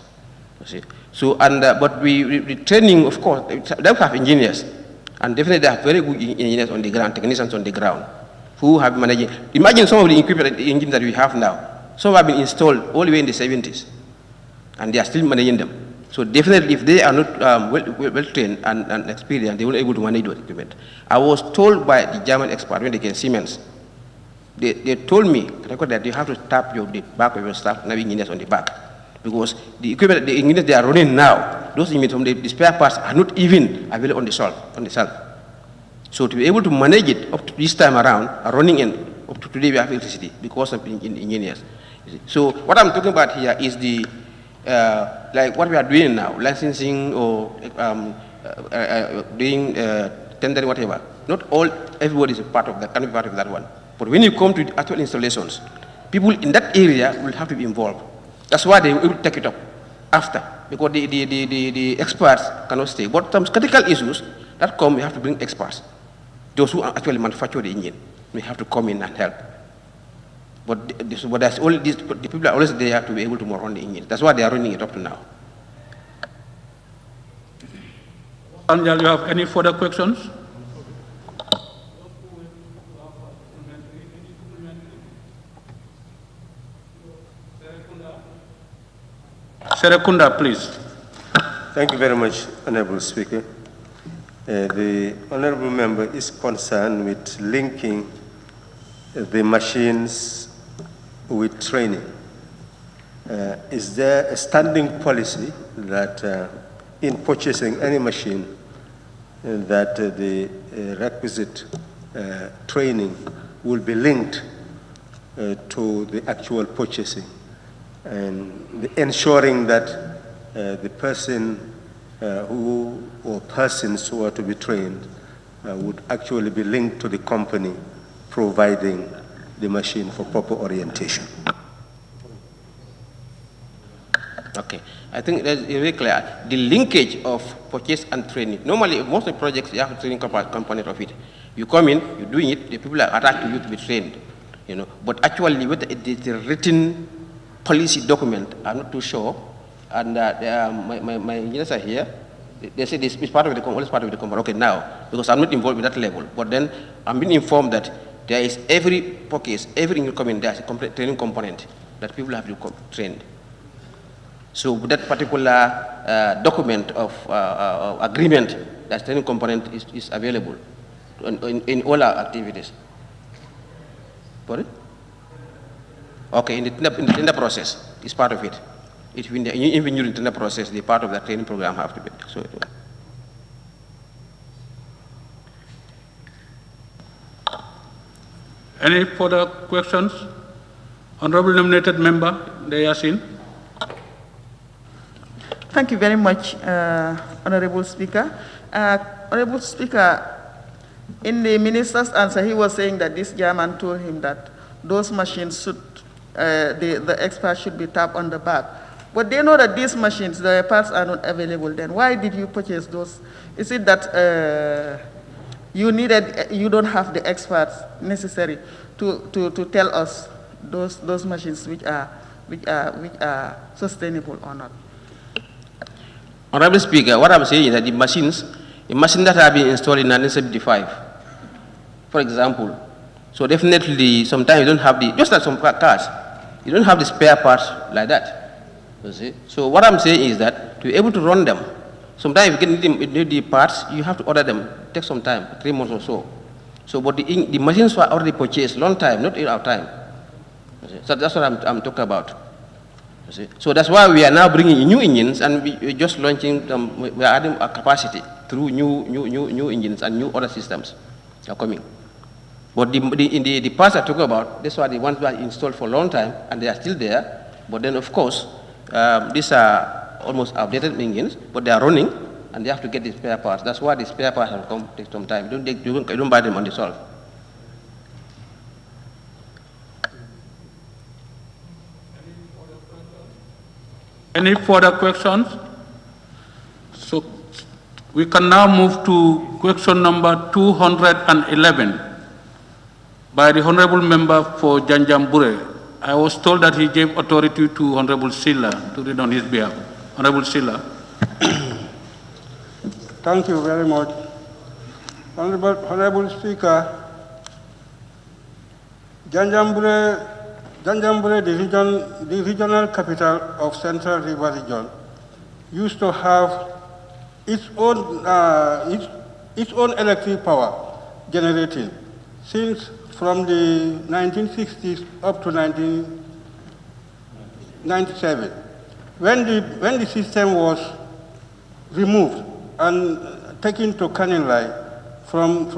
You see? So, but the training, of course, they have engineers, and definitely they have very good engineers on the ground, technicians on the ground, who have managing. Imagine some of the equipment, the engines that we have now, some have been installed all the way in the 70s, and they are still managing them. So definitely, if they are not well trained and experienced, they will be able to manage the equipment. I was told by the German expert when they came, Siemens, they told me that you have to tap the back of your staff and have engineers on the back, because the equipment, the engineers they are running now, those engineers from the spare parts are not even available on the shelf. So to be able to manage it up to this time around, running in up to today we have electricity because of engineers. So what I'm talking about here is the like what we are doing now, licensing or doing tendering, whatever. Not everybody is a part of that, can be part of that one. But when you come to actual installations, people in that area will have to be involved. That's why they will take it up after, because the experts cannot stay. But some critical issues that come, we have to bring experts. Those who actually manufacture the engine, we have to come in and help. But that's all these, the people are always there to be able to run the engine. That's why they are running it up to now. Angel, you have any further questions? Serekunda, please. Thank you very much, Honorable Speaker. The Honorable Member is concerned with linking the machines with training. Is there a standing policy that in purchasing any machine that the requisite training will be linked to the actual purchasing, and ensuring that the person or persons who are to be trained would actually be linked to the company providing the machine for proper orientation? Okay, I think that's very clear. The linkage of purchase and training. Normally, most of the projects, you have a training component of it. You come in, you're doing it, the people are attached to you to be trained, you know. But actually, with the written policy document, I'm not too sure. And my engineers are here. They say this is part of the always part of the company. Okay, now, because I'm not involved with that level. But then I'm being informed that there is every purchase, every incoming, there's a training component that people have to be trained. So that particular document of agreement, that training component is available in all our activities. Pardon? Okay, in the tender process, it's part of it. Even during the tender process, the part of that training program have to be. So, any further questions? Honorable nominated member, Yasin. Thank you very much, Honorable Speaker. Honorable Speaker, In the minister's answer, he was saying that this German told him that those machines should, the experts should be tapped on the back. But they know that these machines, the parts are not available. Then why did you purchase those? Is it that you don't have the experts necessary to tell us those machines which are sustainable or not? Honorable Speaker, what I'm saying is that the machines that have been installed in 1975, for example, so definitely sometimes you don't have just like some cars, you don't have the spare parts like that. You see? So what I'm saying is that to be able to run them, sometimes if you need the parts, you have to order them. It takes some time, 3 months or so. So, but the machines were already purchased long time, not in our time. You see? So that's what I'm talking about. You see? So that's why we are now bringing in new engines, and we're just launching them. We are adding a capacity through new engines and new other systems are coming. But the parts I'm talking about, that's why the ones were installed for a long time, and they are still there. But then, of course, these are almost outdated engines, but they are running, and they have to get the spare parts. That's why the spare parts have come take some time. You don't buy them on the shelf. Any further questions? So we can now move to question number 211 by the Honorable Member for Janjambure. I was told that he gave authority to Honorable Silla to read on his behalf. Honorable Silla. Thank you very much. Honorable Speaker, Janjambure, the regional capital of Central River Region, used to have its own electric power generating since from the 1960s up to 1997. When the system was removed and taken to Canning Line, from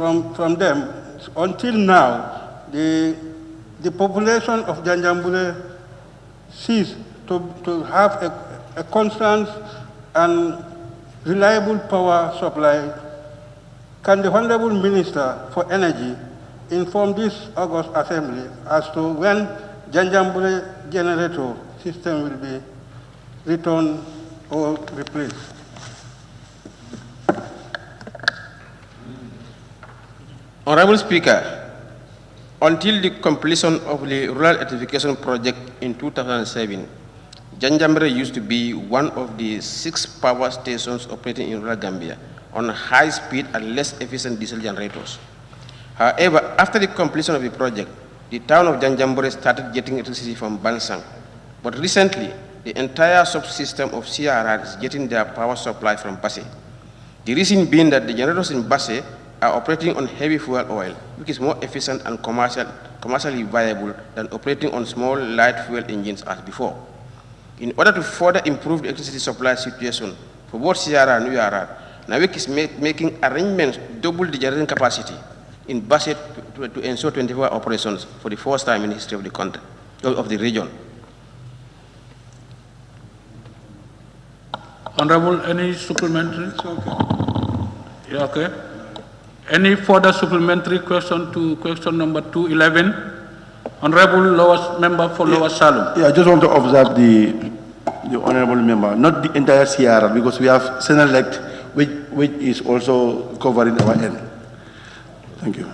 them until now, the population of Janjambure ceased to have a constant and reliable power supply. Can the Honorable Minister for Energy inform this August Assembly as to when Janjambure generator system will be returned or replaced? Honorable Speaker, until the completion of the rural electrification project in 2007, Janjambure used to be one of the 6 power stations operating in rural Gambia on high speed and less efficient diesel generators. However, after the completion of the project, the town of Janjambure started getting electricity from Bansang. But recently, the entire subsystem of CRR is getting their power supply from Basse. The reason being that the generators in Basse are operating on heavy fuel oil, which is more efficient and commercially viable than operating on small light fuel engines as before. In order to further improve the electricity supply situation for both CRR and URR, NAWIC is making arrangements to double the generating capacity in Basse to ensure 24-hour operations for the first time in the history of the country, of the region. Honorable, any supplementary? Okay. Yeah, okay. Any further supplementary question to question number 211? Honorable Lower Member for Lower Salem. Yeah, I just want to observe the Honorable Member, not the entire CRR, because we have Senelect, which is also covering our end. Thank you.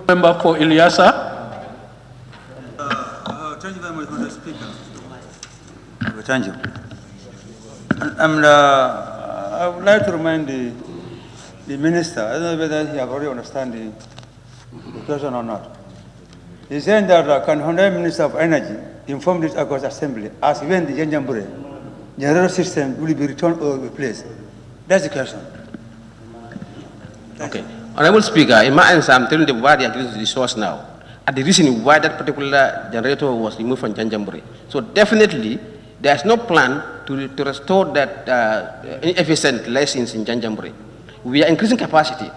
Member for Ilyasa. Thank you very much, Mr. Speaker. Thank you. I would like to remind the Minister, I don't know whether he has already understand the question or not. He's saying that can Honorable Minister of Energy inform this August Assembly as when the Janjambure generator system will be returned or replaced? That's the question. Okay. Honorable Speaker, in my answer, I'm telling them why they agree to the source now, and the reason why that particular generator was removed from Janjambure. So definitely, there's no plan to restore that inefficient license in Janjambure. We are increasing capacity,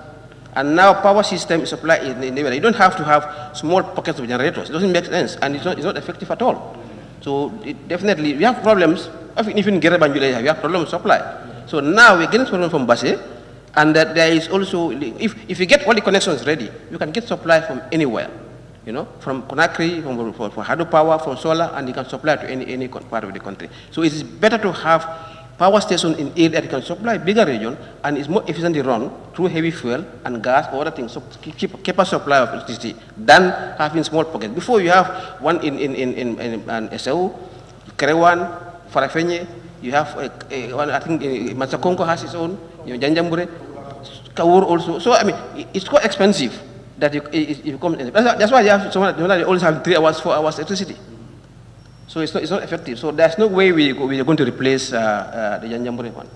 and now power system supply is you don't have to have small pockets of generators. It doesn't make sense, and it's not effective at all. So definitely, we have problems. Even in Gerebanjule, we have problems with supply. So now we're getting supply from Basse, and that there is also, if you get all the connections ready, you can get supply from anywhere. From Conakry, for hydropower, from solar, and you can supply to any part of the country. So it is better to have power station in area that can supply bigger region and is more efficiently run through heavy fuel and gas or other things, so keep a supply of electricity than having small pockets. Before you have one in SAU, Kerewan, Farafenye, you have one, I think Matsakonko has its own, Janjambure, Kawur also. So I mean, it's quite expensive. That you come. That's why you have someone. They always have 3 hours, 4 hours electricity. So it's not effective. So there's no way we are going to replace the Janjambure one.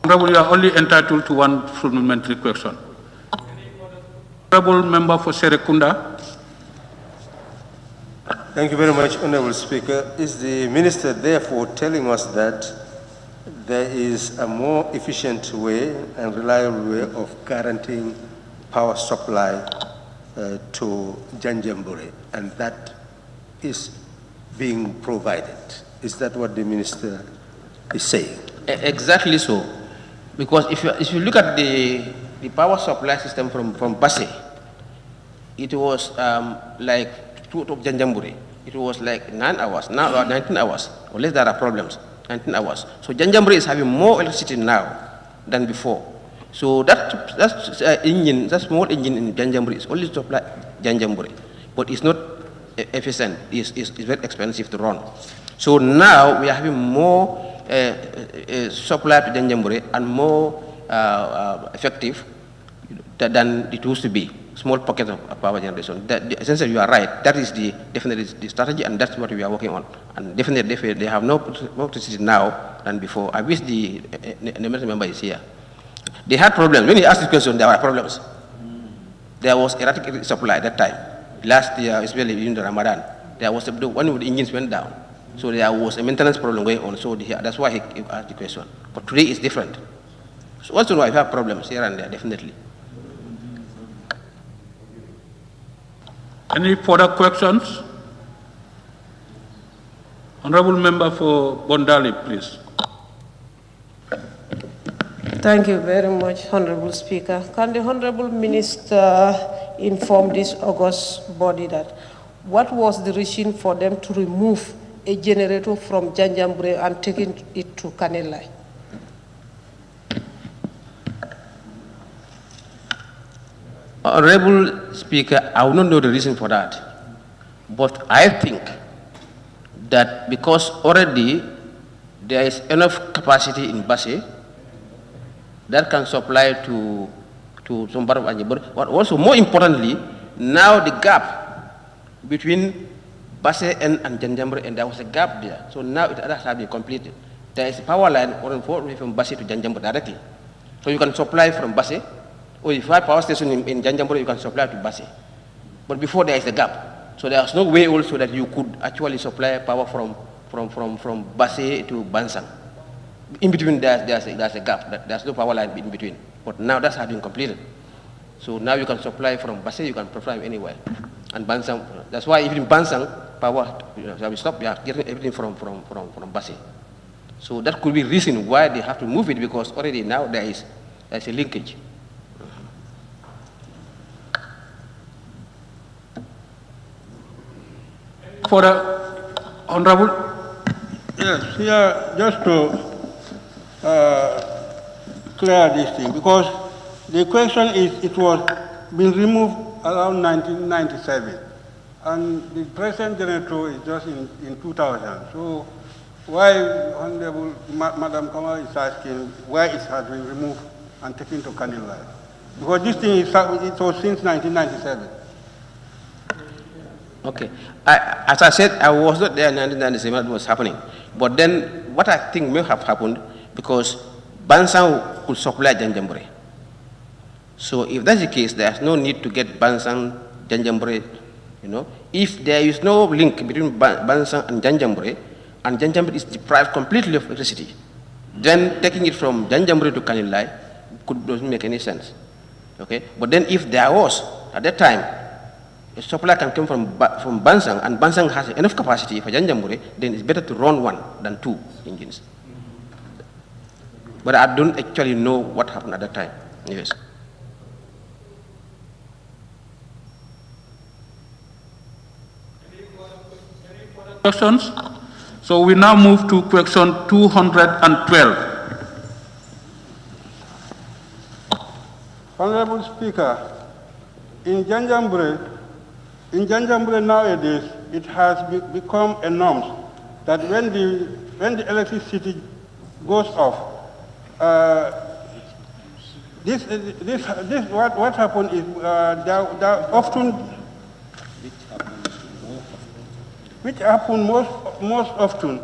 Honorable, you are only entitled to one supplementary question. Honorable member for Serekunda. Thank you very much, Honorable Speaker. Is the Minister therefore telling us that there is a more efficient way and reliable way of guaranteeing power supply to Janjambure, and that is being provided? Is that what the Minister is saying? Exactly so. Because if you look at the power supply system from Basse, it was like to Janjambure. It was like 9 hours, now 19 hours, unless there are problems. 19 hours. So Janjambure is having more electricity now than before. So that engine, that small engine in Janjambure is only to supply Janjambure, but it's not efficient. It's very expensive to run. So now we are having more supply to Janjambure and more effective than it used to be. Small pockets of power generation. Essentially, you are right. That is definitely the strategy, and that's what we are working on. And definitely, they have more electricity now than before. I wish the member is here. They had problems. When he asked the question, there were problems. There was erratic supply at that time. Last year, especially during the Ramadan, there was one of the engines went down. So there was a maintenance problem going on. So that's why he asked the question. But today it's different. So also, I have problems here and there, definitely. Any further questions? Honorable member for Bondali, please. Thank you very much, Honorable Speaker. Can the Honorable Minister inform this august body that what was the reason for them to remove a generator from Janjambure and taking it to Kanelai? Honorable Speaker, I will not know the reason for that. But I think that because already there is enough capacity in Basse that can supply to some part of Anjabur. But also, more importantly, now the gap between Basse and Janjambur, and there was a gap there. So now it has been completed. There is a power line from Basse to Janjambur directly. So you can supply from Basse, or if you have power station in Janjambur, you can supply to Basse. But before there is a gap. So there's no way also that you could actually supply power from Basse to Bansang. In between there's a gap. There's no power line in between. But now that's been completed. So now you can supply from Basse, you can supply anywhere. And Bansang, that's why even Bansang power, we stop getting everything from Basse. So that could be the reason why they have to move it, because already now there's a linkage. For the Honorable? Yes, here, just to clear this thing, because the question is, it was been removed around 1997, and the present generator is just in 2000. So why Honorable Madam Kamal is asking why it has been removed and taken to Kanilai? Because this thing is, it was since 1997. Okay. As I said, I was not there in 1997 when it was happening. But then what I think may have happened, because Bansang could supply Janjambure. So if that's the case, there's no need to get Bansang, Janjambure, If there is no link between Bansang and Janjambure is deprived completely of electricity, then taking it from Janjambure to Kanilai doesn't make any sense. Okay? But then if there was, at that time, a supply can come from Bansang, and Bansang has enough capacity for Janjambure, then it's better to run one than two engines. But I don't actually know what happened at that time. Yes. Questions? So we now move to question 212. Honorable Speaker, in Janjambure nowadays, it has become a norm that when the electricity goes off, what happened is there often, which happen most often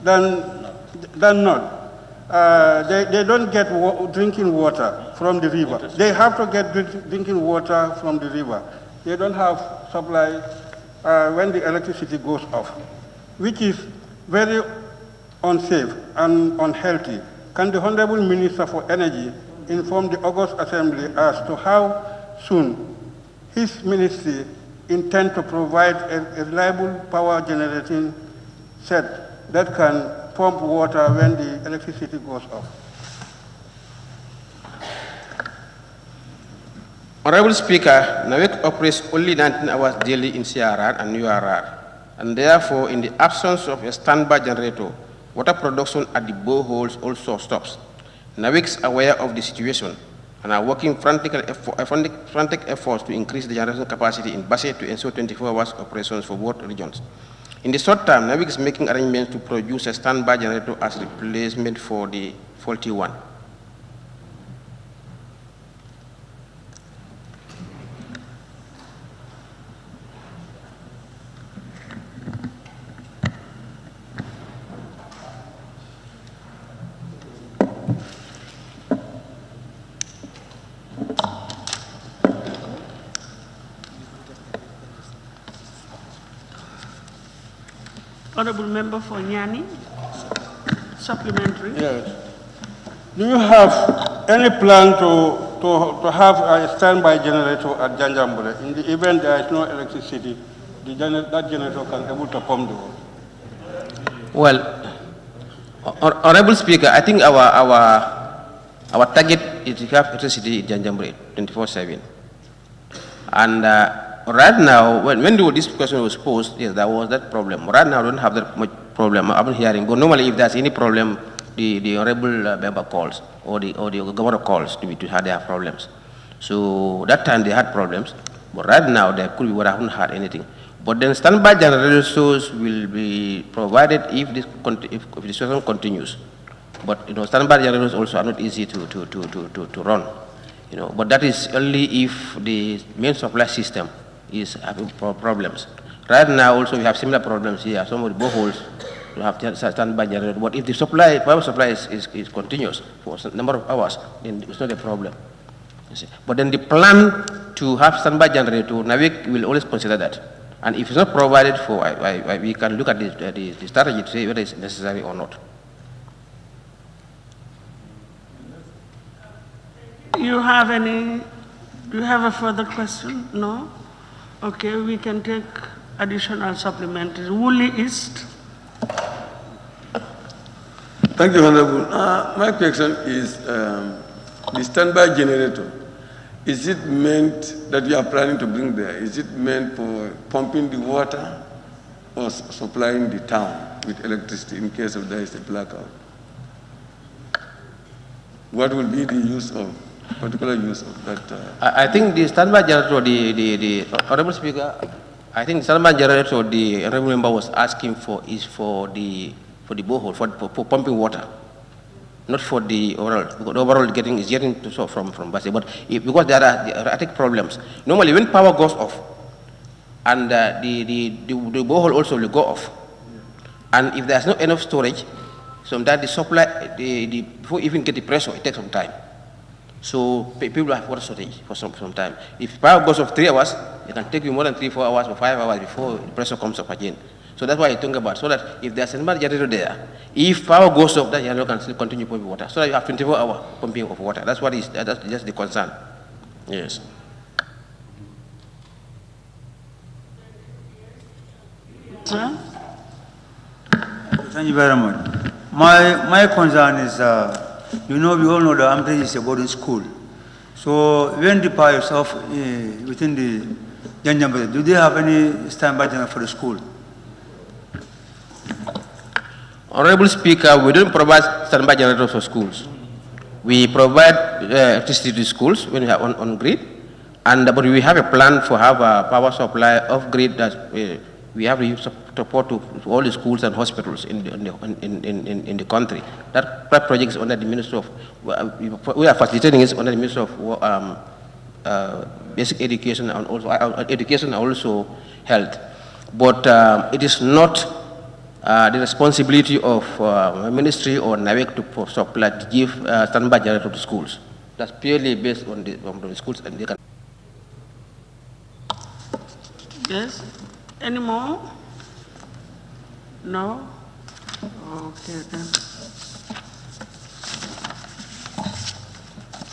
than not. They don't get drinking water from the river. They have to get drinking water from the river. They don't have supply when the electricity goes off, which is very unsafe and unhealthy. Can the Honorable Minister for Energy inform the August Assembly as to how soon his ministry intends to provide a reliable power generating set that can pump water when the electricity goes off? Honorable Speaker, NAWEC operates only 19 hours daily in CRR and URR, and therefore, in the absence of a standby generator, water production at the boreholes also stops. NAWEC is aware of the situation and are working frantic efforts to increase the generation capacity in Basse to ensure 24 hours operations for both regions. In the short term, NAWEC is making arrangements to produce a standby generator as replacement for the faulty one. Honorable Member for Nyani, supplementary. Yes. Do you have any plan to have a standby generator at Janjambure? In the event there is no electricity, that generator can be able to pump the water? Well, Honorable Speaker, I think our target is to have electricity in Janjambure 24/7. And right now, when this question was posed, yes, there was that problem. Right now, I don't have that much problem. I'm hearing, but normally, if there's any problem, the honorable member calls or the governor calls to have their problems. So that time they had problems, but right now there could be what I haven't had anything. But then standby generators will be provided if the situation continues. But standby generators also are not easy to run. But that is only if the main supply system is having problems. Right now also we have similar problems here. Some of the boreholes will have standby generator. But if the power supply is continuous for a number of hours, then it's not a problem. But then the plan to have standby generator, NAWEC will always consider that. And if it's not provided for, we can look at the strategy to see whether it's necessary or not. Do you have a further question? No? Okay, we can take additional supplementary. Woolly East. Thank you, Honorable. My question is the standby generator. Is it meant that you are planning to bring there? Is it meant for pumping the water or supplying the town with electricity in case of there is a blackout? What will be the particular use of that? I think the standby generator, the Honorable Speaker, I think the standby generator the Honorable Member was asking for is for the borehole, for pumping water, not for the overall. Because the overall is getting from Basse. But because there are erratic problems. Normally, when power goes off, and the borehole also will go off, and if there's not enough storage, sometimes the supply, before even get the pressure, it takes some time. So people have water shortage for some time. If power goes off 3 hours, it can take you more than 3-4 hours or 5 hours before the pressure comes up again. So that's why I think about, so that if there's another generator there, if power goes off, that generator can still continue pumping water. So that you have 24-hour pumping of water. That's what is, that's just the concern. Yes. Sir? Thank you very much. My concern is, we all know that Amtej is a boarding school. So when the piles of within the Janjambari, do they have any standby generator for the school? Honorable Speaker, we don't provide standby generators for schools. We provide electricity to schools when we are on grid, but we have a plan for have a power supply off grid that we have to support to all the schools and hospitals in the country. That project is under the Ministry of, we are facilitating it under the Ministry of Basic Education and also Health. But it is not the responsibility of Ministry or NAVEC to supply, to give standby generator to schools. That's purely based on the schools and they can. Yes? Any more? No? Okay then.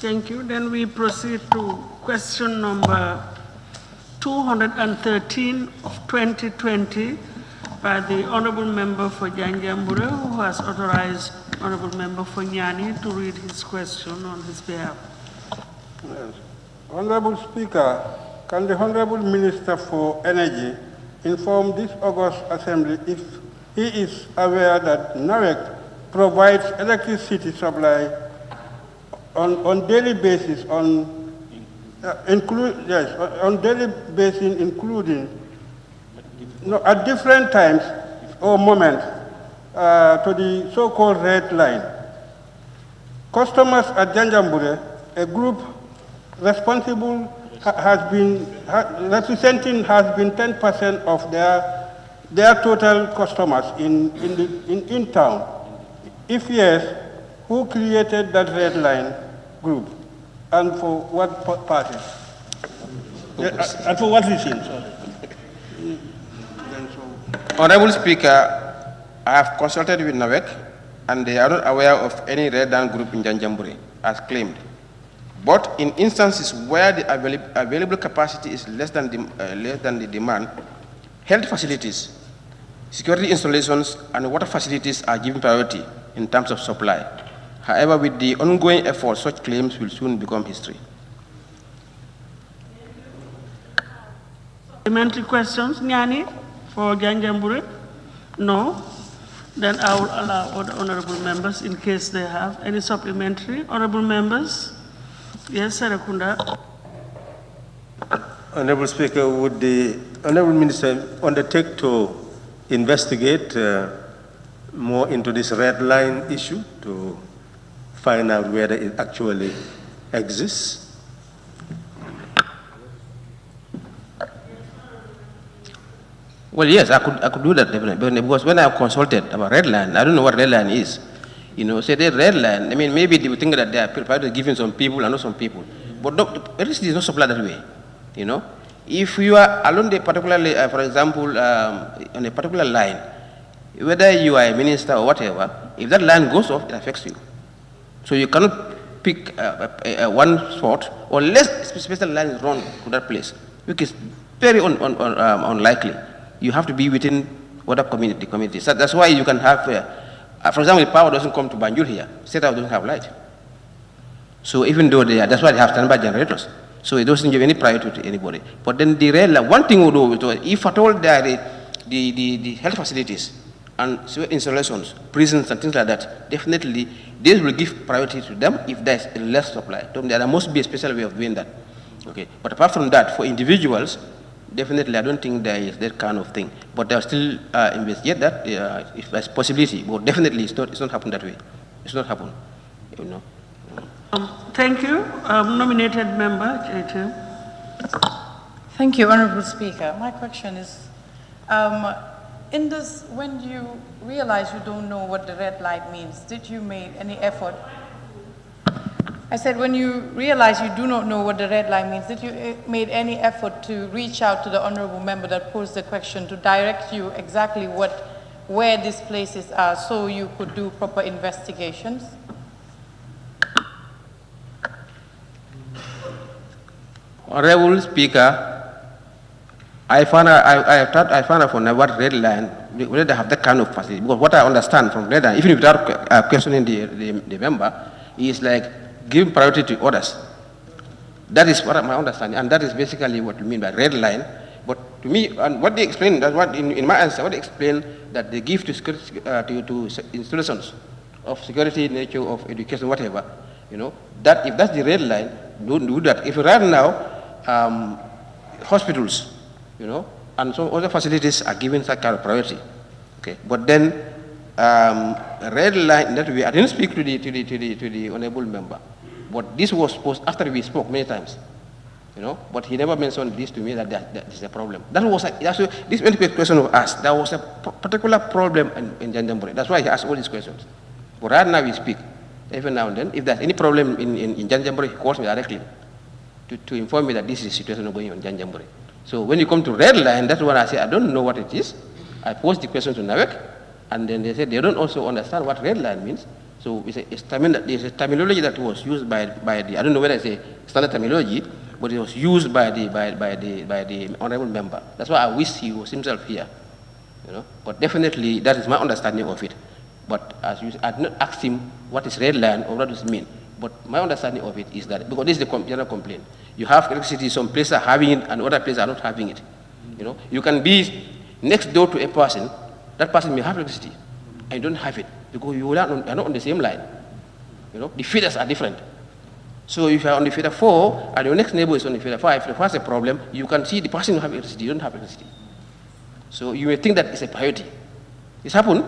Thank you. Then we proceed to question number 213 of 2020 by the Honorable Member for Janjambure, who has authorized Honorable Member for Nyani to read his question on his behalf. Yes. Honorable Speaker, can the Honorable Minister for Energy inform this August Assembly if he is aware that NAVEC provides electricity supply on daily basis including at different times or moments to the so-called red line. Customers at Janjambure, a group responsible representing has been 10% of their total customers in town. If yes, who created that red line group and for what purpose? And for what reason? Sorry. Honorable Speaker, I have consulted with NAVEC and they are not aware of any red line group in Janjambure as claimed. But in instances where the available capacity is less than the demand, health facilities, security installations, and water facilities are given priority in terms of supply. However, with the ongoing effort, such claims will soon become history. Supplementary questions, Nyani, for Janjambure? No? Then I will allow other honorable members in case they have any supplementary. Honorable members? Yes, Sarakunda. Honorable Speaker, would the Honorable Minister undertake to investigate more into this red line issue to find out whether it actually exists? Well, yes, I could do that definitely, because when I consulted about red line, I don't know what red line is. You know, say that red line, I mean, maybe they would think that they are prepared to give some people and not some people. But electricity is not supplied that way, you know. If you are along the particular, for example, on a particular line, whether you are a minister or whatever, if that line goes off, it affects you. So you cannot pick one spot unless a special line is run to that place, which is very unlikely. You have to be within other communities. So that's why you can have, for example, if power doesn't come to Banjul here, State House doesn't have light. So even though that's why they have standby generators. So it doesn't give any priority to anybody. But then the rail, one thing we do, if at all there are the health facilities and installations, prisons and things like that, definitely they will give priority to them if there's less supply. There must be a special way of doing that. Okay. But apart from that, for individuals, definitely I don't think there is that kind of thing. But they'll still investigate that if there's possibility. But definitely it's not happened that way. It's not happened. You know. Thank you. Nominated member, J2. Thank you, Honorable Speaker. My question is, in this, when you realize you don't know what the red light means, did you make any effort? I said, when you realize you do not know what the red line means, did you make any effort to reach out to the honorable member that posed the question to direct you exactly where these places are so you could do proper investigations? Honorable Speaker, I found out from what red line, whether they have that kind of facility. Because what I understand from red line, even without questioning the member, is like giving priority to others. That is what my understanding, and that is basically what we mean by red line. But to me, and what they explain, that what in my answer, what they explain that they give to security, to institutions of security, nature, of education, whatever, you know, that if that's the red line, don't do that. If right now, hospitals, you know, and some other facilities are given that kind of priority, okay. But then, red line that way. I didn't speak to the honourable member, but this was posed after we spoke many times, you know. But he never mentioned this to me that is a problem. That was this question was asked. There was a particular problem in Janjambure. That's why he asked all these questions. But right now we speak, even now and then. If there's any problem in Janjambure, he calls me directly to inform me that this is the situation going on in Janjambure. So when you come to red line, that's what I say, I don't know what it is. I posed the question to NAVEC, and then they said they don't also understand what red line means. So it's a terminology that was used by the, I don't know whether it's a standard terminology, but it was used by the honorable member. That's why I wish he was himself here, you know. But definitely that is my understanding of it. But as you, I did not ask him what is red line or what does it mean. But my understanding of it is that, because this is the general complaint, you have electricity, some places are having it and other places are not having it. You know, you can be next door to a person, that person may have electricity, and you don't have it, because you are not on the same line. You know, the feeders are different. So if you are on the feeder 4, and your next neighbor is on the feeder 5, if there's a problem, you can see the person who has electricity, you don't have electricity. So you may think that it's a priority. It's happened,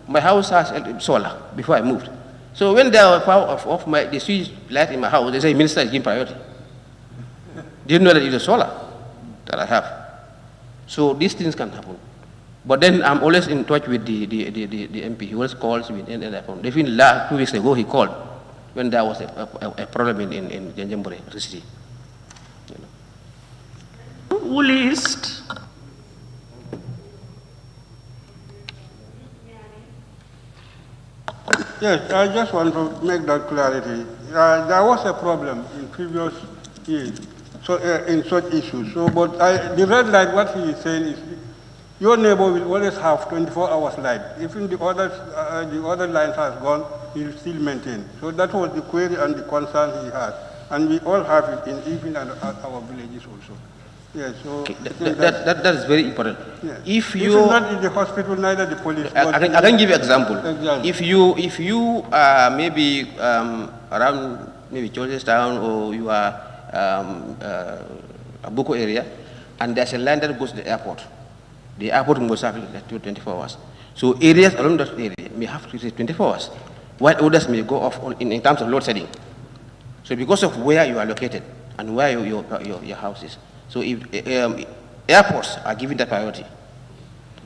my house has solar before I moved. So when they are off the switch light in my house, they say, Minister is giving priority. Didn't know that it's a solar that I have. So these things can happen. But then I'm always in touch with the MP. He always calls me and I phone. Even 2 weeks ago he called when there was a problem in Janjambure electricity. You know. Woolly East. Yes, I just want to make that clarity. There was a problem in previous years, so in such issues. So, but the red light, what he is saying is, your neighbor will always have 24 hours light. Even the other lines has gone, he will still maintain. So that was the query and the concern he had, and we all have it even at our villages also. Yes, so okay, that is very important. Yes. If you not in the hospital, neither the police. I can give you an example. If you are maybe around maybe Georgetown or you are Abuko area, and there's a line that goes to the airport. The airport must have 24 hours. So areas around that area may have 24 hours, while others may go off in terms of load shedding. So because of where you are located and where your house is. So if airports are given that priority.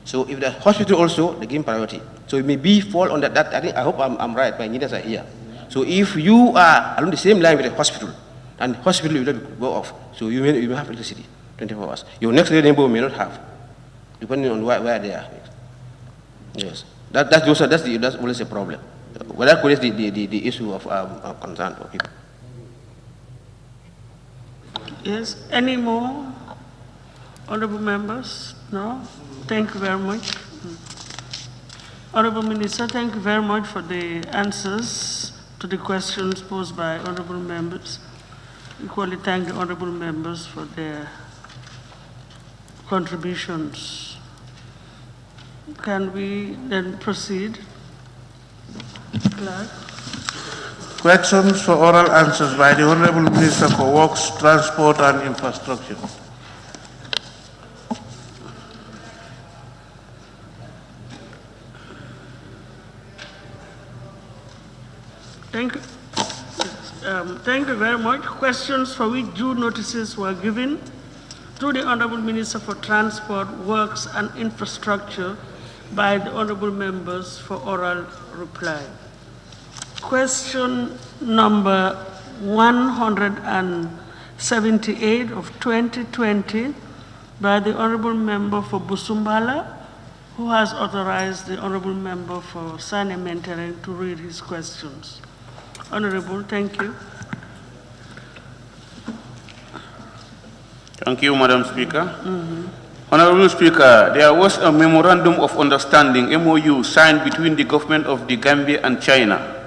So if the hospital also, they give priority. So it may be fall on that. I hope I'm right, my engineers are here. So if you are along the same line with the hospital, and hospital will not go off, so you may have electricity 24 hours. Your next neighbor may not have, depending on where they are. Yes, that's always a problem. Well, that creates the issue of concern for people. Yes, any more honorable members? No? Thank you very much. Honorable Minister, thank you very much for the answers to the questions posed by honorable members. Equally thank the honorable members for their contributions. Can we then proceed? Clerk. Questions for oral answers by the Honorable Minister for Works, Transport and Infrastructure. Thank you. Thank you very much. Questions for which due notices were given to the Honorable Minister for Transport, Works and Infrastructure by the Honorable members for oral reply. Question number 178 of 2020 by the Honorable Member for Busumbala, who has authorized the Honorable Member for Sane Mentereng to read his questions. Honorable, thank you. Thank you, Madam Speaker. Honorable Speaker, there was a memorandum of understanding, MOU, signed between the government of the Gambia and China,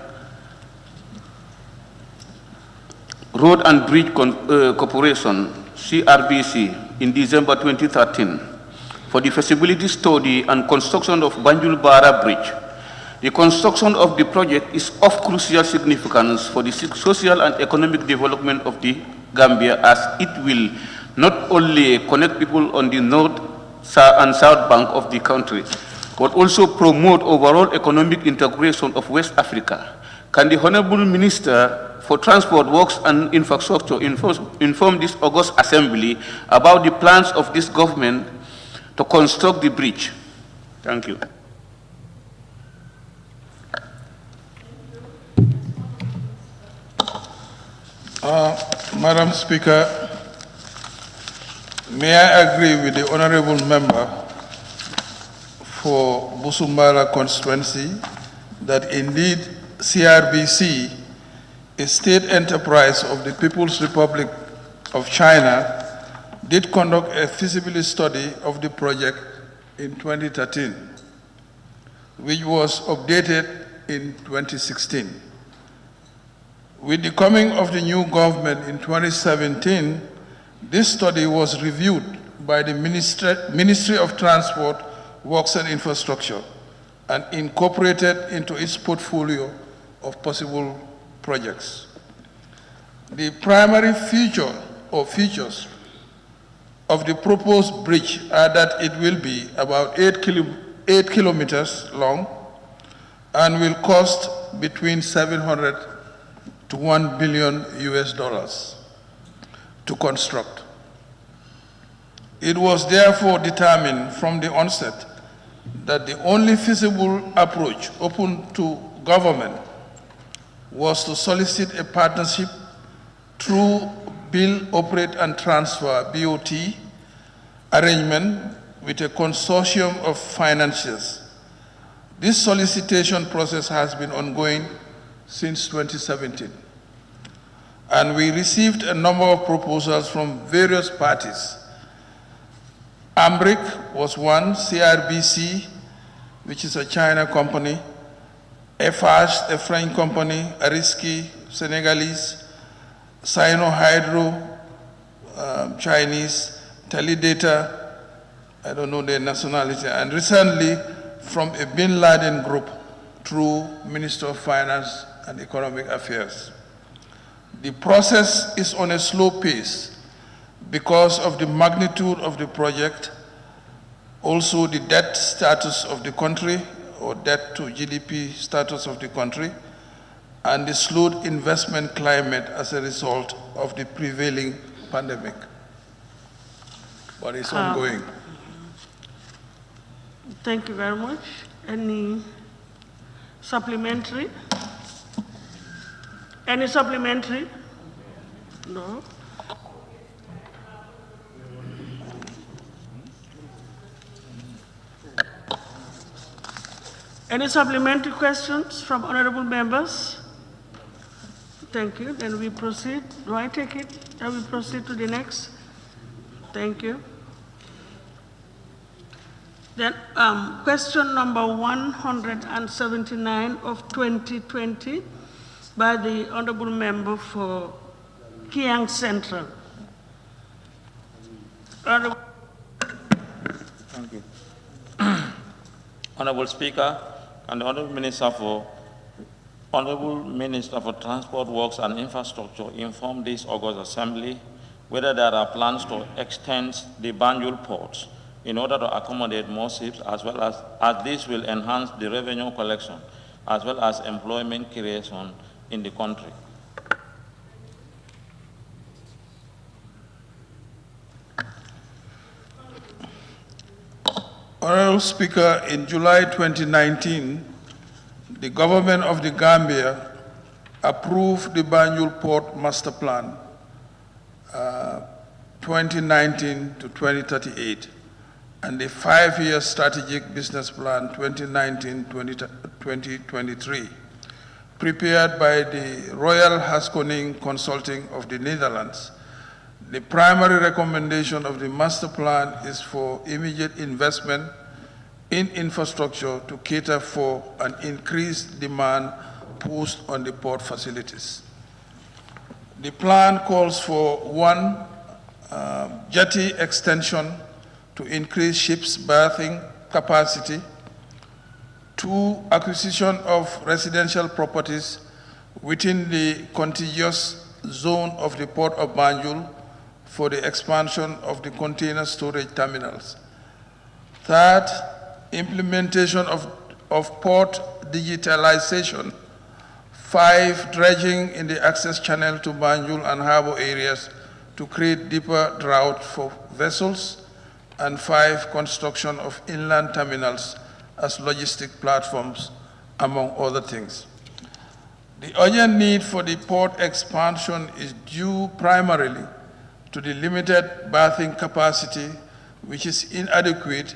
Road and Bridge Corporation, CRBC, in December 2013 for the feasibility study and construction of Banjul Bara Bridge. The construction of the project is of crucial significance for the social and economic development of the Gambia, as it will not only connect people on the north and south bank of the country, but also promote overall economic integration of West Africa. Can the Honorable Minister for Transport, Works and Infrastructure inform this August Assembly about the plans of this government to construct the bridge? Thank you. Madam Speaker, may I agree with the Honorable Member for Busumbala constituency that indeed CRBC, a state enterprise of the People's Republic of China, did conduct a feasibility study of the project in 2013, which was updated in 2016. With the coming of the new government in 2017, this study was reviewed by the Ministry of Transport, Works and Infrastructure and incorporated into its portfolio of possible projects. The primary feature or features of the proposed bridge are that it will be about 8 kilometers long and will cost between 700 to $1 billion to construct. It was therefore determined from the onset that the only feasible approach open to government was to solicit a partnership through Build, Operate and Transfer, BOT, arrangement with a consortium of financiers. This solicitation process has been ongoing since 2017. And we received a number of proposals from various parties. Ambric was one, CRBC, which is a China company, Eiffage, a French company, Ariski, Senegalese, Sino-Hydro, Chinese, Teledata, I don't know their nationality, and recently from a Bin Laden group through Minister of Finance and Economic Affairs. The process is on a slow pace because of the magnitude of the project, also the debt status of the country, or debt to GDP status of the country, and the slowed investment climate as a result of the prevailing pandemic. But it's ongoing. Thank you very much. Any supplementary? Any supplementary? No. Any supplementary questions from honorable members? Thank you. Then we proceed. Do I take it? Then we proceed to the next. Thank you. Then question number 179 of 2020 by the honorable member for Kiang Central. Thank you. Honorable Speaker and the Honorable Minister for Transport, Works and Infrastructure informed this August Assembly whether there are plans to extend the Banjul ports in order to accommodate more ships, as well as this will enhance the revenue collection as well as employment creation in the country. Honorable Speaker, in July 2019, the government of the Gambia approved the Banjul Port Master Plan 2019 to 2038 and the 5-year strategic business plan 2019-2023, prepared by the Royal Haskoning Consulting of the Netherlands. The primary recommendation of the master plan is for immediate investment in infrastructure to cater for an increased demand posed on the port facilities. The plan calls for one, jetty extension to increase ships' berthing capacity, 2, acquisition of residential properties within the contiguous zone of the Port of Banjul for the expansion of the container storage terminals. 3rd, implementation of port digitalization. 5, dredging in the access channel to Banjul and harbor areas to create deeper drought for vessels. And 5, construction of inland terminals as logistic platforms, among other things. The urgent need for the port expansion is due primarily to the limited berthing capacity, which is inadequate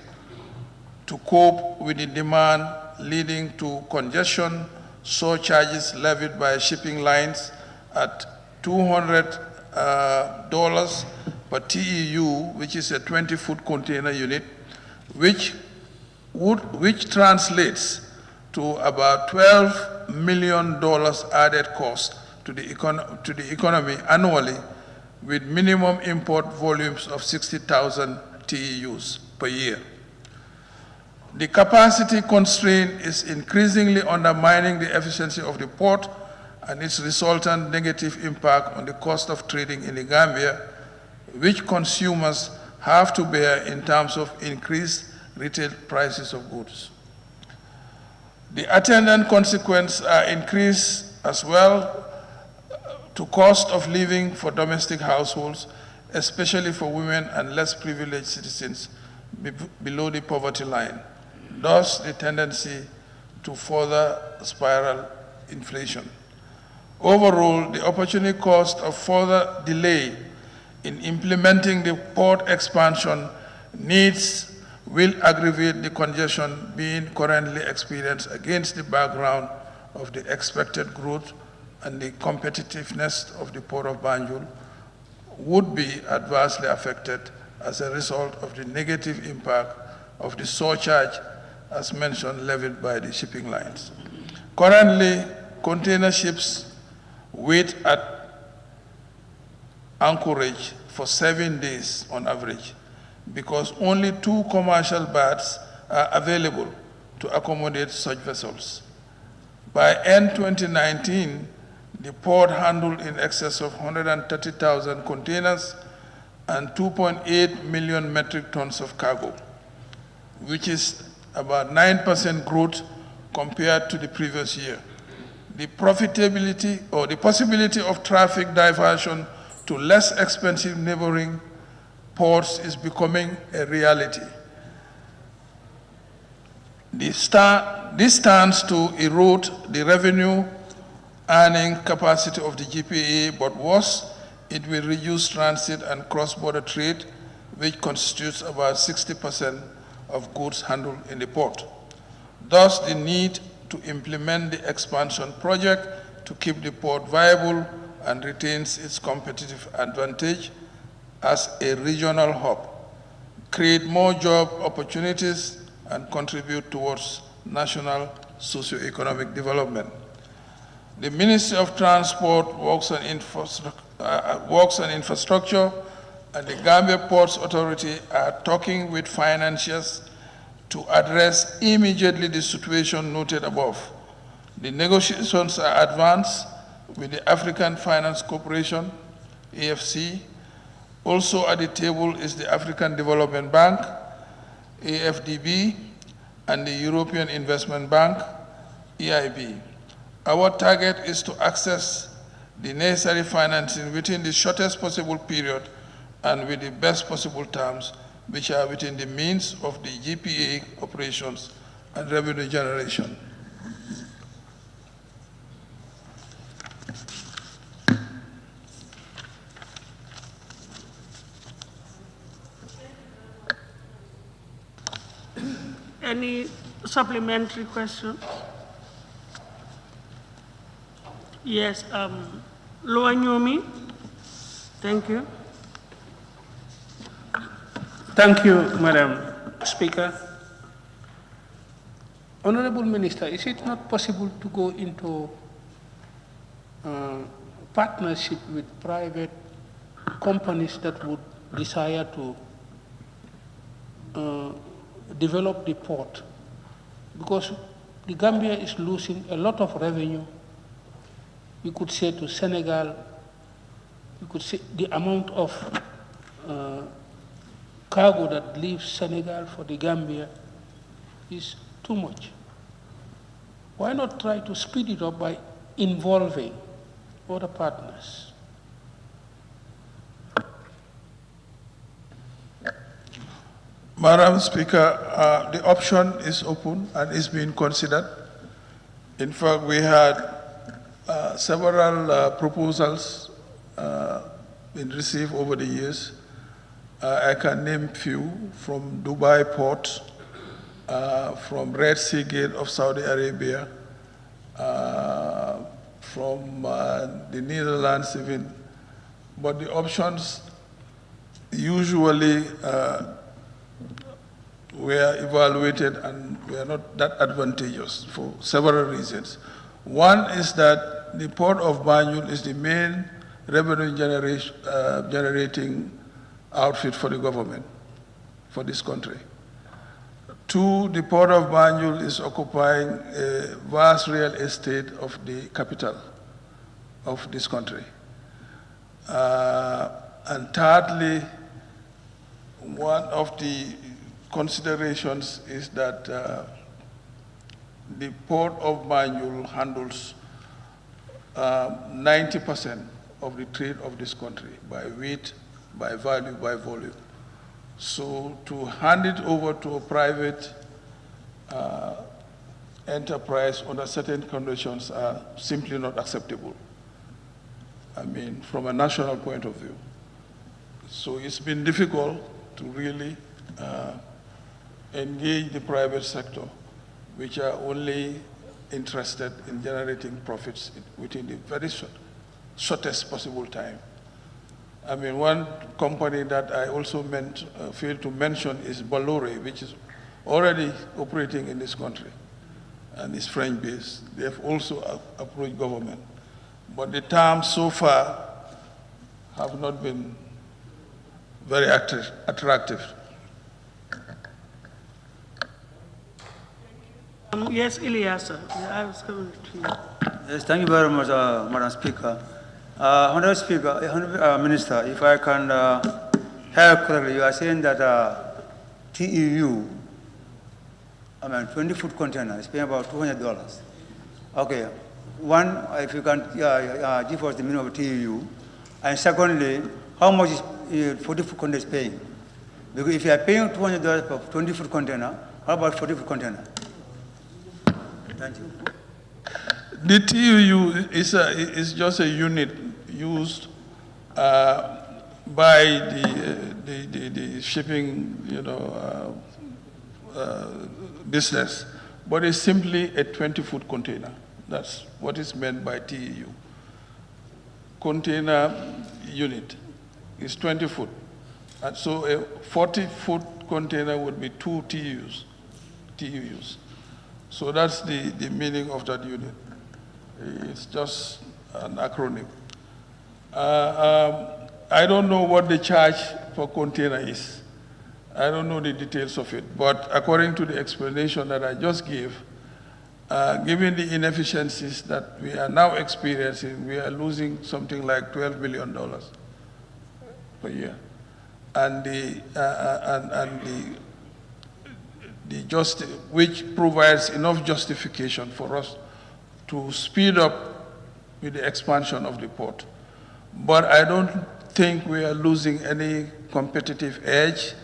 to cope with the demand, leading to congestion surcharges levied by shipping lines at $200 per TEU, which is a 20-foot container unit, which translates to about $12 million added cost to the economy annually, with minimum import volumes of 60,000 TEUs per year. The capacity constraint is increasingly undermining the efficiency of the port and its resultant negative impact on the cost of trading in the Gambia, which consumers have to bear in terms of increased retail prices of goods. The attendant consequences are increased as well to cost of living for domestic households, especially for women and less privileged citizens below the poverty line, thus the tendency to further spiral inflation. Overall, the opportunity cost of further delay in implementing the port expansion will aggravate the congestion being currently experienced against the background of the expected growth, and the competitiveness of the Port of Banjul would be adversely affected as a result of the negative impact of the surcharge, as mentioned, levied by the shipping lines. Currently, container ships wait at anchorage for 7 days on average, because only 2 commercial berths are available to accommodate such vessels. By end 2019, the port handled in excess of 130,000 containers and 2.8 million metric tons of cargo, which is about 9% growth compared to the previous year. The profitability or the possibility of traffic diversion to less expensive neighboring ports is becoming a reality. This stands to erode the revenue earning capacity of the GPA, but worse, it will reduce transit and cross-border trade, which constitutes about 60% of goods handled in the port. Thus, the need to implement the expansion project to keep the port viable and retains its competitive advantage as a regional hub, create more job opportunities, and contribute towards national socio-economic development. The Ministry of Transport, Works and Infrastructure and the Gambia Ports Authority are talking with financiers to address immediately the situation noted above. The negotiations are advanced with the African Finance Corporation, AFC. Also at the table is the African Development Bank, AFDB, and the European Investment Bank, EIB. Our target is to access the necessary financing within the shortest possible period and with the best possible terms, which are within the means of the GPA operations and revenue generation. Any supplementary question? Yes, Loa Nyomi, thank you. Thank you, Madam Speaker. Honorable Minister, is it not possible to go into partnership with private companies that would desire to develop the port? Because the Gambia is losing a lot of revenue. You could say to Senegal, you could say the amount of cargo that leaves Senegal for the Gambia is too much. Why not try to speed it up by involving other partners? Madam Speaker, the option is open and is being considered. In fact, we had several proposals been received over the years. I can name few from Dubai Port, from Red Sea Gate of Saudi Arabia, from the Netherlands even. But the options usually were evaluated and were not that advantageous for several reasons. One is that the port of Banjul is the main revenue generating outfit for the government, for this country. Two, the port of Banjul is occupying a vast real estate of the capital of this country. And thirdly, one of the considerations is that the port of Banjul handles 90% of the trade of this country by weight, by value, by volume. So to hand it over to a private enterprise under certain conditions are simply not acceptable. I mean, from a national point of view. So it's been difficult to really engage the private sector, which are only interested in generating profits within the very shortest possible time. I mean, one company that I also failed to mention is Bolloré, which is already operating in this country and is French-based. They have also approached government. But the terms so far have not been very attractive. Yes, Ilyasa. I was coming to you. Yes, thank you very much, Madam Speaker. Honorable Speaker, Honorable Minister, if I can hear correctly, you are saying that TEU, 20-foot container is paying about $200. Okay, one, if you can give us the meaning of TEU, and secondly, how much is 40-foot container is paying? Because if you are paying $200 for 20-foot container, how about 40-foot container? Thank you. The TEU is just a unit used by the shipping, business, but it's simply a 20-foot container. That's what is meant by TEU. Container unit is 20 foot. And so a 40-foot container would be 2 TEUs. So that's the meaning of that unit. It's just an acronym. I don't know what the charge for container is. I don't know the details of it, but according to the explanation that I just gave, given the inefficiencies that we are now experiencing, we are losing something like $12 million per year. And which provides enough justification for us to speed up with the expansion of the port. But I don't think we are losing any competitive edge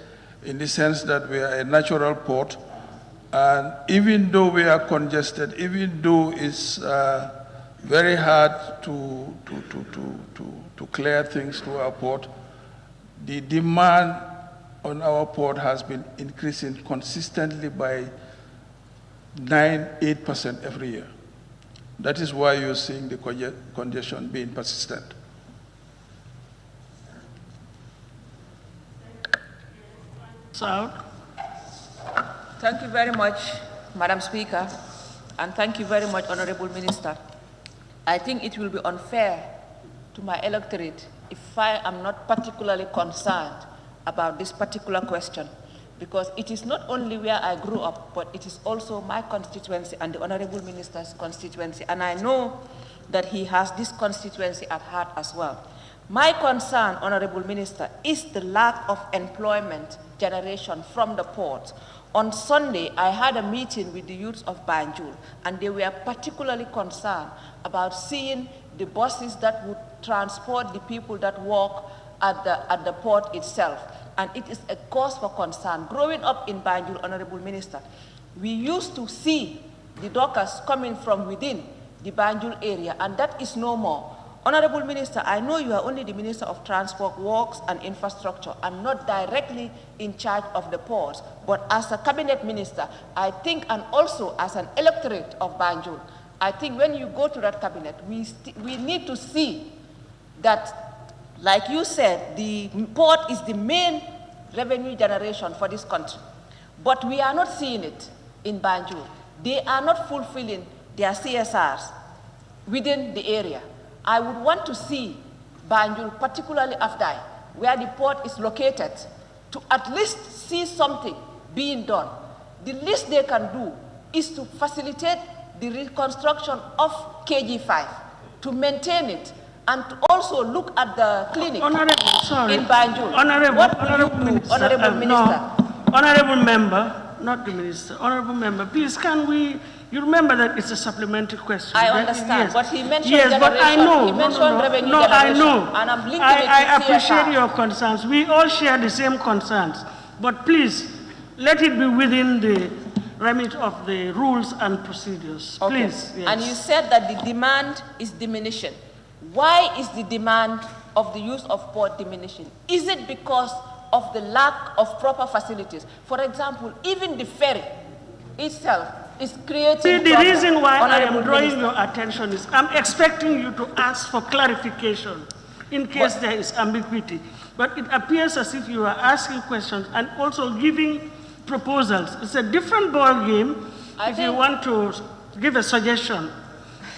in the sense that we are a natural port. And even though we are congested, even though it's very hard to clear things to our port, the demand on our port has been increasing consistently by 9–8% every year. That is why you're seeing the congestion being persistent. Out. Thank you very much, Madam Speaker, and thank you very much, Honorable Minister. I think it will be unfair to my electorate if I am not particularly concerned about this particular question, because it is not only where I grew up, but it is also my constituency and the Honorable Minister's constituency, and I know that he has this constituency at heart as well. My concern, Honorable Minister, is the lack of employment generation from the port. On Sunday, I had a meeting with the youths of Banjul, and they were particularly concerned about seeing the buses that would transport the people that work at the port itself. And it is a cause for concern. Growing up in Banjul, Honorable Minister, we used to see the dockers coming from within the Banjul area, and that is no more. Honorable Minister, I know you are only the Minister of Transport, Works and Infrastructure and not directly in charge of the ports, but as a cabinet minister, I think, and also as an electorate of Banjul, I think when you go to that cabinet, we need to see that, like you said, the port is the main revenue generation for this country. But we are not seeing it in Banjul. They are not fulfilling their CSRs within the area. I would want to see Banjul, particularly Afdai, where the port is located, to at least see something being done. The least they can do is to facilitate the reconstruction of KG5, to maintain it, and to also look at the clinic in Banjul. Honorable Minister. No, Honorable Member, not the Minister. Honorable Member, please can we... You remember that it's a supplementary question. I understand, but he mentioned generation. But I know. He mentioned revenue generation. I know. And I'm linking I appreciate your concerns. We all share the same concerns. But please, let it be within the remit of the rules and procedures. Okay. Please. Yes. And you said that the demand is diminishing. Why is the demand of the use of port diminishing? Is it because of the lack of proper facilities? For example, even the ferry itself is creating. See, the reason why I am drawing your attention is I'm expecting you to ask for clarification in case there is ambiguity. But it appears as if you are asking questions and also giving proposals. It's a different ball game if you want to give a suggestion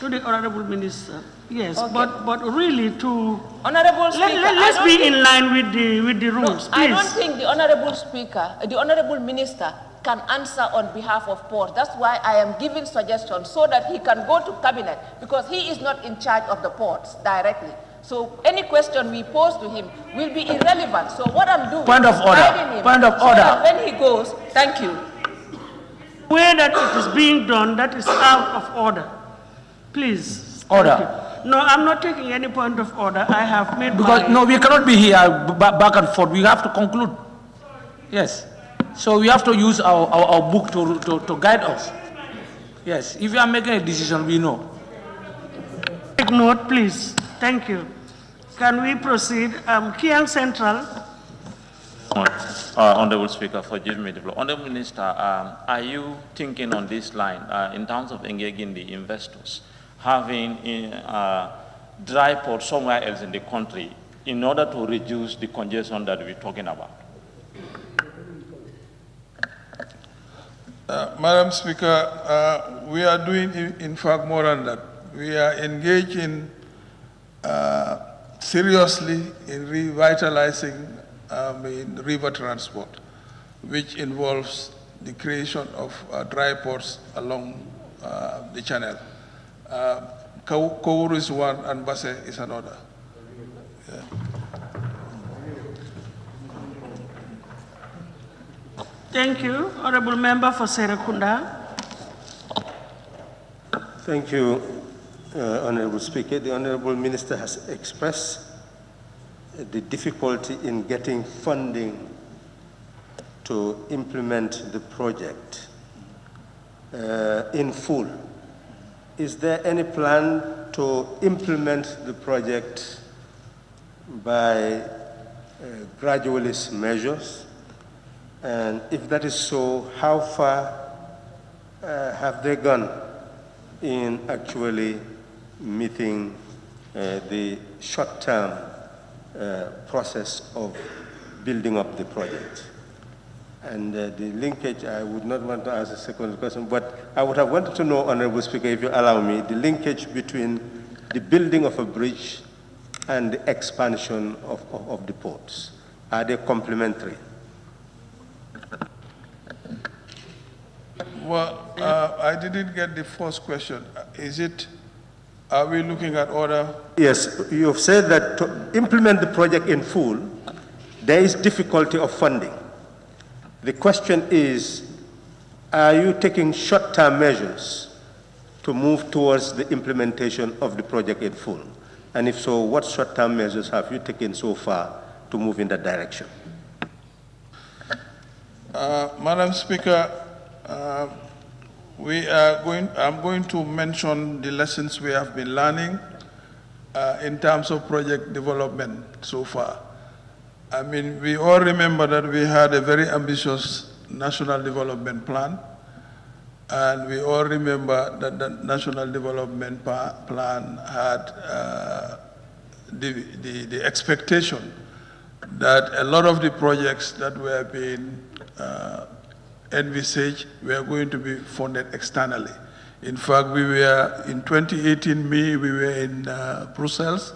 to the Honorable Minister. Yes, okay. but really to... Honorable Speaker, let's be in line with the rules, no, I don't think the Honorable Speaker, the Honorable Minister can answer on behalf of port. That's why I am giving suggestions so that he can go to cabinet, because he is not in charge of the ports directly. So any question we pose to him will be irrelevant. So what I'm doing Point of order. Point of order. So when he goes, thank you. The way that it is being done, that is out of order. Please. Order. No, I'm not taking any point of order. I have made because no, we cannot be here back and forth. We have to conclude. Yes. So we have to use our book to guide us. Yes, if you are making a decision, we know. Take note, please. Thank you. Can we proceed? Kiang Central. Honorable Speaker, forgive me the floor. Honorable Minister, are you thinking on this line in terms of engaging the investors, having dry port somewhere else in the country in order to reduce the congestion that we're talking about? Madam Speaker, we are doing, in fact, more than that. We are engaging seriously in revitalizing river transport, which involves the creation of dry ports along the channel. Kouru is one and Basse is another. Yeah. Thank you. Honorable Member for Serekunda. Thank you, Honorable Speaker. The Honorable Minister has expressed the difficulty in getting funding to implement the project in full. Is there any plan to implement the project by gradualist measures? And if that is so, how far have they gone in actually meeting the short-term process of building up the project? And the linkage, I would not want to ask a second question, but I would have wanted to know, Honorable Speaker, if you allow me, the linkage between the building of a bridge and the expansion of the ports. Are they complementary? Well, I didn't get the first question. Are we looking at order? Yes, you have said that to implement the project in full, there is difficulty of funding. The question is, are you taking short-term measures to move towards the implementation of the project in full? And if so, what short-term measures have you taken so far to move in that direction? Madam Speaker, I'm going to mention the lessons we have been learning in terms of project development so far. I mean, we all remember that we had a very ambitious national development plan, and we all remember that the national development plan had the expectation that a lot of the projects that were being envisaged were going to be funded externally. In fact, in 2018 May, we were in Brussels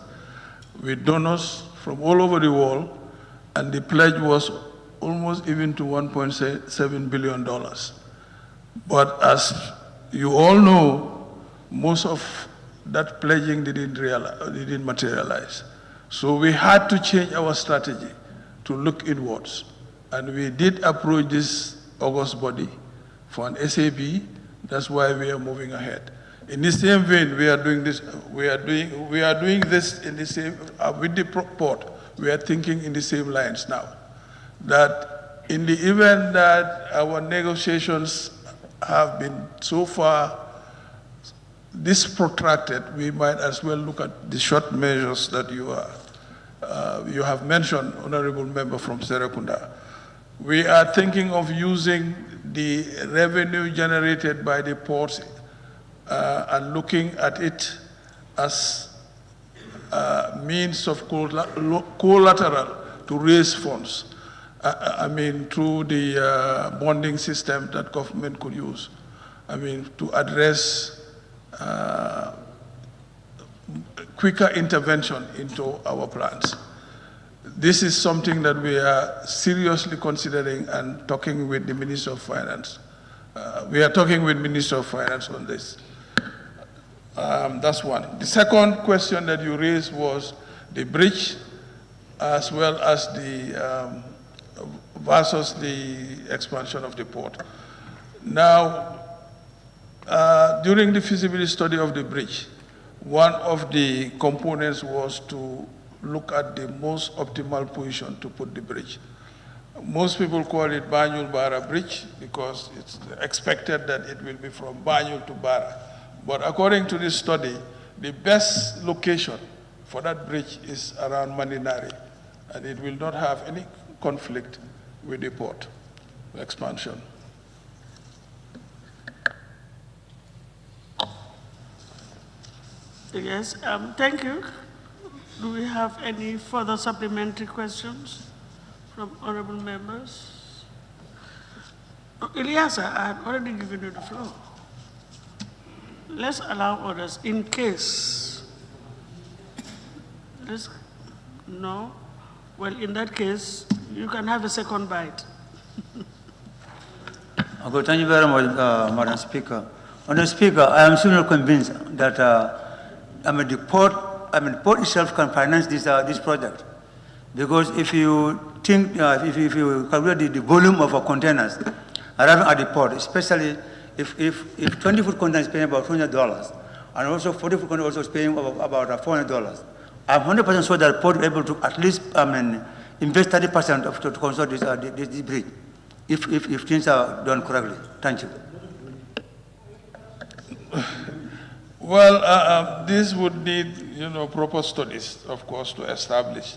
with donors from all over the world, and the pledge was almost even to $1.7 billion. But as you all know, most of that pledging didn't materialize. So we had to change our strategy to look inwards. And we did approach this August body for an SAB. That's why we are moving ahead. In the same vein, we are doing this. We are doing this in the same with the port. We are thinking in the same lines now. That in the event that our negotiations have been so far this protracted, we might as well look at the short measures that you have mentioned, Honorable Member from Serekunda. We are thinking of using the revenue generated by the ports and looking at it as a means of collateral to raise funds. I mean, through the bonding system that government could use. I mean, to address quicker intervention into our plans. This is something that we are seriously considering and talking with the Minister of Finance. We are talking with Minister of Finance on this. That's one. The second question that you raised was the bridge as well as the versus the expansion of the port. Now, during the feasibility study of the bridge, one of the components was to look at the most optimal position to put the bridge. Most people call it Banyul-Bara Bridge because it's expected that it will be from Banyul to Bara. But according to this study, the best location for that bridge is around Maninari, and it will not have any conflict with the port expansion. Yes, thank you. Do we have any further supplementary questions from honorable members? Ilyasa, I had already given you the floor. Let's allow others in case. No? Well, in that case, you can have a second bite. Okay, thank you very much, Madam Speaker. Madam Speaker, I am still not convinced that the port itself can finance this project, because if you think, if you calculate the volume of containers arriving at the port, especially if 20-foot container is paying about $200, and also 40-foot container also is paying about $400, I'm 100% sure that the port will be able to at least invest 30% to construct this bridge, if things are done correctly. Thank you. Well, this would need, proper studies, of course, to establish.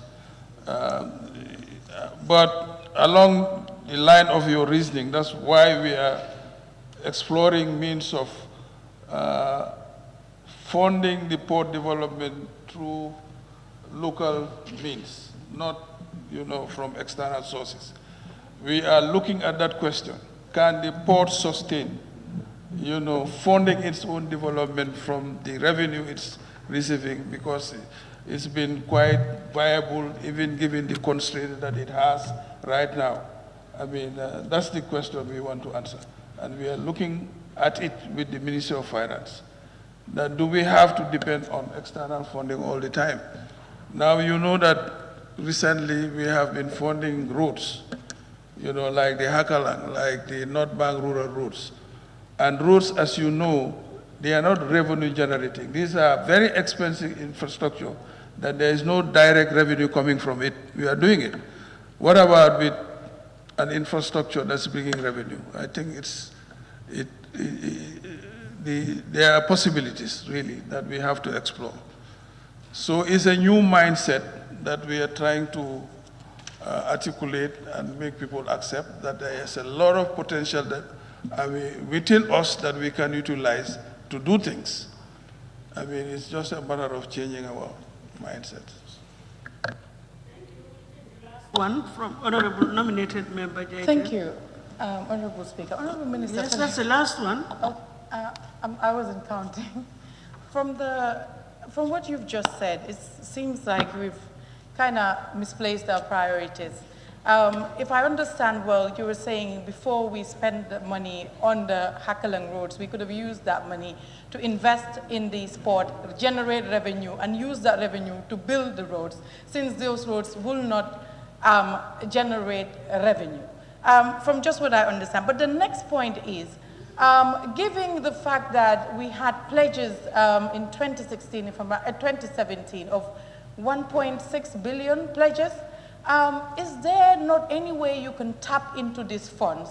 But along the line of your reasoning, that's why we are exploring means of funding the port development through local means, not, from external sources. we are looking at that question. Can the port sustain, funding its own development from the revenue it's receiving, because it's been quite viable, even given the constraint that it has right now. I mean, that's the question we want to answer. And we are looking at it with the Ministry of Finance. That do we have to depend on external funding all the time? Now, you know that recently we have been funding roads, like the Hakalang, like the North Bank rural roads. And roads, as you know, they are not revenue generating. These are very expensive infrastructure that there is no direct revenue coming from it. We are doing it. What about with an infrastructure that's bringing revenue? I think there are possibilities, really, that we have to explore. So it's a new mindset that we are trying to articulate and make people accept that there is a lot of potential that within us that we can utilize to do things. I mean, it's just a matter of changing our mindset. One from Honorable Nominated Member JK. Thank you, Honorable Speaker. Honorable Minister. Yes, that's the last one. I wasn't counting. From what you've just said, it seems like we've kind of misplaced our priorities. If I understand well, you were saying before we spend the money on the Hakalang roads, we could have used that money to invest in the sport, generate revenue, and use that revenue to build the roads, since those roads will not generate revenue. From just what I understand. But the next point is, given the fact that we had pledges in 2016, 2017 of 1.6 billion pledges, is there not any way you can tap into these funds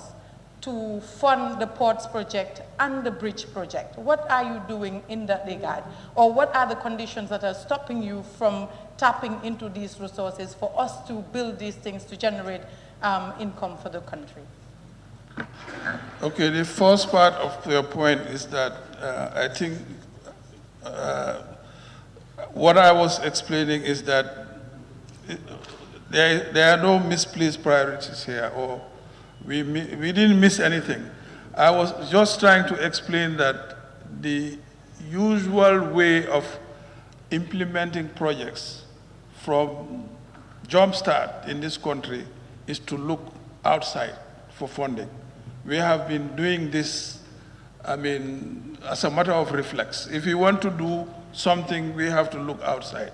to fund the ports project and the bridge project? What are you doing in that regard? Or what are the conditions that are stopping you from tapping into these resources for us to build these things to generate income for the country? Okay, the first part of your point is that I think what I was explaining is that there are no misplaced priorities here, or we didn't miss anything. I was just trying to explain that the usual way of implementing projects from jumpstart in this country is to look outside for funding. We have been doing this, as a matter of reflex. If we want to do something, we have to look outside.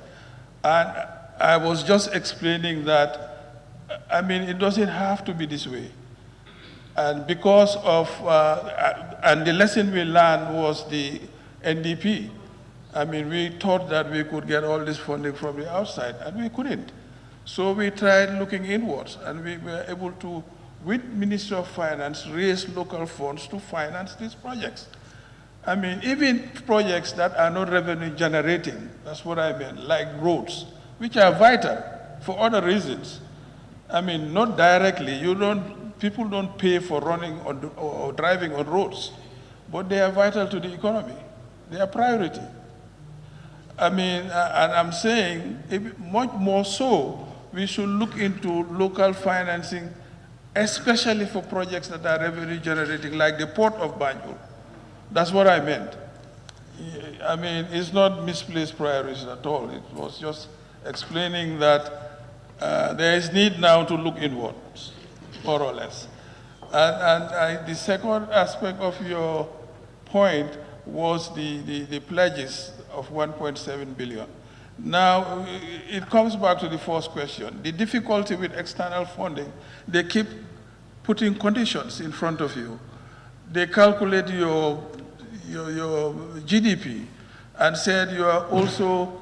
And I was just explaining that, it doesn't have to be this way. And because of, and the lesson we learned was the NDP. We thought that we could get all this funding from the outside, and we couldn't. So we tried looking inwards, and we were able to, with Ministry of Finance, raise local funds to finance these projects. Even projects that are not revenue generating, that's what I meant, like roads, which are vital for other reasons. Not directly, people don't pay for running or driving on roads, but they are vital to the economy. They are priority. And I'm saying, much more so, we should look into local financing, especially for projects that are revenue generating, like the Port of Banjul. That's what I meant. It's not misplaced priorities at all. It was just explaining that there is need now to look inwards, more or less. And the second aspect of your point was the pledges of 1.7 billion. Now, it comes back to the first question. The difficulty with external funding, they keep putting conditions in front of you. They calculate your GDP and said you are also,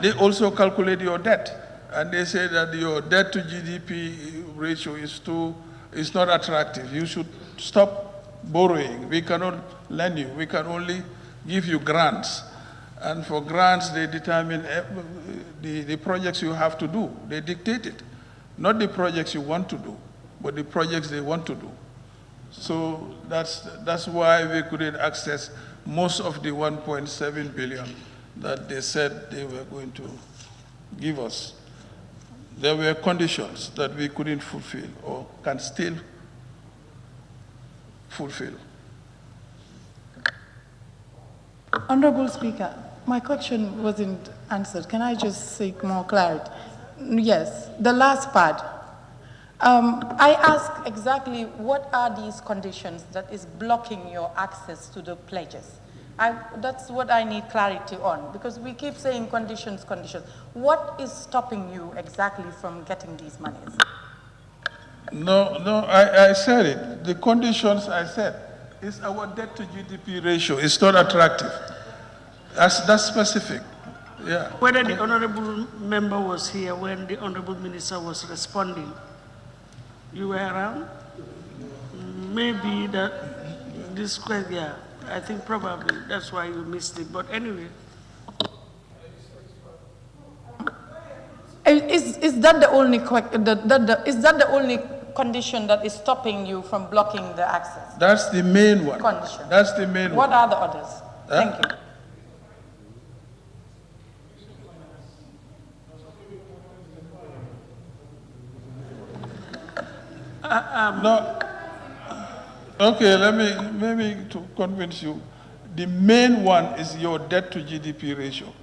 they also calculate your debt. And they say that your debt to GDP ratio is not attractive. You should stop borrowing. We cannot lend you. We can only give you grants. And for grants, they determine the projects you have to do. They dictate it. Not the projects you want to do, but the projects they want to do. So that's why we couldn't access most of the 1.7 billion that they said they were going to give us. there were conditions that we couldn't fulfill or can still fulfill. Honorable Speaker, my question wasn't answered. Can I just seek more clarity? Yes, the last part. I asked exactly what are these conditions that is blocking your access to the pledges? That's what I need clarity on, because we keep saying conditions, conditions. What is stopping you exactly from getting these monies? No, I said it. The conditions I said is our debt to GDP ratio. It's not attractive. That's specific. Yeah. Whether the honorable member was here when the honorable minister was responding, you were around? Maybe that this question, yeah, I think probably that's why you missed it. But anyway. Is that the only is that the only condition that is stopping you from blocking the access? That's the main one. Condition. That's the main one. What are the others? Thank you. No. Okay, let me maybe to convince you. The main one is your debt to GDP ratio.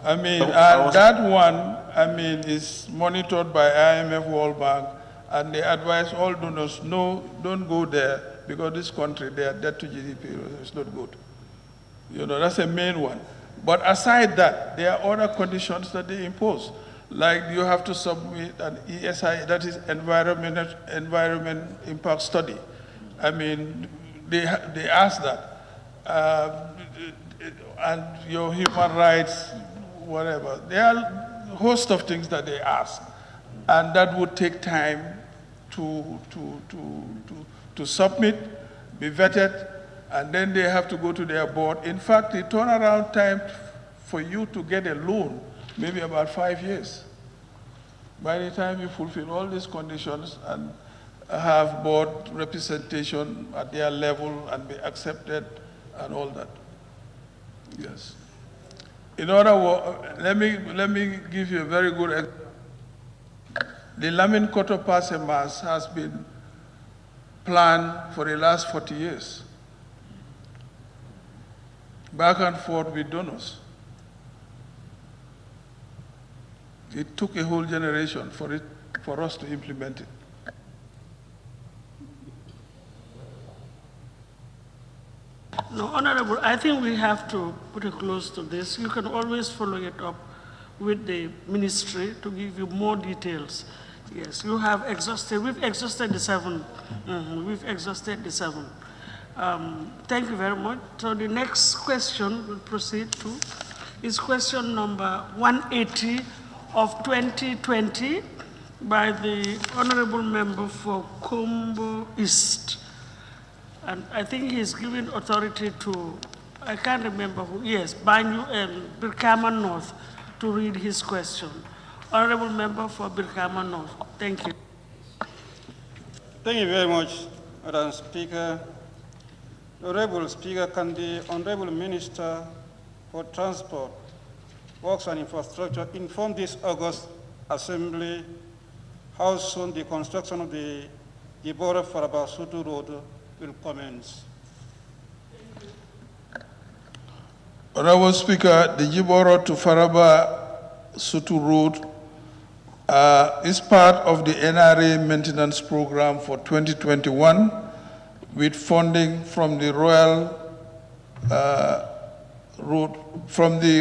I mean, that one, I mean, is monitored by IMF, World Bank, and they advise all donors, no, don't go there because this country, their debt to GDP is not good. You know, that's the main one. But aside that, there are other conditions that they impose. Like you have to submit an ESI, that is environment impact study. I mean, they ask that. And your human rights, whatever. There are a host of things that they ask. And that would take time to submit, be vetted, and then they have to go to their board. In fact, the turnaround time for you to get a loan maybe about 5 years. By the time you fulfill all these conditions and have board representation at their level and be accepted and all that. Yes. In other words, let me give you a very good example. The Lamin Koto Passe Mass has been planned for the last 40 years. Back and forth with donors. It took a whole generation for us to implement it. No, Honorable, I think we have to put a close to this. You can always follow it up with the ministry to give you more details. Yes, you have exhausted, we've exhausted the 7. We've exhausted the 7. Thank you very much. So the next question we'll proceed to is question number 180 of 2020 by the Honorable Member for Combo East. And I think he's given authority to, I can't remember who, yes, Banyu and Birkama North to read his question. Honorable Member for Birkama North. Thank you. Thank you very much, Madam Speaker. Honorable Speaker, can the Honorable Minister for Transport, Works and Infrastructure inform this August Assembly how soon the construction of the Gibora-Faraba-Sutu Road will commence? Honorable Speaker, the Gibora to Faraba-Sutu Road is part of the NRA maintenance program for 2021 with funding from the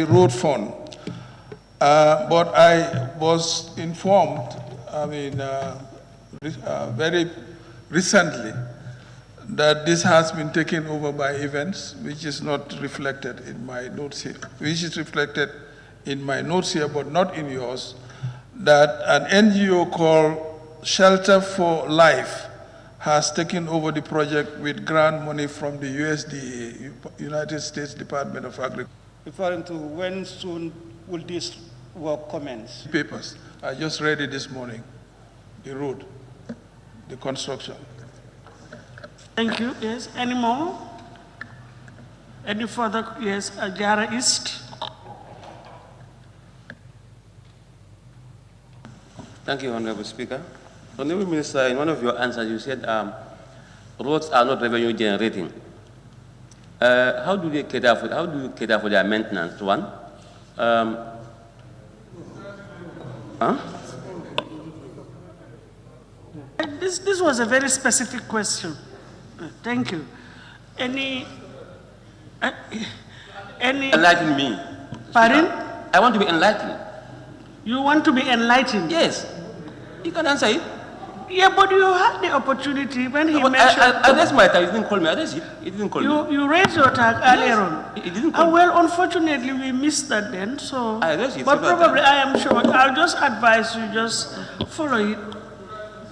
road fund. But I was informed, very recently, that this has been taken over by events, which is not reflected in my notes here, which is reflected in my notes here, but not in yours, that an NGO called Shelter for Life has taken over the project with grant money from the USDA, United States Department of Agriculture. Referring to when soon will this work commence? Papers. I just read it this morning. The road, the construction. Thank you. Yes. Any more? Any further? Yes. Jara East. Thank you, Honorable Speaker. Honorable Minister, in one of your answers, you said roads are not revenue generating. How do you cater for their maintenance? One. This was a very specific question. Thank you. Any Enlighten me. Pardon? I want to be enlightened. You want to be enlightened? Yes. You can answer it. Yeah, but you had the opportunity when he mentioned... I raised my tag. He didn't call me. I raised it. He didn't call me. You raised your tag earlier on. He didn't call me. Well, unfortunately, we missed that then, so... I raised it. But probably, I am sure, I'll just advise you, just follow it.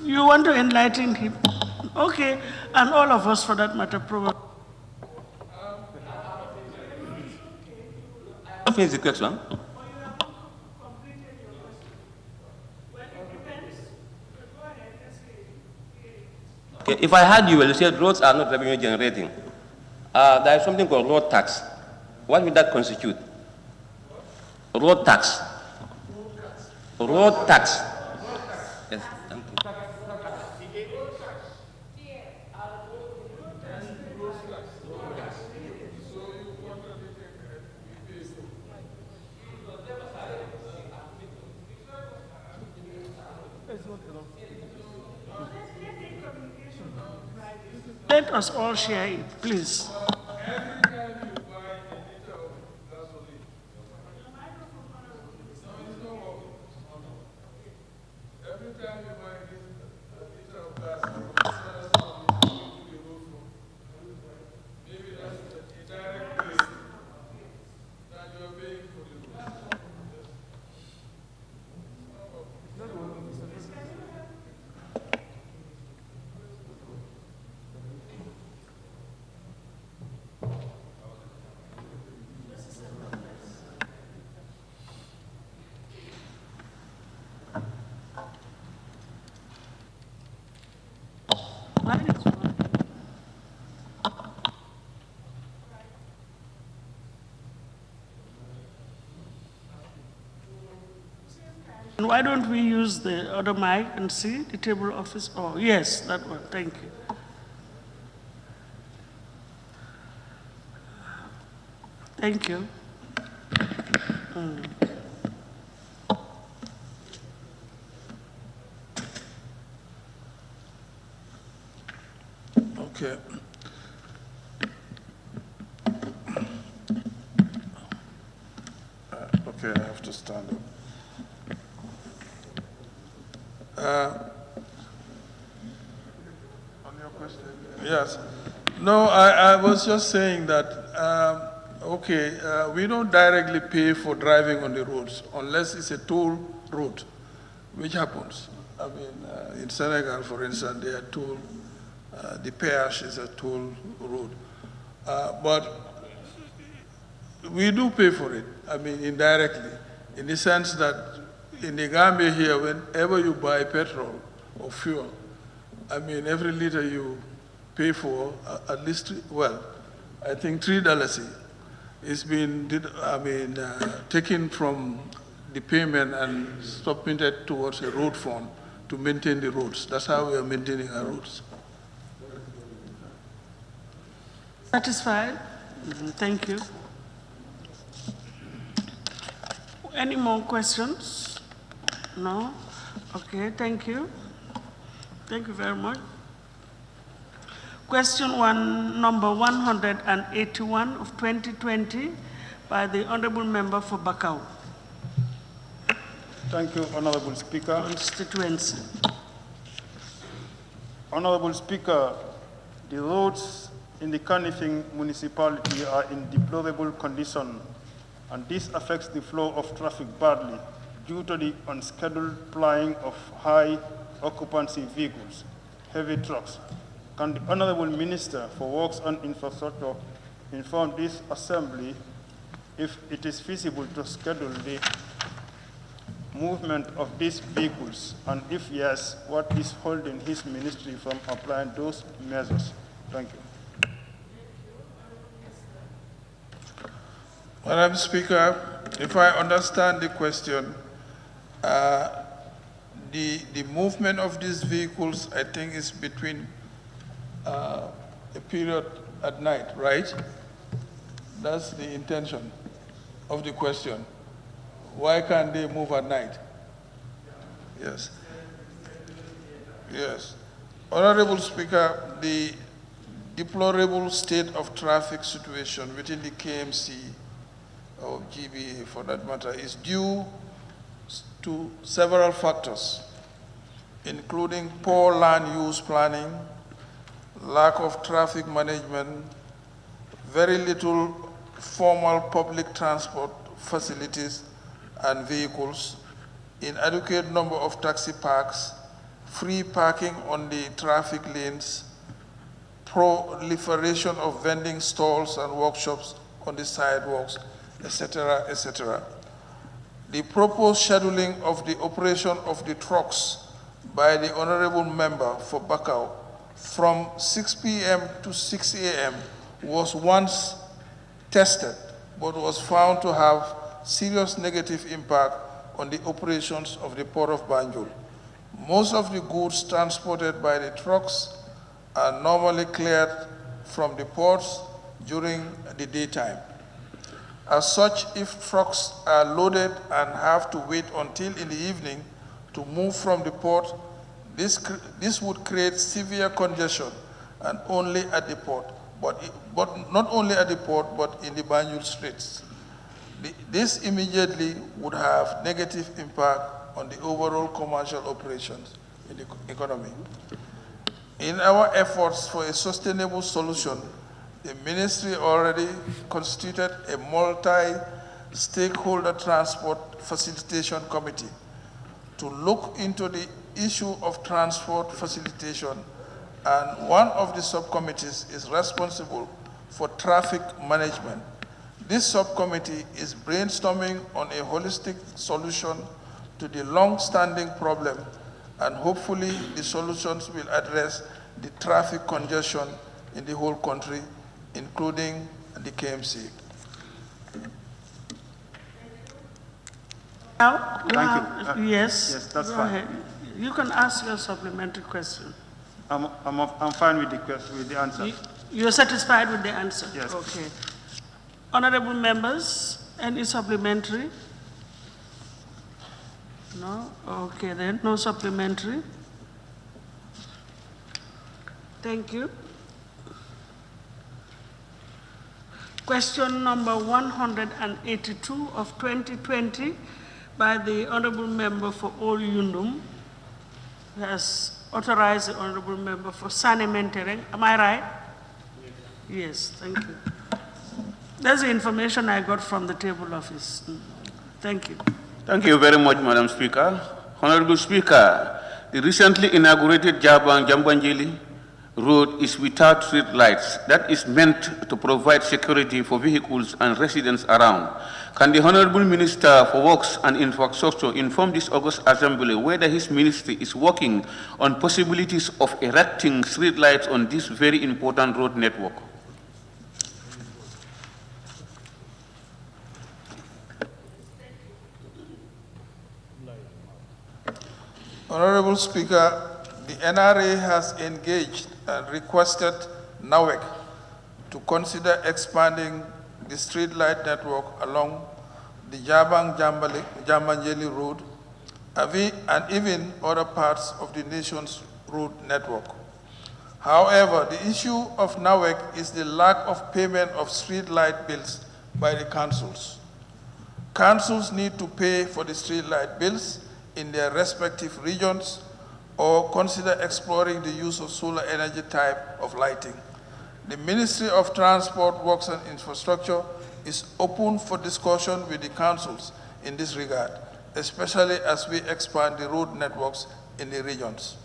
You want to enlighten him? Okay, and all of us for that matter, probably. I'll finish the question. Okay, if I heard you well, you said roads are not revenue generating. There is something called road tax. What will that constitute? Road tax. Road tax. Yes, thank you. Let us all share it, please. Why don't we use the other mic and see the table office? Oh, yes, that one. Thank you. Thank you. Okay. Okay, I have to stand up. On your question? Yes. No, I was just saying that, we don't directly pay for driving on the roads unless it's a toll road, which happens. I mean, in Senegal, for instance, they are toll, the peage is a toll road. But we do pay for it, I mean, indirectly, in the sense that in the Gambia here, whenever you buy petrol or fuel, I mean, every liter you pay for at least, I think $3 is being, taken from the payment and submitted towards a road fund to maintain the roads. That's how we are maintaining our roads. Satisfied? Thank you. Any more questions? No? Okay, thank you. Thank you very much. Question number 181 of 2020 by the Honorable Member for Bakau. Thank you, Honorable Speaker. Constituency. Honorable Speaker, the roads in the Kanifing municipality are in deplorable condition, and this affects the flow of traffic badly due to the unscheduled plying of high occupancy vehicles, heavy trucks. Can the Honorable Minister for Works and Infrastructure inform this Assembly if it is feasible to schedule the movement of these vehicles, and if yes, what is holding his ministry from applying those measures? Thank you. Madam Speaker, if I understand the question, the movement of these vehicles, I think, is between a period at night, right? That's the intention of the question. Why can't they move at night? Yes. Yes. Honorable Speaker, the deplorable state of traffic situation within the KMC, or GBA for that matter, is due to several factors, including poor land use planning, lack of traffic management, very little formal public transport facilities and vehicles, inadequate number of taxi parks, free parking on the traffic lanes, proliferation of vending stalls and workshops on the sidewalks, etc., etc. The proposed scheduling of the operation of the trucks by the honorable member for Bakau from 6 p.m. to 6 a.m. was once tested, but was found to have serious negative impact on the operations of the Port of Banjul. Most of the goods transported by the trucks are normally cleared from the ports during the daytime. As such, if trucks are loaded and have to wait until in the evening to move from the port, this would create severe congestion, and only at the port, but not only at the port, but in the Banjul streets. This immediately would have negative impact on the overall commercial operations in the economy. In our efforts for a sustainable solution, the ministry already constituted a multi-stakeholder transport facilitation committee to look into the issue of transport facilitation, and one of the subcommittees is responsible for traffic management. This subcommittee is brainstorming on a holistic solution to the long-standing problem, and hopefully the solutions will address the traffic congestion in the whole country, including the KMC. Now, Thank you. Yes, that's go fine. ahead. You can ask your supplementary question. I'm fine with the question, with the answer. You're satisfied with the answer? Yes. Okay. Honorable members, any supplementary? No? Okay then, no supplementary. Thank you. Question number 182 of 2020 by the Honorable Member for Ol Yundum has authorized the Honorable Member for Sanementereng. Am I right? Yes, thank you. That's the information I got from the table office. Thank you. Thank you very much, Madam Speaker. Honorable Speaker, the recently inaugurated Jambanjeli Road is without street lights. That is meant to provide security for vehicles and residents around. Can the Honorable Minister for Works and Infrastructure inform this August Assembly whether his ministry is working on possibilities of erecting street lights on this very important road network? Honorable Speaker, the NRA has engaged and requested NAWEC to consider expanding the street light network along the Jambanjeli Road and even other parts of the nation's road network. However, the issue of NAWEC is the lack of payment of street light bills by the councils. Councils need to pay for the street light bills in their respective regions or consider exploring the use of solar energy type of lighting. The Ministry of Transport, Works and Infrastructure is open for discussion with the councils in this regard, especially as we expand the road networks in the regions.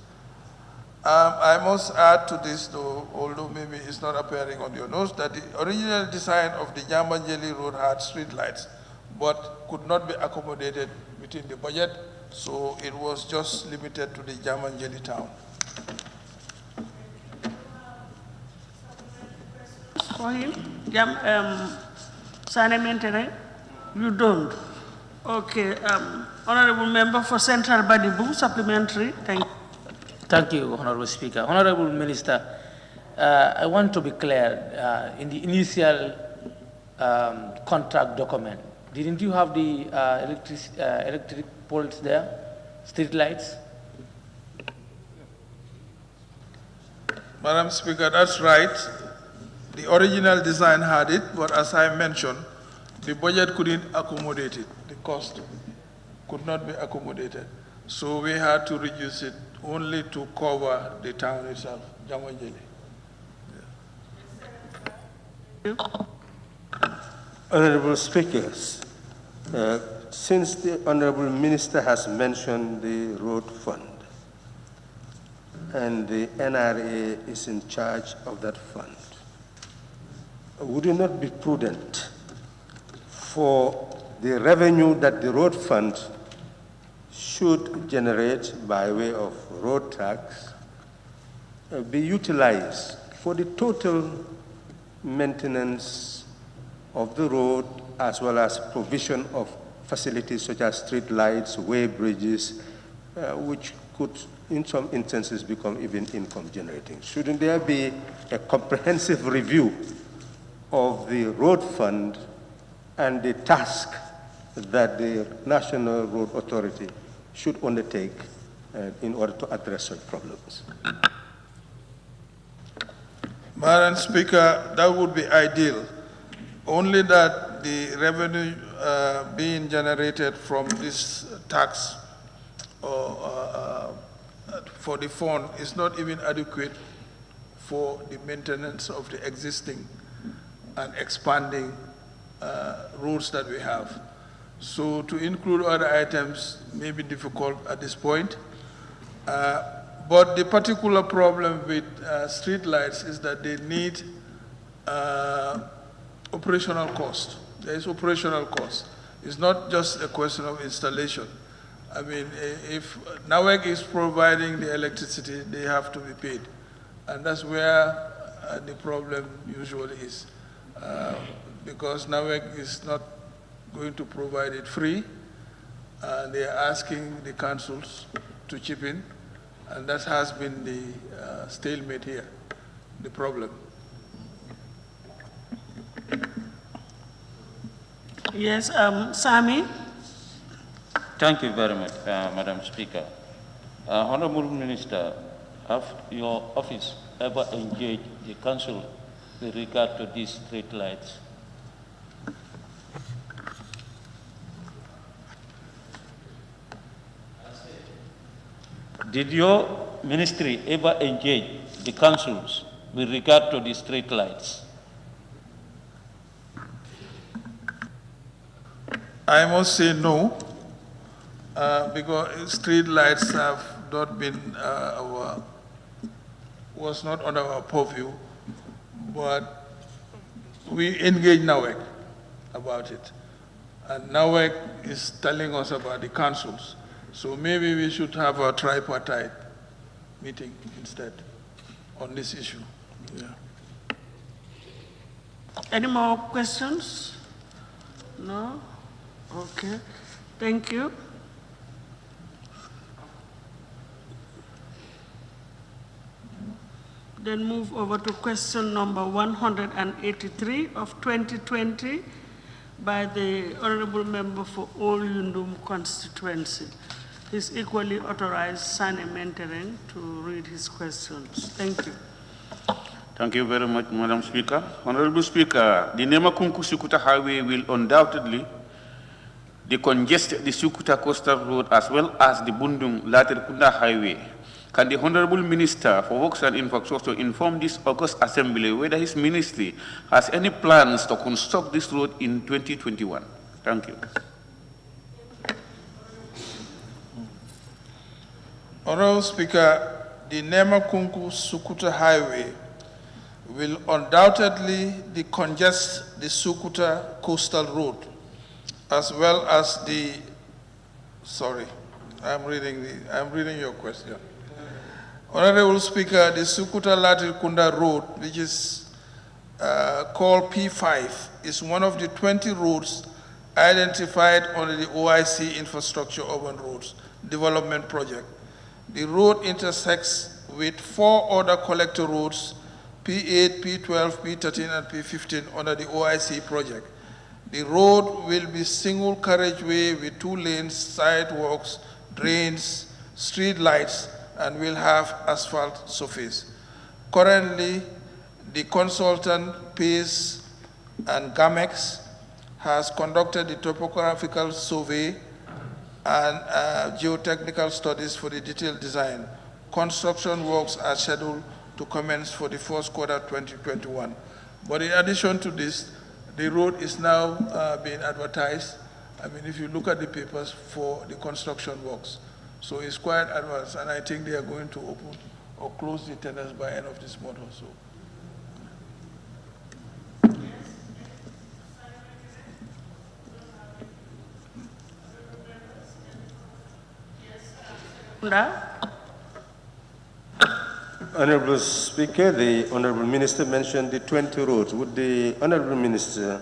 I must add to this, though, although maybe it's not appearing on your notes, that the original design of the Jambanjeli Road had street lights, but could not be accommodated within the budget, so it was just limited to the Jambanjeli town. For him, Sanementereng, you don't. Okay, Honorable Member for Central Badibu, supplementary. Thank you. Thank you, Honorable Speaker. Honorable Minister, I want to be clear. In the initial contract document, didn't you have the electric poles there, street lights? Madam Speaker, that's right. The original design had it, but as I mentioned, the budget couldn't accommodate it. The cost could not be accommodated. So we had to reduce it only to cover the town itself, Jamwanjeli. Honorable Speakers, since the Honorable Minister has mentioned the road fund, and the NRA is in charge of that fund, would it not be prudent for the revenue that the road fund should generate by way of road tax be utilized for the total maintenance of the road as well as provision of facilities such as street lights, way bridges, which could in some instances become even income generating? Shouldn't there be a comprehensive review of the road fund and the task that the National Road Authority should undertake in order to address such problems? Madam Speaker, that would be ideal. Only that the revenue being generated from this tax for the fund is not even adequate for the maintenance of the existing and expanding roads that we have. So to include other items may be difficult at this point. But the particular problem with street lights is that they need operational cost. There is operational cost. It's not just a question of installation. I mean, if NAWEC is providing the electricity, they have to be paid. And that's where the problem usually is. Because NAWEC is not going to provide it free. They are asking the councils to chip in. And that has been the stalemate here, the problem. Yes, Sami. Thank you very much, Madam Speaker. Honorable Minister, have your office ever engaged the council with regard to these street lights? Did your ministry ever engage the councils with regard to the street lights? I must say no, because street lights have not been was not under our purview, but we engage NAWEC about it. And NAWEC is telling us about the councils. So maybe we should have a tripartite meeting instead on this issue. Yeah. Any more questions? No? Okay. Thank you. Then move over to question number 183 of 2020 by the Honorable Member for Old Yundum constituency. He's equally authorized, Sane Mentereng, to read his questions. Thank you. Thank you very much, Madam Speaker. Honorable Speaker, the Nemakunku Sukuta Highway will undoubtedly decongest the Sukuta Coastal Road as well as the Bundung Laterkunda Highway. Can the Honorable Minister for Works and Infrastructure inform this August Assembly whether his ministry has any plans to construct this road in 2021? Thank you. Honorable Speaker, the Nemakunku Sukuta Highway will undoubtedly decongest the Sukuta Coastal Road as well as the, sorry, I'm reading your question. Honorable Speaker, the Sukuta Latrikunda Road, which is called P5, is one of the 20 roads identified under the OIC Infrastructure Urban Roads Development Project. The road intersects with 4 other collector roads, P8, P12, P13, and P15 under the OIC project. The road will be single carriageway with 2 lanes, sidewalks, drains, street lights, and will have asphalt surface. Currently, the consultant PACE and GAMEX has conducted the topographical survey and geotechnical studies for the detailed design. Construction works are scheduled to commence for the first quarter 2021. But in addition to this, the road is now being advertised. I mean, if you look at the papers for the construction works, so it's quite advanced, and I think they are going to open or close the tenders by end of this month or so. Honorable Speaker, the Honorable Minister mentioned the 20 roads. Would the Honorable Minister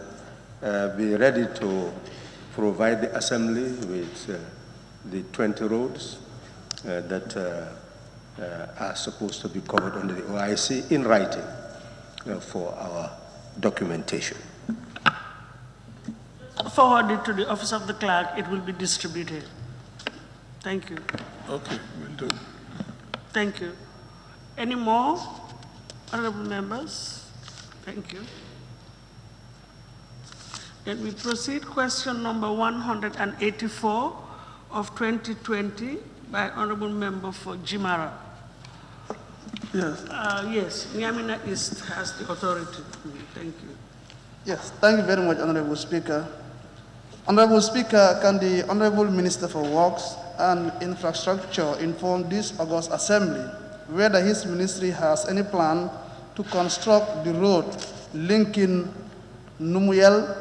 be ready to provide the Assembly with the 20 roads that are supposed to be covered under the OIC in writing for our documentation? Forwarded to the Office of the Clerk, it will be distributed. Thank you. Okay, we'll do. Thank you. Any more, honorable members? Thank you. Then we proceed. Question number 184 of 2020 by honorable member for Jimara. Yes. Yes, Nyamina East has the authority. Thank you. Yes, thank you very much, Honorable Speaker. Honorable Speaker, can the Honorable Minister for Works and Infrastructure inform this August Assembly whether his ministry has any plan to construct the road linking Numuyel,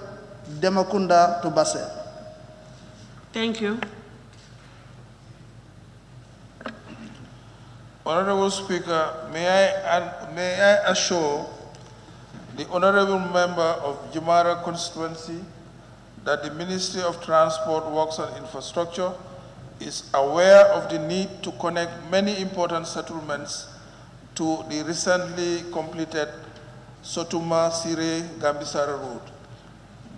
Demakunda to Basse? Thank you. Honorable Speaker, may I assure the Honorable Member of Jimara constituency that the Ministry of Transport, Works and Infrastructure is aware of the need to connect many important settlements to the recently completed Sotuma-Sire-Gambisara road.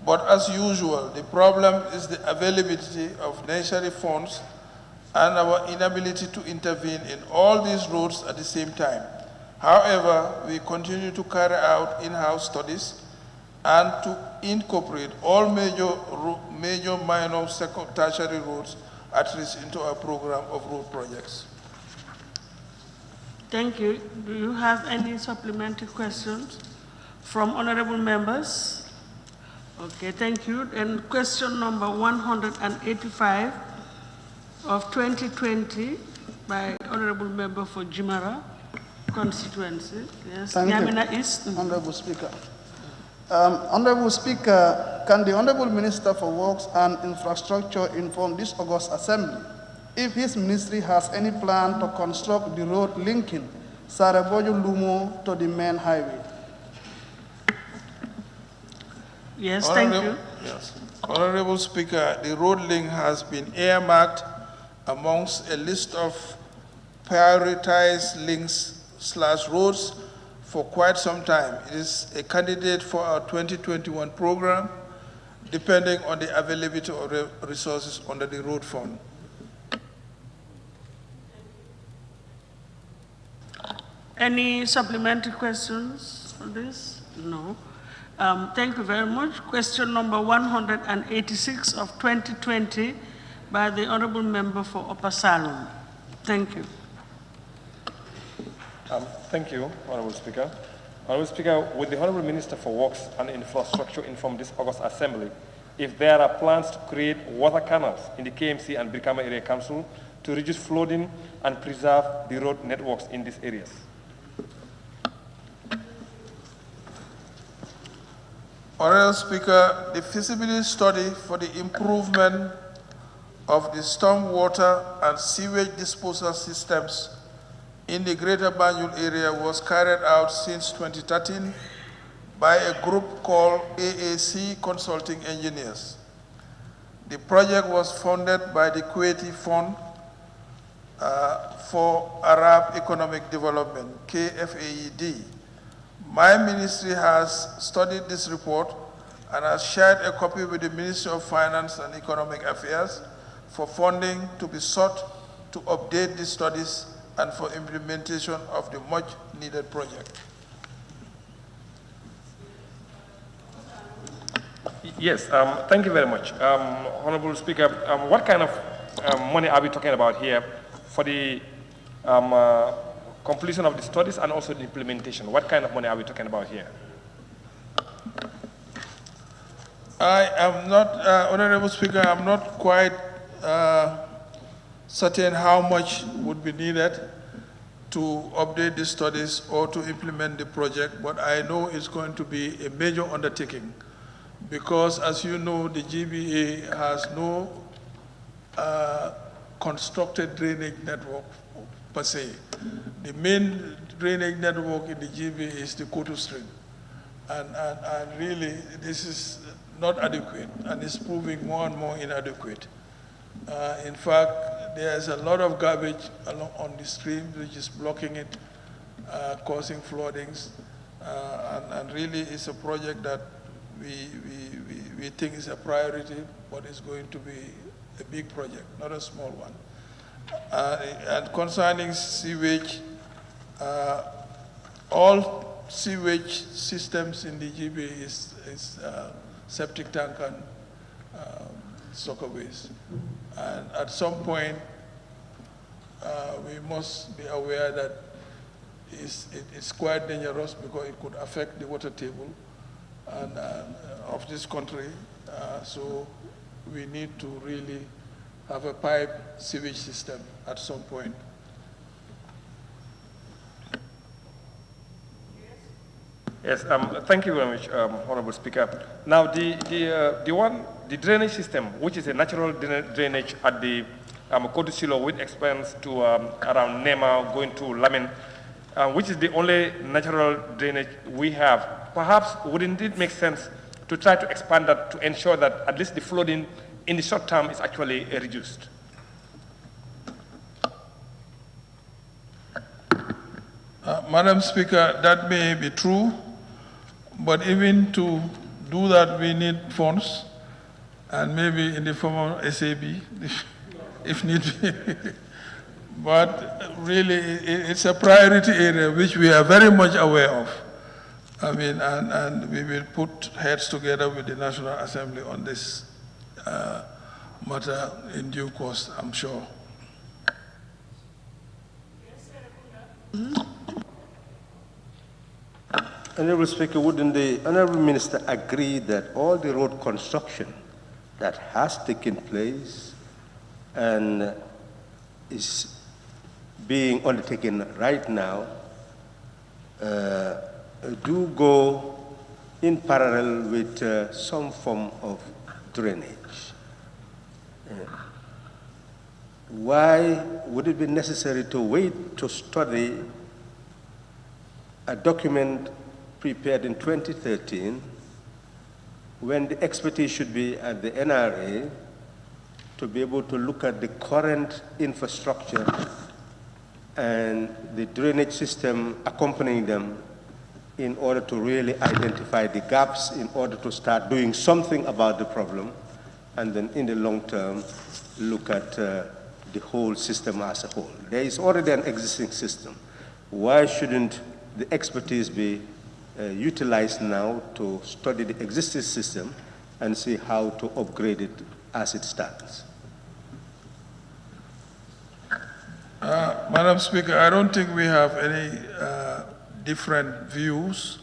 But as usual, the problem is the availability of necessary funds and our inability to intervene in all these roads at the same time. However, we continue to carry out in-house studies and to incorporate all major, minor, tertiary roads at least into our program of road projects. Thank you. Do you have any supplementary questions from honorable members? Okay, thank you. And question number 185 of 2020 by honorable member for Jimara constituency. Yes, Thank Nyamina you, East. Honorable Speaker. Honorable Speaker, can the Honorable Minister for Works and Infrastructure inform this August Assembly if his ministry has any plan to construct the road linking Sarebojo-Lumo to the main highway? Yes, thank you. Yes. Honorable Speaker, the road link has been earmarked amongst a list of prioritized links/roads for quite some time. It is a candidate for our 2021 program, depending on the availability of resources under the road fund. Any supplementary questions on this? No. Thank you very much. Question number 186 of 2020 by the honorable member for Upper Salon. Thank you. Thank you, Honorable Speaker. Honorable Speaker, would the Honorable Minister for Works and Infrastructure inform this August Assembly if there are plans to create water canals in the KMC and Brikama Area Council to reduce flooding and preserve the road networks in these areas? Honorable Speaker, the feasibility study for the improvement of the stormwater and sewage disposal systems in the Greater Banjul area was carried out since 2013 by a group called AAC Consulting Engineers. The project was funded by the Kuwaiti Fund for Arab Economic Development, KFAED. My ministry has studied this report and has shared a copy with the Ministry of Finance and Economic Affairs for funding to be sought to update the studies and for implementation of the much needed project. Yes, thank you very much. Honorable Speaker, what kind of money are we talking about here for the completion of the studies and also the implementation? What kind of money are we talking about here? I am not, Honorable Speaker, I'm not quite certain how much would be needed to update the studies or to implement the project, but I know it's going to be a major undertaking because, as you know, the GBA has no constructed drainage network per se. The main drainage network in the GBA is the Koto Stream. And really, this is not adequate, and it's proving more and more inadequate. In fact, there's a lot of garbage along on the stream which is blocking it, causing floodings, and really it's a project that we think is a priority, but it's going to be a big project, not a small one. And concerning sewage, all sewage systems in the GB is septic tank and soccerways. And at some point, we must be aware that it's quite dangerous because it could affect the water table and, of this country. So we need to really have a pipe sewage system at some point. Yes, thank you very much, Honorable Speaker. Now, the drainage system, which is a natural drainage at the Kotu Silo, which expands to around Nema, going to Lamin, which is the only natural drainage we have. Perhaps wouldn't it make sense to try to expand that to ensure that at least the flooding in the short term is actually reduced? Madam Speaker, that may be true, but even to do that, we need funds, and maybe in the form of SAB, if need be. But really, it's a priority area which we are very much aware of. I mean, and we will put heads together with the National Assembly on this matter in due course, I'm sure. Honorable Speaker, wouldn't the Honorable Minister agree that all the road construction that has taken place and is being undertaken right now do go in parallel with some form of drainage? Why would it be necessary to wait to study a document prepared in 2013 when the expertise should be at the NRA to be able to look at the current infrastructure and the drainage system accompanying them in order to really identify the gaps, in order to start doing something about the problem, and then in the long term look at the whole system as a whole. There is already an existing system. Why shouldn't the expertise be utilized now to study the existing system and see how to upgrade it as it stands? Madam Speaker, I don't think we have any different views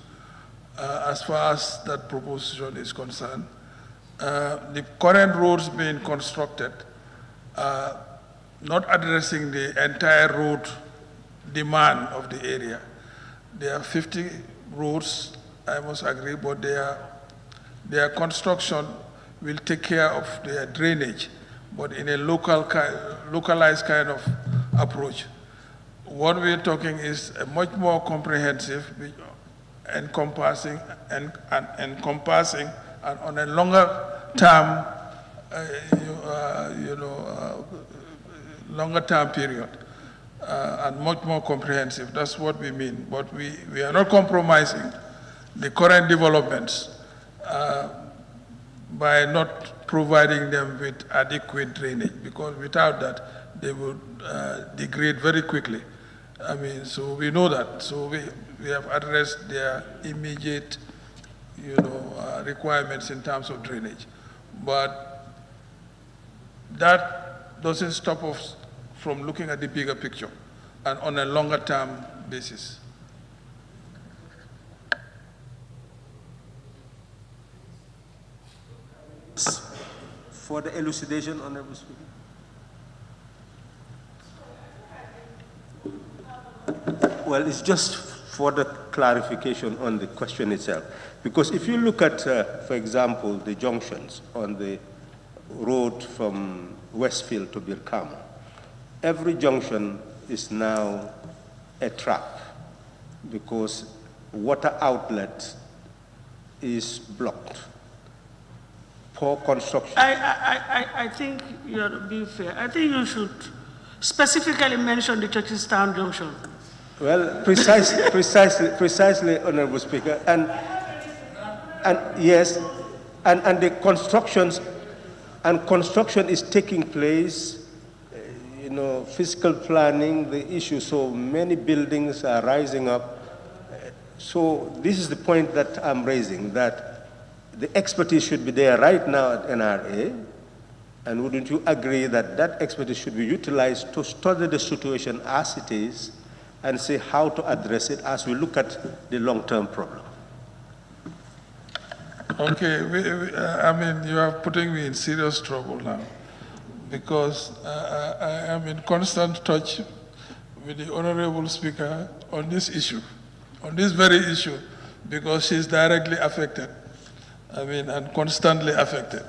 as far as that proposition is concerned. The current roads being constructed not addressing the entire road demand of the area. There are 50 roads, I must agree, but their construction will take care of their drainage, but in a localized kind of approach. What we're talking is a much more comprehensive, encompassing and on a longer term longer term period and much more comprehensive. That's what we mean. But we are not compromising the current developments by not providing them with adequate drainage, because without that, they will degrade very quickly. I mean, so we know that. So we have addressed their immediate, requirements in terms of drainage. But that doesn't stop us from looking at the bigger picture and on a longer term basis. For the elucidation, Honorable Speaker. Well, it's just for the clarification on the question itself. Because if you look at, for example, the junctions on the road from Westfield to Birkama, every junction is now a trap because water outlet is blocked. Poor construction. I think you're being fair. I think you should specifically mention the Churchilltown Junction. Well, precisely, Honorable Speaker, and yes, and the construction is taking place. Fiscal planning, the issue. So many buildings are rising up. So this is the point that I'm raising, that the expertise should be there right now at NRA, and wouldn't you agree that that expertise should be utilized to study the situation as it is and see how to address it as we look at the long-term problem? Okay, I mean, you are putting me in serious trouble now, because I am in constant touch with the Honorable Speaker on this issue, on this very issue, because she's directly affected, and constantly affected.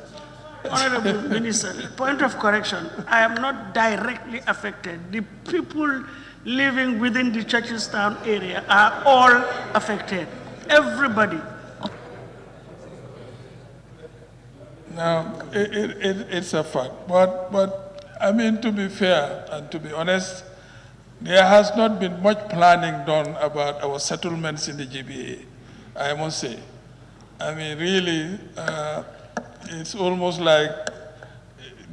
Honorable Minister, point of correction, I am not directly affected. The people living within the Churchilltown area are all affected, everybody. Now, it's a fact, but I mean, to be fair and to be honest, there has not been much planning done about our settlements in the GBA, I must say. I mean, really, it's almost like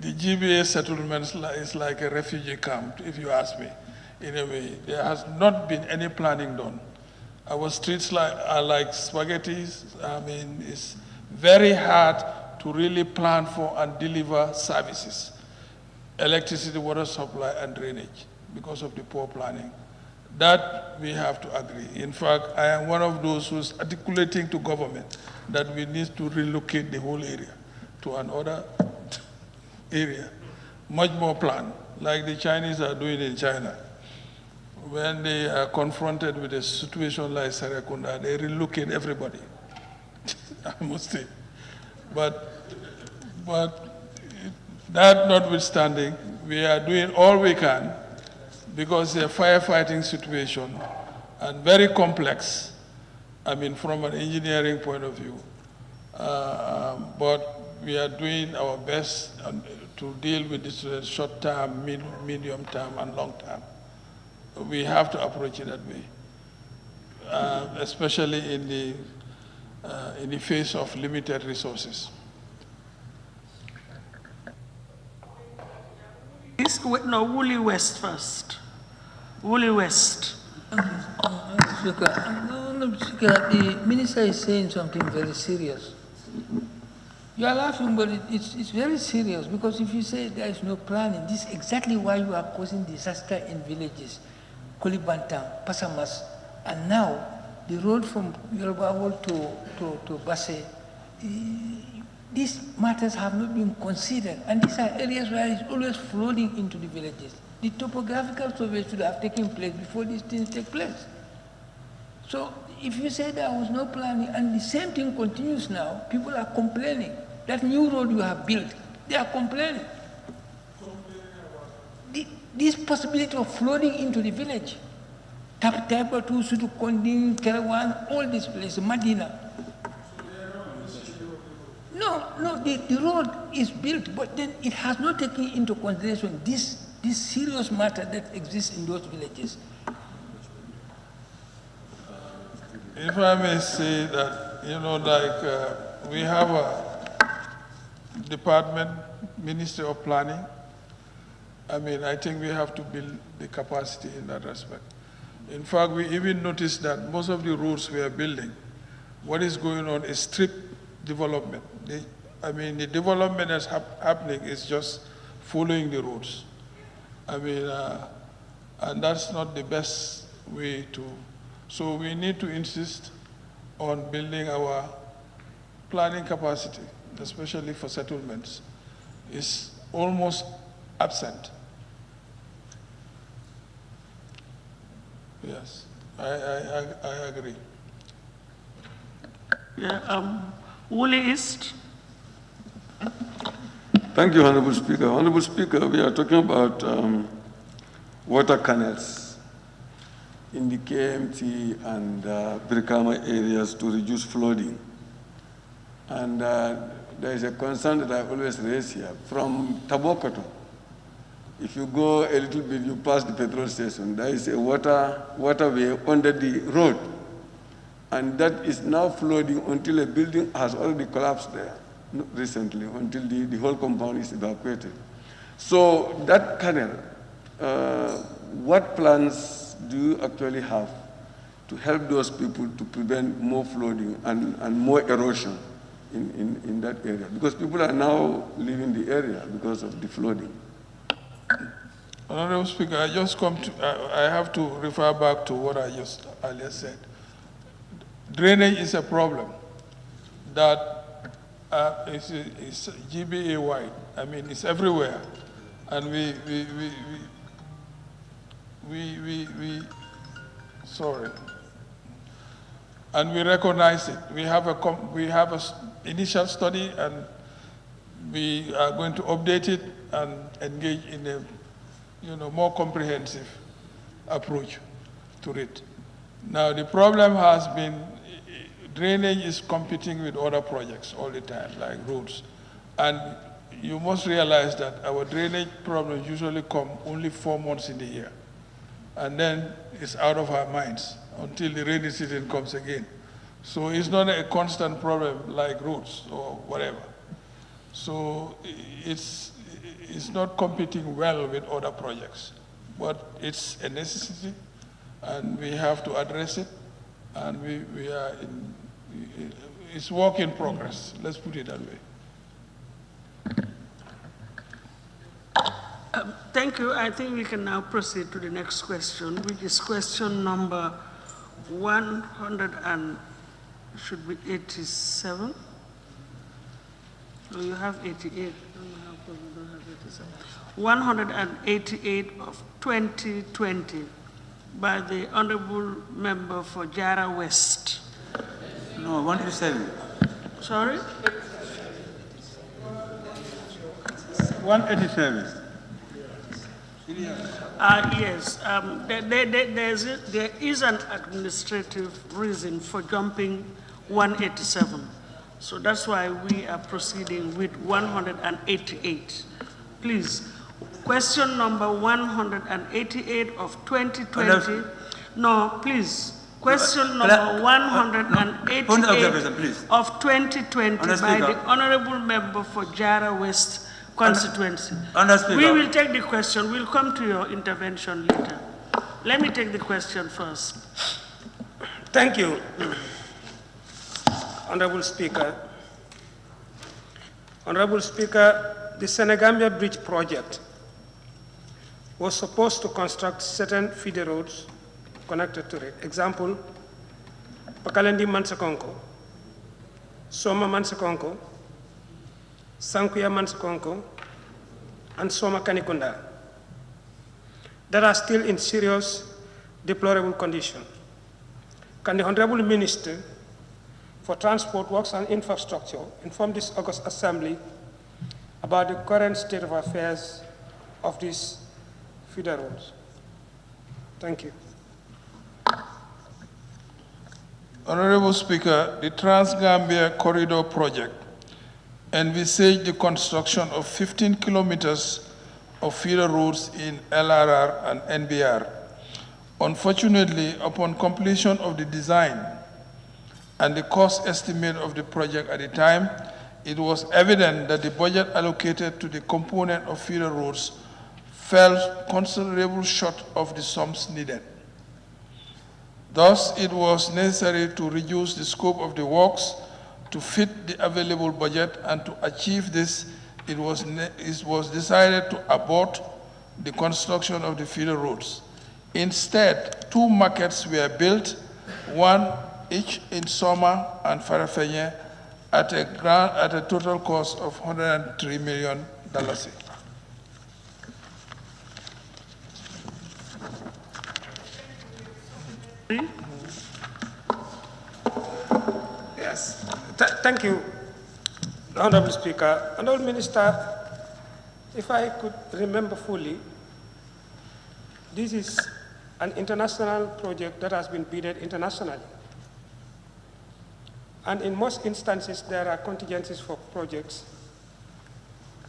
the GBA settlements is like a refugee camp, if you ask me, in a way. There has not been any planning done. Our streets are like spaghettis. I mean, it's very hard to really plan for and deliver services, electricity, water supply, and drainage, because of the poor planning. That we have to agree. In fact, I am one of those who's articulating to government that we need to relocate the whole area to another area, much more planned, like the Chinese are doing in China. When they are confronted with a situation like Serekunda, they relocate everybody, I must say. But that notwithstanding, we are doing all we can, because it's a firefighting situation and very complex, from an engineering point of view. But we are doing our best to deal with this short term, medium term, and long term. We have to approach it that way, especially in the face of limited resources. No, Woolly West first. Woolly West. The minister is saying something very serious. You are laughing, but it's very serious, because if you say there is no planning, this is exactly why you are causing disaster in villages, Kolibantang, Pasamas, and now the road from Yorubawol to Basse. These matters have not been considered, and these are areas where it's always flooding into the villages. The topographical survey should have taken place before these things take place. So if you say there was no planning, and the same thing continues now, people are complaining. That new road you have built, they are complaining. This possibility of flooding into the village, Tapatapatu, Sutukonding, Kerawan, all these places, Madina. No, No, the road is built, but then it has not taken into consideration this serious matter that exists in those villages. If I may say that, we have a department, Ministry of Planning. I think we have to build the capacity in that respect. In fact, we even noticed that most of the roads we are building, what is going on is strip development. The development that's happening is just following the roads. And that's not the best way to. So we need to insist on building our planning capacity, especially for settlements. It's almost absent. Yes, I agree. Yeah, Woolley East. Thank you, Honorable Speaker. Honorable Speaker, we are talking about water canals in the KMT and Brikama areas to reduce flooding. And there is a concern that I always raise here. From Tabokoto, if you go a little bit, you pass the petrol station, there is a waterway under the road. And that is now flooding until a building has already collapsed there recently, until the whole compound is evacuated. So that canal, what plans do you actually have to help those people to prevent more flooding and more erosion in that area? Because people are now leaving the area because of the flooding. Honorable Speaker, I have to refer back to what I just earlier said. Drainage is a problem that is GBA wide. It's everywhere, and and we recognize it. We have a initial study, and we are going to update it and engage in a more comprehensive approach to it. Now the problem has been drainage is competing with other projects all the time, like roads. And you must realize that our drainage problems usually come only 4 months in the year. And then it's out of our minds until the rainy season comes again. So it's not a constant problem like roads or whatever. So it's not competing well with other projects, but it's a necessity, and we have to address it, and we are it's work in progress. Let's put it that way. Thank you. I think we can now proceed to the next question, which is question number 187. Oh, you have 88. I don't know how come you don't have 87. 188 of 2020 by the Honorable Member for Jara West. No, 187. Sorry? 187. Yes, there is an administrative reason for jumping 187. So that's why we are proceeding with 188. Please, question number 188 of 2020. No, please. Question number 188 of 2020 by the Honorable Member for Jara West constituency. We will take the question. We'll come to your intervention later. Let me take the question first. Thank you, Honorable Speaker. Honorable Speaker, the Senegambia Bridge project was supposed to construct certain feeder roads connected to it. Example, Pakalendi Mansakonko, Soma Mansakonko, Sankuya Mansakonko, and Soma Kanikunda that are still in serious, deplorable condition. Can the Honorable Minister for Transport, Works and Infrastructure inform this August Assembly about the current state of affairs of these feeder roads? Thank you. Honorable Speaker, the Trans-Gambia Corridor project envisaged the construction of 15 kilometers of feeder roads in LRR and NBR. Unfortunately, upon completion of the design and the cost estimate of the project at the time, it was evident that the budget allocated to the component of feeder roads fell considerably short of the sums needed. Thus, it was necessary to reduce the scope of the works to fit the available budget, and to achieve this, it was decided to abort the construction of the feeder roads. Instead, 2 markets were built, one each in Soma and Farafenye, at a total cost of $103 million. Yes. Thank you, Honorable Speaker. Honorable Minister, if I could remember fully, this is an international project that has been bidded internationally. And in most instances, there are contingencies for projects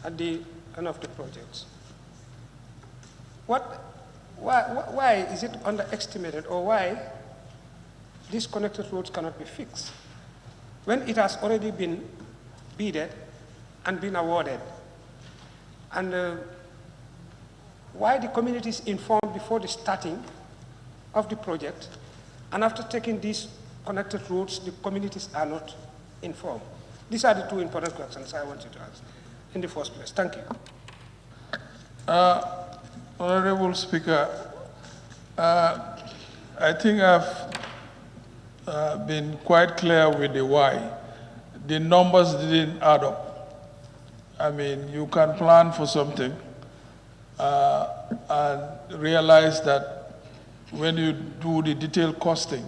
at the end of the projects. Why is it underestimated, or why these connected roads cannot be fixed when it has already been bidded and been awarded? And why the community is informed before the starting of the project, and after taking these connected roads, the communities are not informed? These are the 2 important questions I want you to ask in the first place. Thank you. Honorable Speaker, I think I've been quite clear with the why. The numbers didn't add up. I mean, you can plan for something and realize that when you do the detailed costing,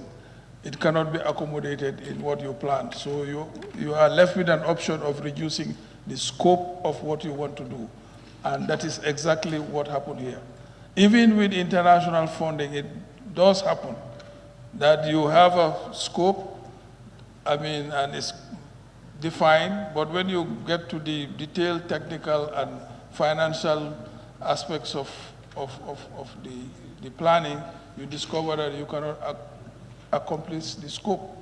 it cannot be accommodated in what you planned. So you are left with an option of reducing the scope of what you want to do. And that is exactly what happened here. Even with international funding, it does happen that you have a scope, I mean, and it's defined, but when you get to the detailed technical and financial aspects of the planning, you discover that you cannot accomplish the scope.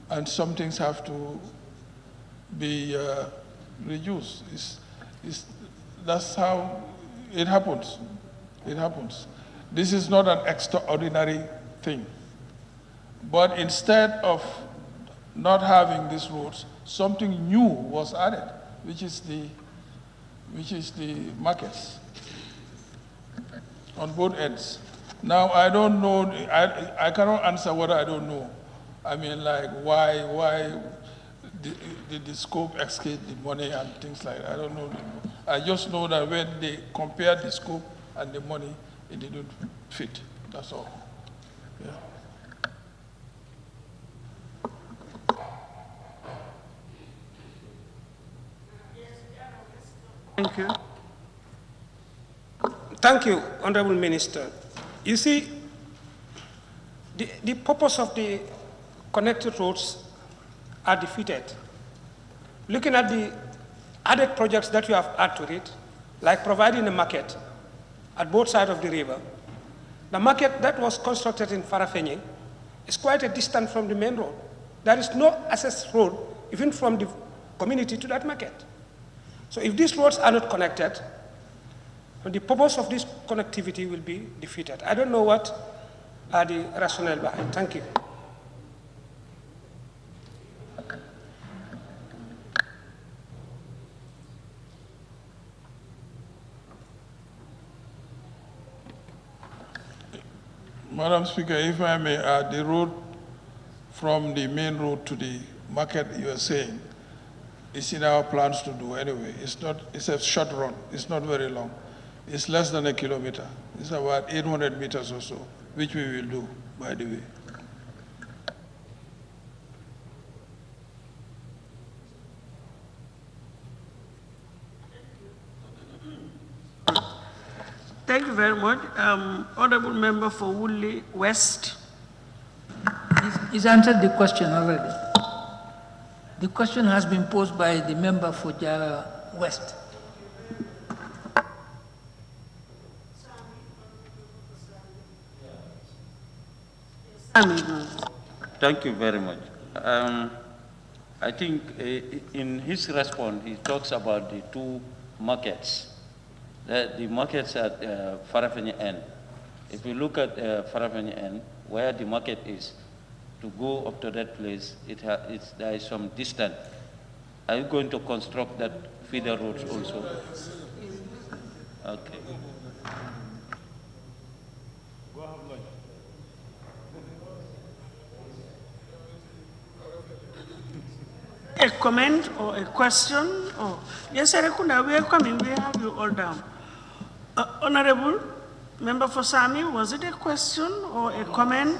And some things have to be reduced. That's how it happens. It happens. This is not an extraordinary thing. But instead of not having these roads, something new was added, which is the markets on both ends. Now, I don't know, I cannot answer what I don't know. I mean, like, why did the scope exceed the money and things like that? I don't know. I just know that when they compared the scope and the money, it didn't fit. That's all. Yeah. Thank you. Thank you, Honorable Minister. You see, the purpose of the connected roads are defeated. Looking at the added projects that you have added to it, like providing a market at both sides of the river, the market that was constructed in Farafenye is quite a distance from the main road. There is no access road, even from the community to that market. So if these roads are not connected, the purpose of this connectivity will be defeated. I don't know what are the rationale behind. Thank you. Madam Speaker, if I may add, the road from the main road to the market you are saying is in our plans to do anyway. It's a short run. It's not very long. It's less than 1 kilometer. It's about 800 meters or so, which we will do, by the way. Thank you very much. Honorable Member for Woodley West. He's answered the question already. The question has been posed by the member for Jara West. Thank you very much. I think in his response, he talks about the two markets. The markets at Farafenni end. If you look at Farafenni end, where the market is, to go up to that place, there is some distance. Are you going to construct that feeder roads also? Okay. A comment or a question? Or yes, Serekunda, we are coming. We have you all down. Honorable Member for Sami, was it a question or a comment?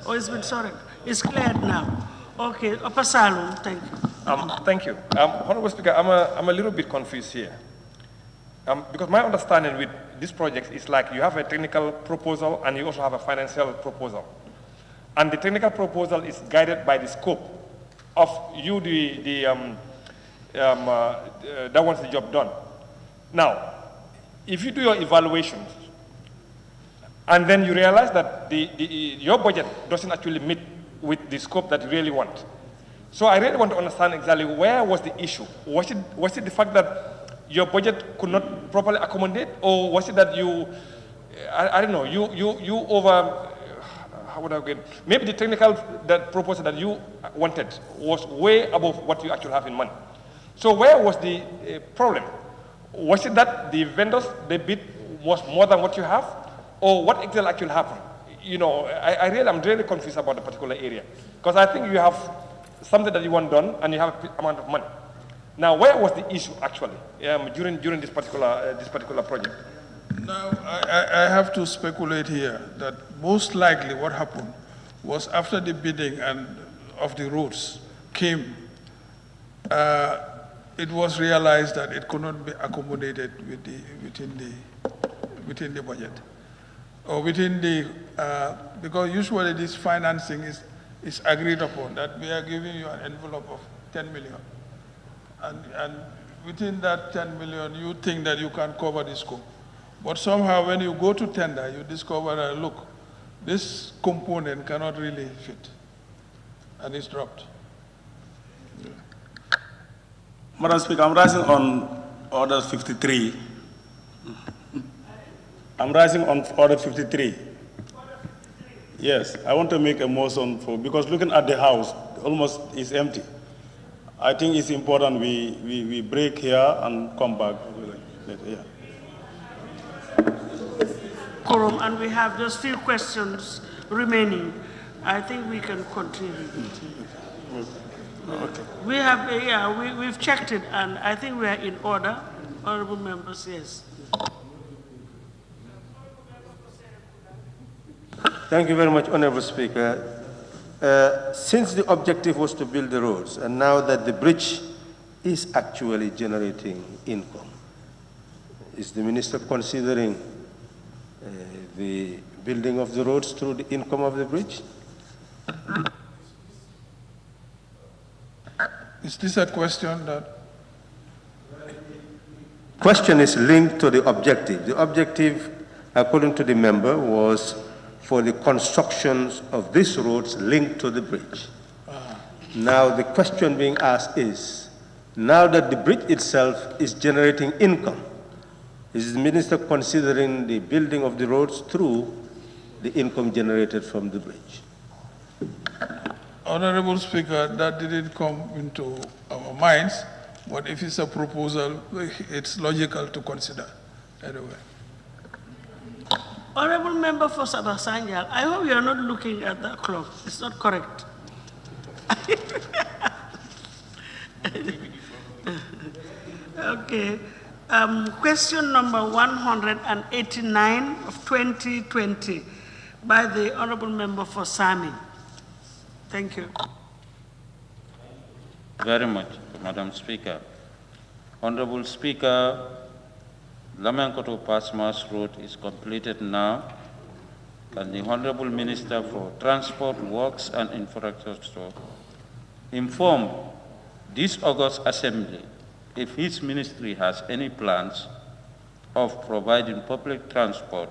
Or it's been sorry? It's cleared now. Okay, Upper Salon, thank you. Thank you. Honorable Speaker, I'm a little bit confused here. Because my understanding with this project is like you have a technical proposal and you also have a financial proposal. And the technical proposal is guided by the scope of you, that wants the job done. Now, if you do your evaluations and then you realize that your budget doesn't actually meet with the scope that you really want. So I really want to understand exactly where was the issue. Was it the fact that your budget could not properly accommodate, or was it that you, I don't know, you over, how would I get, maybe the technical proposal that you wanted was way above what you actually have in mind. So where was the problem? Was it that the vendors, the bid was more than what you have, or what exactly actually happened? You know, I'm really confused about the particular area, because I think you have something that you want done and you have a amount of money. Now, where was the issue actually during this particular project? Now, I have to speculate here that most likely what happened was after the bidding and of the roads came, it was realized that it could not be accommodated within the budget, or within the, because usually this financing is agreed upon, that we are giving you an envelope of 10 million. And within that 10 million, you think that you can cover the scope. But somehow when you go to tender, you discover that, look, this component cannot really fit, and it's dropped. Yeah. Madam Speaker, I'm rising on Order 53. I'm rising on Order 53. Yes, I want to make a motion for, because looking at the house, almost is empty. I think it's important we break here and come back later. Yeah. Quorum, and we have just few questions remaining. I think we can continue. Okay. We have, we've checked it, and I think we are in order. Honorable members, yes. Thank you very much, Honorable Speaker. Since the objective was to build the roads, and now that the bridge is actually generating income, is the minister considering the building of the roads through the income of the bridge? Is this a question that? Question is linked to the objective. The objective, according to the member, was for the constructions of these roads linked to the bridge. Now the question being asked is, now that the bridge itself is generating income, is the minister considering the building of the roads through the income generated from the bridge? Honorable Speaker, that didn't come into our minds, but if it's a proposal, it's logical to consider anyway. Honorable Member for Sabasanjal, I hope you are not looking at that clock. It's not correct. Okay. Question number 189 of 2020 by the Honorable Member for Sami. Thank you. Very much, Madam Speaker. Honorable Speaker, Lamenkoto Pasmas Road is completed now, and the Honorable Minister for Transport, Works and Infrastructure inform this August Assembly if his ministry has any plans of providing public transport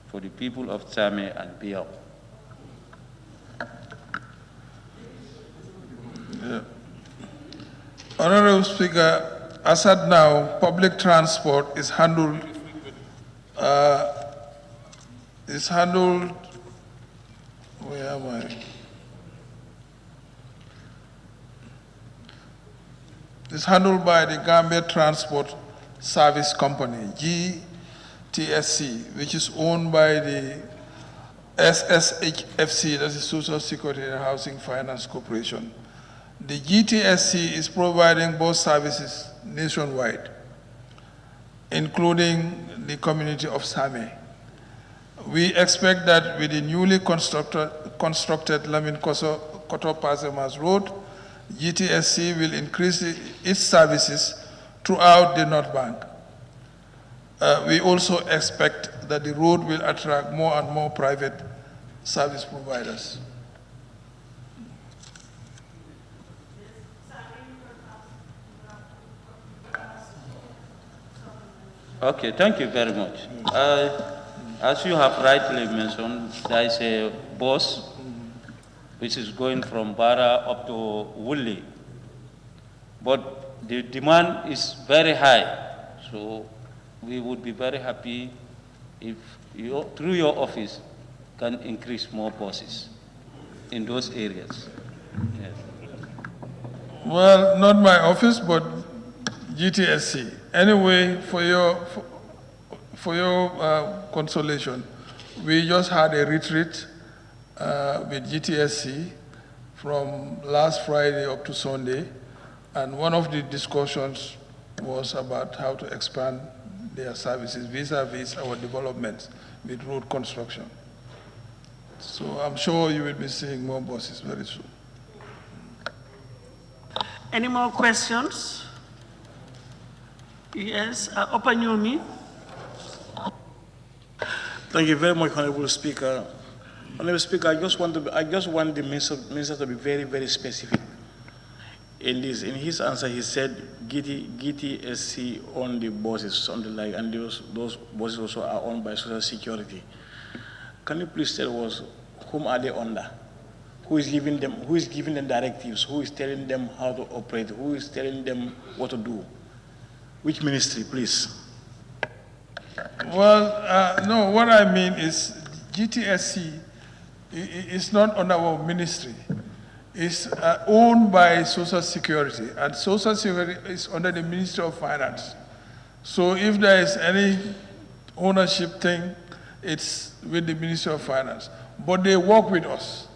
for the people of Same and beyond. Yeah. Honorable Speaker, as at now, public transport is handled where am I? It's handled by the Gambia Transport Service Company, GTSC, which is owned by the SSHFC, that's the Social Security and Housing Finance Corporation. The GTSC is providing both services nationwide, including the community of Same. We expect that with the newly constructed Lamin Koto Pasemas Road, GTSC will increase its services throughout the North Bank. We also expect that the road will attract more and more private service providers. Okay, thank you very much. As you have rightly mentioned, there is a bus which is going from Bara up to Woolley. But the demand is very high, so we would be very happy if you, through your office, can increase more buses in those areas. Yes. Well, not my office, but GTSC. Anyway, for your consolation, we just had a retreat with GTSC from last Friday up to Sunday, and one of the discussions was about how to expand their services vis-a-vis our developments with road construction. So I'm sure you will be seeing more buses very soon. Any more questions? Yes, Opanyumi. Thank you very much, Honorable Speaker. Honorable Speaker, I just want the minister to be very, very specific. In his answer, he said GTSC own the buses, something like, and those buses also are owned by Social Security. Can you please tell us whom are they under? Who is giving them directives? Who is telling them how to operate? Who is telling them what to do? Which ministry, please? Well, no, what I mean is GTSC is not under our ministry. It's owned by Social Security, and Social Security is under the Ministry of Finance. So if there is any ownership thing, it's with the Ministry of Finance. But they work with us,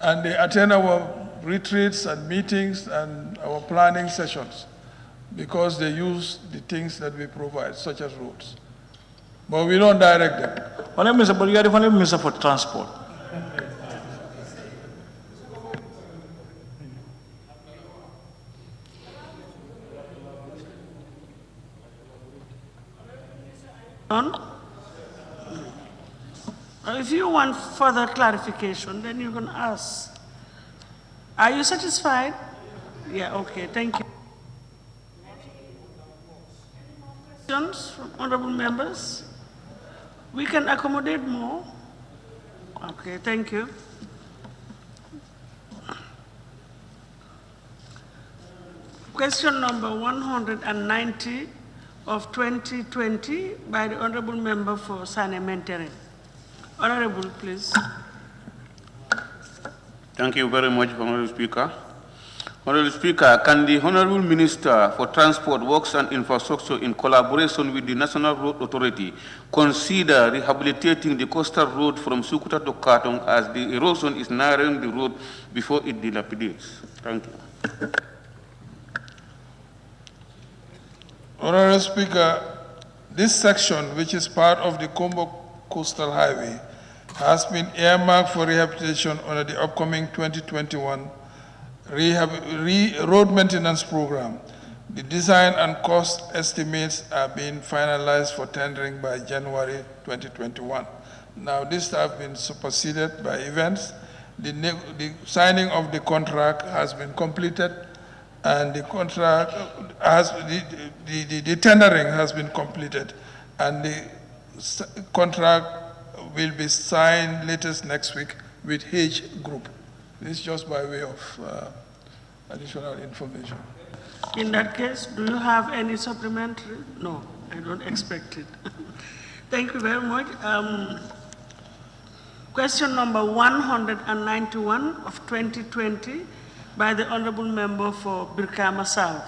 and they attend our retreats and meetings and our planning sessions, because they use the things that we provide, such as roads. But we don't direct them. Honorable Minister, but you are the Honorable Minister for Transport. If you want further clarification, then you can ask. Are you satisfied? Yeah, okay, thank you. Questions from honorable members? We can accommodate more. Okay, thank you. Question number 190 of 2020 by the honorable member for Sane Mentere. Honorable, please. Thank you very much, Honorable Speaker. Honorable Speaker, can the Honorable Minister for Transport, Works and Infrastructure, in collaboration with the National Road Authority, consider rehabilitating the coastal road from Sukuta to Katong, as the erosion is narrowing the road before it dilapidates? Thank you. Honorable Speaker, this section, which is part of the Combo Coastal Highway, has been earmarked for rehabilitation under the upcoming 2021 road maintenance program. The design and cost estimates are being finalized for tendering by January 2021. Now, this has been superseded by events, the signing of the contract has been completed, and the contract has, the tendering has been completed, and the contract will be signed latest next week with H Group. This is just by way of additional information. In that case, do you have any supplementary? No, I don't expect it. Thank you very much. Question number 191 of 2020 by the Honorable Member for Birkama South.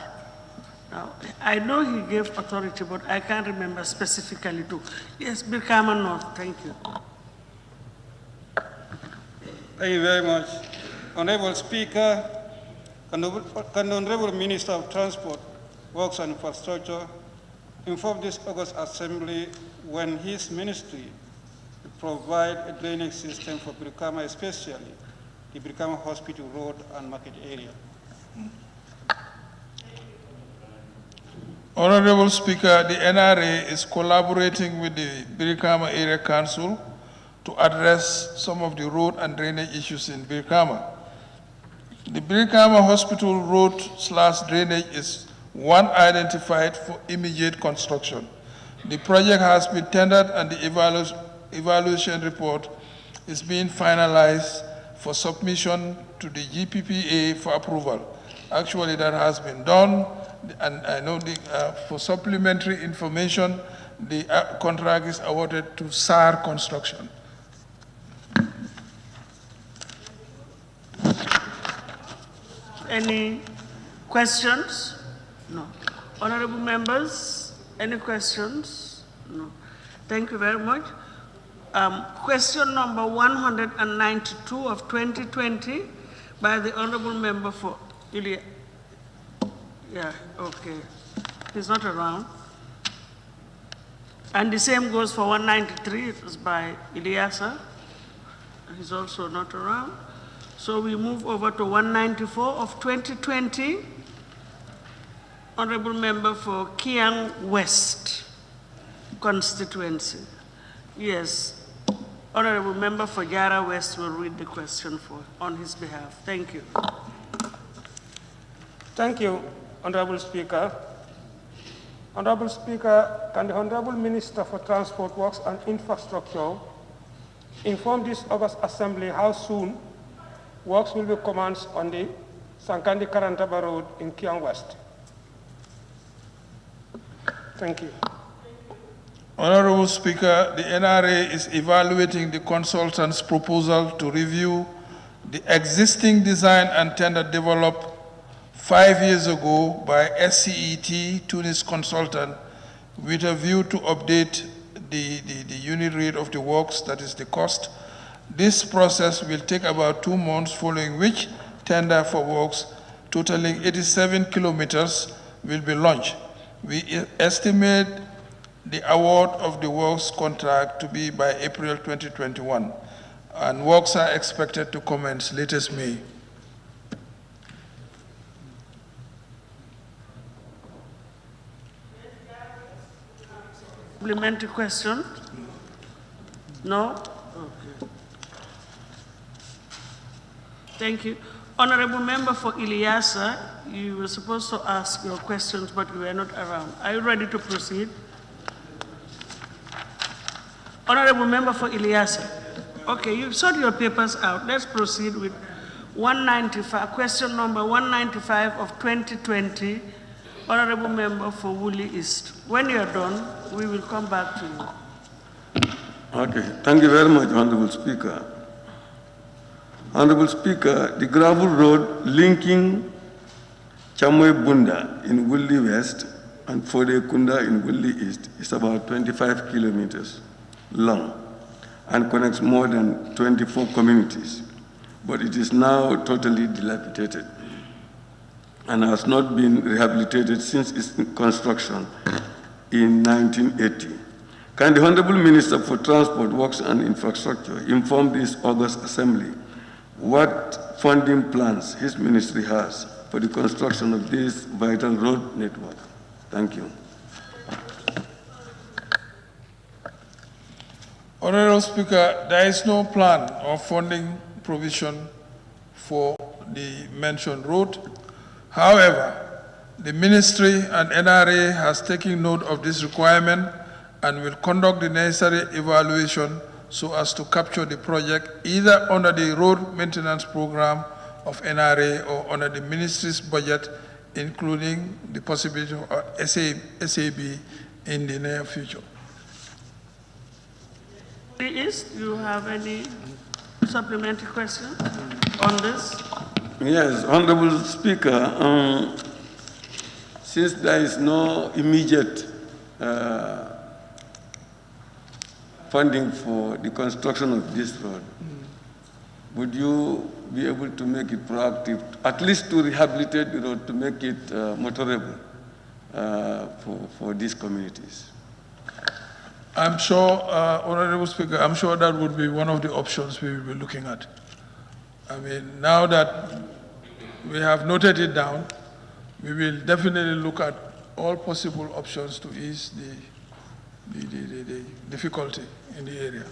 Now, I know he gave authority, but I can't remember specifically too. Yes, Birkama North, thank you. Thank you very much. Honorable Speaker, can the Honorable Minister of Transport, Works and Infrastructure inform this August Assembly when his ministry will provide a drainage system for Birkama, especially the Birkama Hospital Road and Market area? Honorable Speaker, the NRA is collaborating with the Birkama Area Council to address some of the road and drainage issues in Birkama. The Birkama Hospital Road / drainage is one identified for immediate construction. The project has been tendered and the evaluation report is being finalized for submission to the GPPA for approval. Actually, that has been done, and I know for supplementary information, the contract is awarded to SAR Construction. Any questions? No. Honorable members, any questions? No. Thank you very much. Question number 192 of 2020 by the Honorable Member for Ilya. Yeah, okay. He's not around. And the same goes for 193. It was by Ilyasa. He's also not around. So we move over to 194 of 2020. Honorable Member for Kiang West constituency. Yes. Honorable Member for Jara West will read the question on his behalf. Thank you. Thank you, Honorable Speaker. Honorable Speaker, can the Honorable Minister for Transport, Works and Infrastructure inform this August Assembly how soon works will be commenced on the Sankandi Karantaba Road in Kiang West? Thank you. Honorable Speaker, the NRA is evaluating the consultant's proposal to review the existing design and tender developed 5 years ago by SCET, Tunis consultant, with a view to update the unit rate of the works, that is the cost. This process will take about 2 months, following which tender for works totaling 87 kilometers will be launched. We estimate the award of the works contract to be by April 2021, and works are expected to commence latest May. Supplementary question? No? Okay. Thank you. Honorable Member for Ilyasa, you were supposed to ask your questions, but you were not around. Are you ready to proceed? Honorable Member for Ilyasa. Okay, you've sorted your papers out. Let's proceed with 195, question number 195 of 2020, Honorable Member for Woolly East. When you're done, we will come back to you. Okay, thank you very much, Honorable Speaker. Honorable Speaker, the gravel road linking Chamwe Bunda in Woolly West and Fode Kunda in Woolly East is about 25 kilometers long and connects more than 24 communities, but it is now totally dilapidated and has not been rehabilitated since its construction in 1980. Can the Honorable Minister for Transport, Works and Infrastructure inform this August Assembly what funding plans his ministry has for the construction of this vital road network? Thank you. Honorable Speaker, there is no plan of funding provision for the mentioned road. However, the Ministry and NRA has taken note of this requirement and will conduct the necessary evaluation so as to capture the project either under the road maintenance program of NRA or under the ministry's budget, including the possibility of SAB in the near future. Please, do you have any supplementary question on this? Yes, Honorable Speaker, since there is no immediate funding for the construction of this road, would you be able to make it proactive, at least to rehabilitate the road, to make it motorable for these communities? I'm sure, Honorable Speaker, I'm sure that would be one of the options we will be looking at. I mean, now that we have noted it down, we will definitely look at all possible options to ease the difficulty in the area.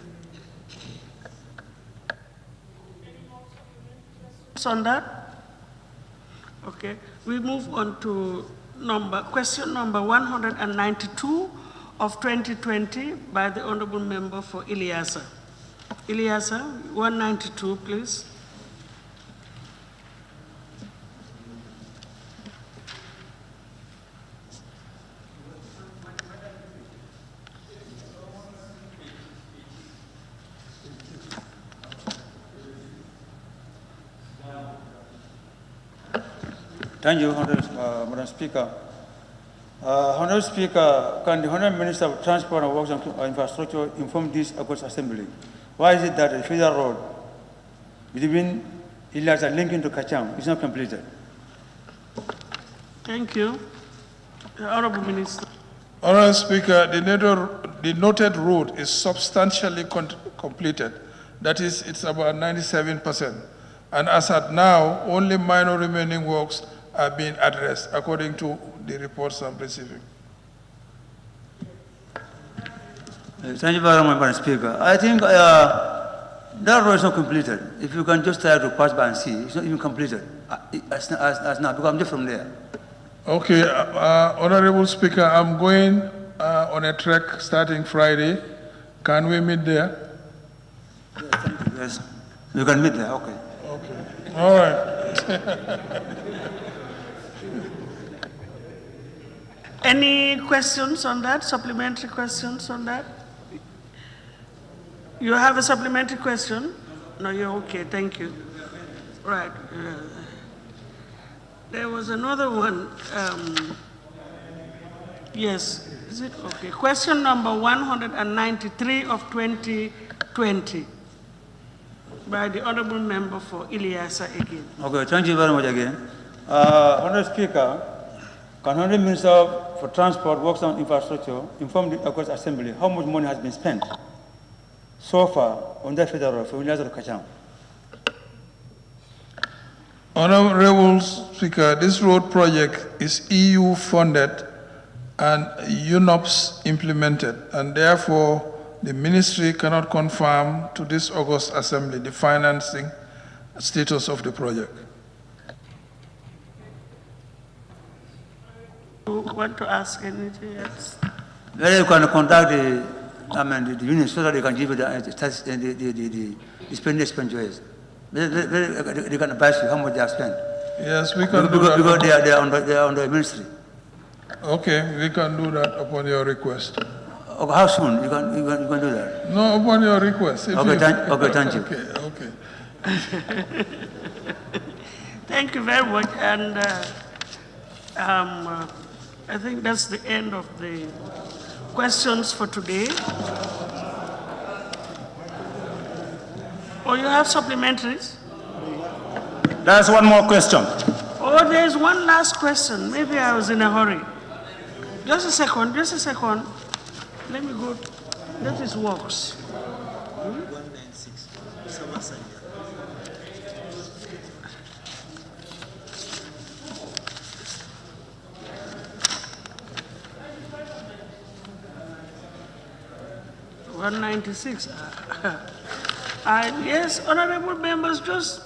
On that? Okay, we move on to question number 192 of 2020 by the Honorable Member for Ileasa. Ileasa, 192, please. Thank you, Madam Speaker. Honorable Speaker, can the Honorable Minister of Transport and Works and Infrastructure inform this August Assembly? Why is it that the federal road between Ilas and linking to Kachang is not completed? Thank you. The Honorable Minister. Honorable Speaker, the noted road is substantially completed. That is, it's about 97%. And as at now, only minor remaining works are being addressed, according to the reports I'm receiving. Thank you very much, Madam Speaker. I think that road is not completed. If you can just try to pass by and see, it's not even completed as now, because I'm just from there. Okay, Honorable Speaker, I'm going on a trek starting Friday. Can we meet there? Yes, you can meet there, okay. Okay, all right. Any questions on that? Supplementary questions on that? You have a supplementary question? No, you're okay, thank you. Right. There was another one. Yes, is it okay? Question number 193 of 2020 by the Honorable Member for Ileasa again. Okay, thank you very much again. Honorable Speaker, can Honorable Minister for Transport, Works and Infrastructure inform the August Assembly how much money has been spent so far on that federal road for Ileasa to Kachang? Honorable Speaker, this road project is EU funded and UNOPS implemented, and therefore the ministry cannot confirm to this August Assembly the financing status of the project. You want to ask anything else? Well, you can contact the union so that they can give you the spending expenditures. They can advise you how much they have spent. Yes, we can do that. Because they are on the ministry. Okay, we can do that upon your request. Okay, how soon? You can do that? No, upon your request. Okay, thank you. Okay. Thank you very much. And I think that's the end of the questions for today. Oh, you have supplementaries? There's one more question. Oh, there's one last question. Maybe I was in a hurry. Just a second. Let me go. That is works. 196. $196. Yes, honorable members, just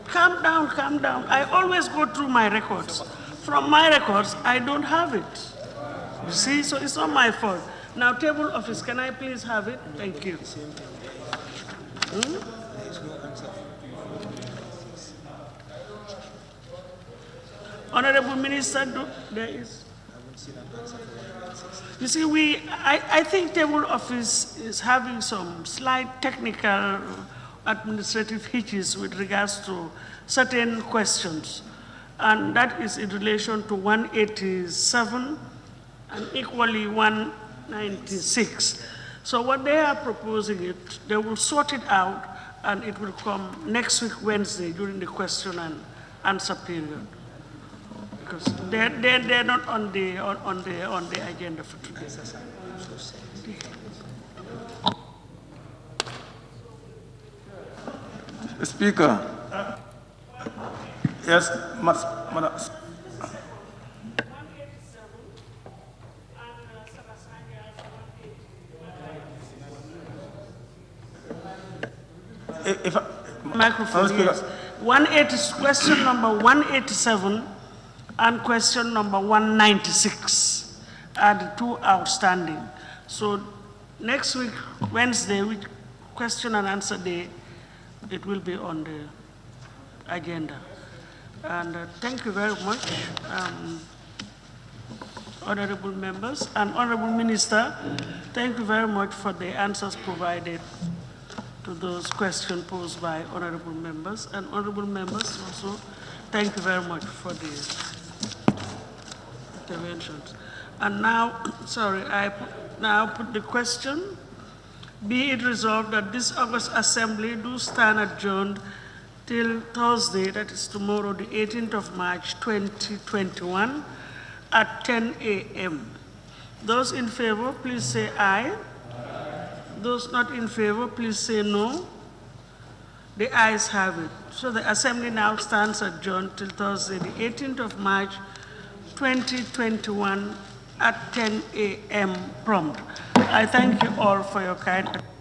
calm down, calm down. I always go through my records. From my records, I don't have it. You see, so it's not my fault. Now, table office, can I please have it? Thank you. Honorable Minister, there is. You see, I think table office is having some slight technical administrative hitches with regards to certain questions. And that is in relation to 187 and equally 196. So what they are proposing they will sort it out and it will come next week, Wednesday, during the question and answer period. Because they're not on the agenda for today. Speaker. Yes, Madam. Microphone, yes. Question number 187 and question number 196 are the two outstanding. So next week, Wednesday, which question and answer day, it will be on the agenda. And thank you very much, honorable members and honorable minister. Thank you very much for the answers provided to those questions posed by honorable members. And honorable members also, thank you very much for the interventions. And now, I now put the question. Be it resolved that this August Assembly do stand adjourned till Thursday, that is tomorrow, the 18th of March, 2021, at 10 a.m. Those in favor, please say aye. Those not in favor, please say no. The ayes have it. So the Assembly now stands adjourned till Thursday, the 18th of March, 2021, at 10 a.m. prompt. I thank you all for your kind attention.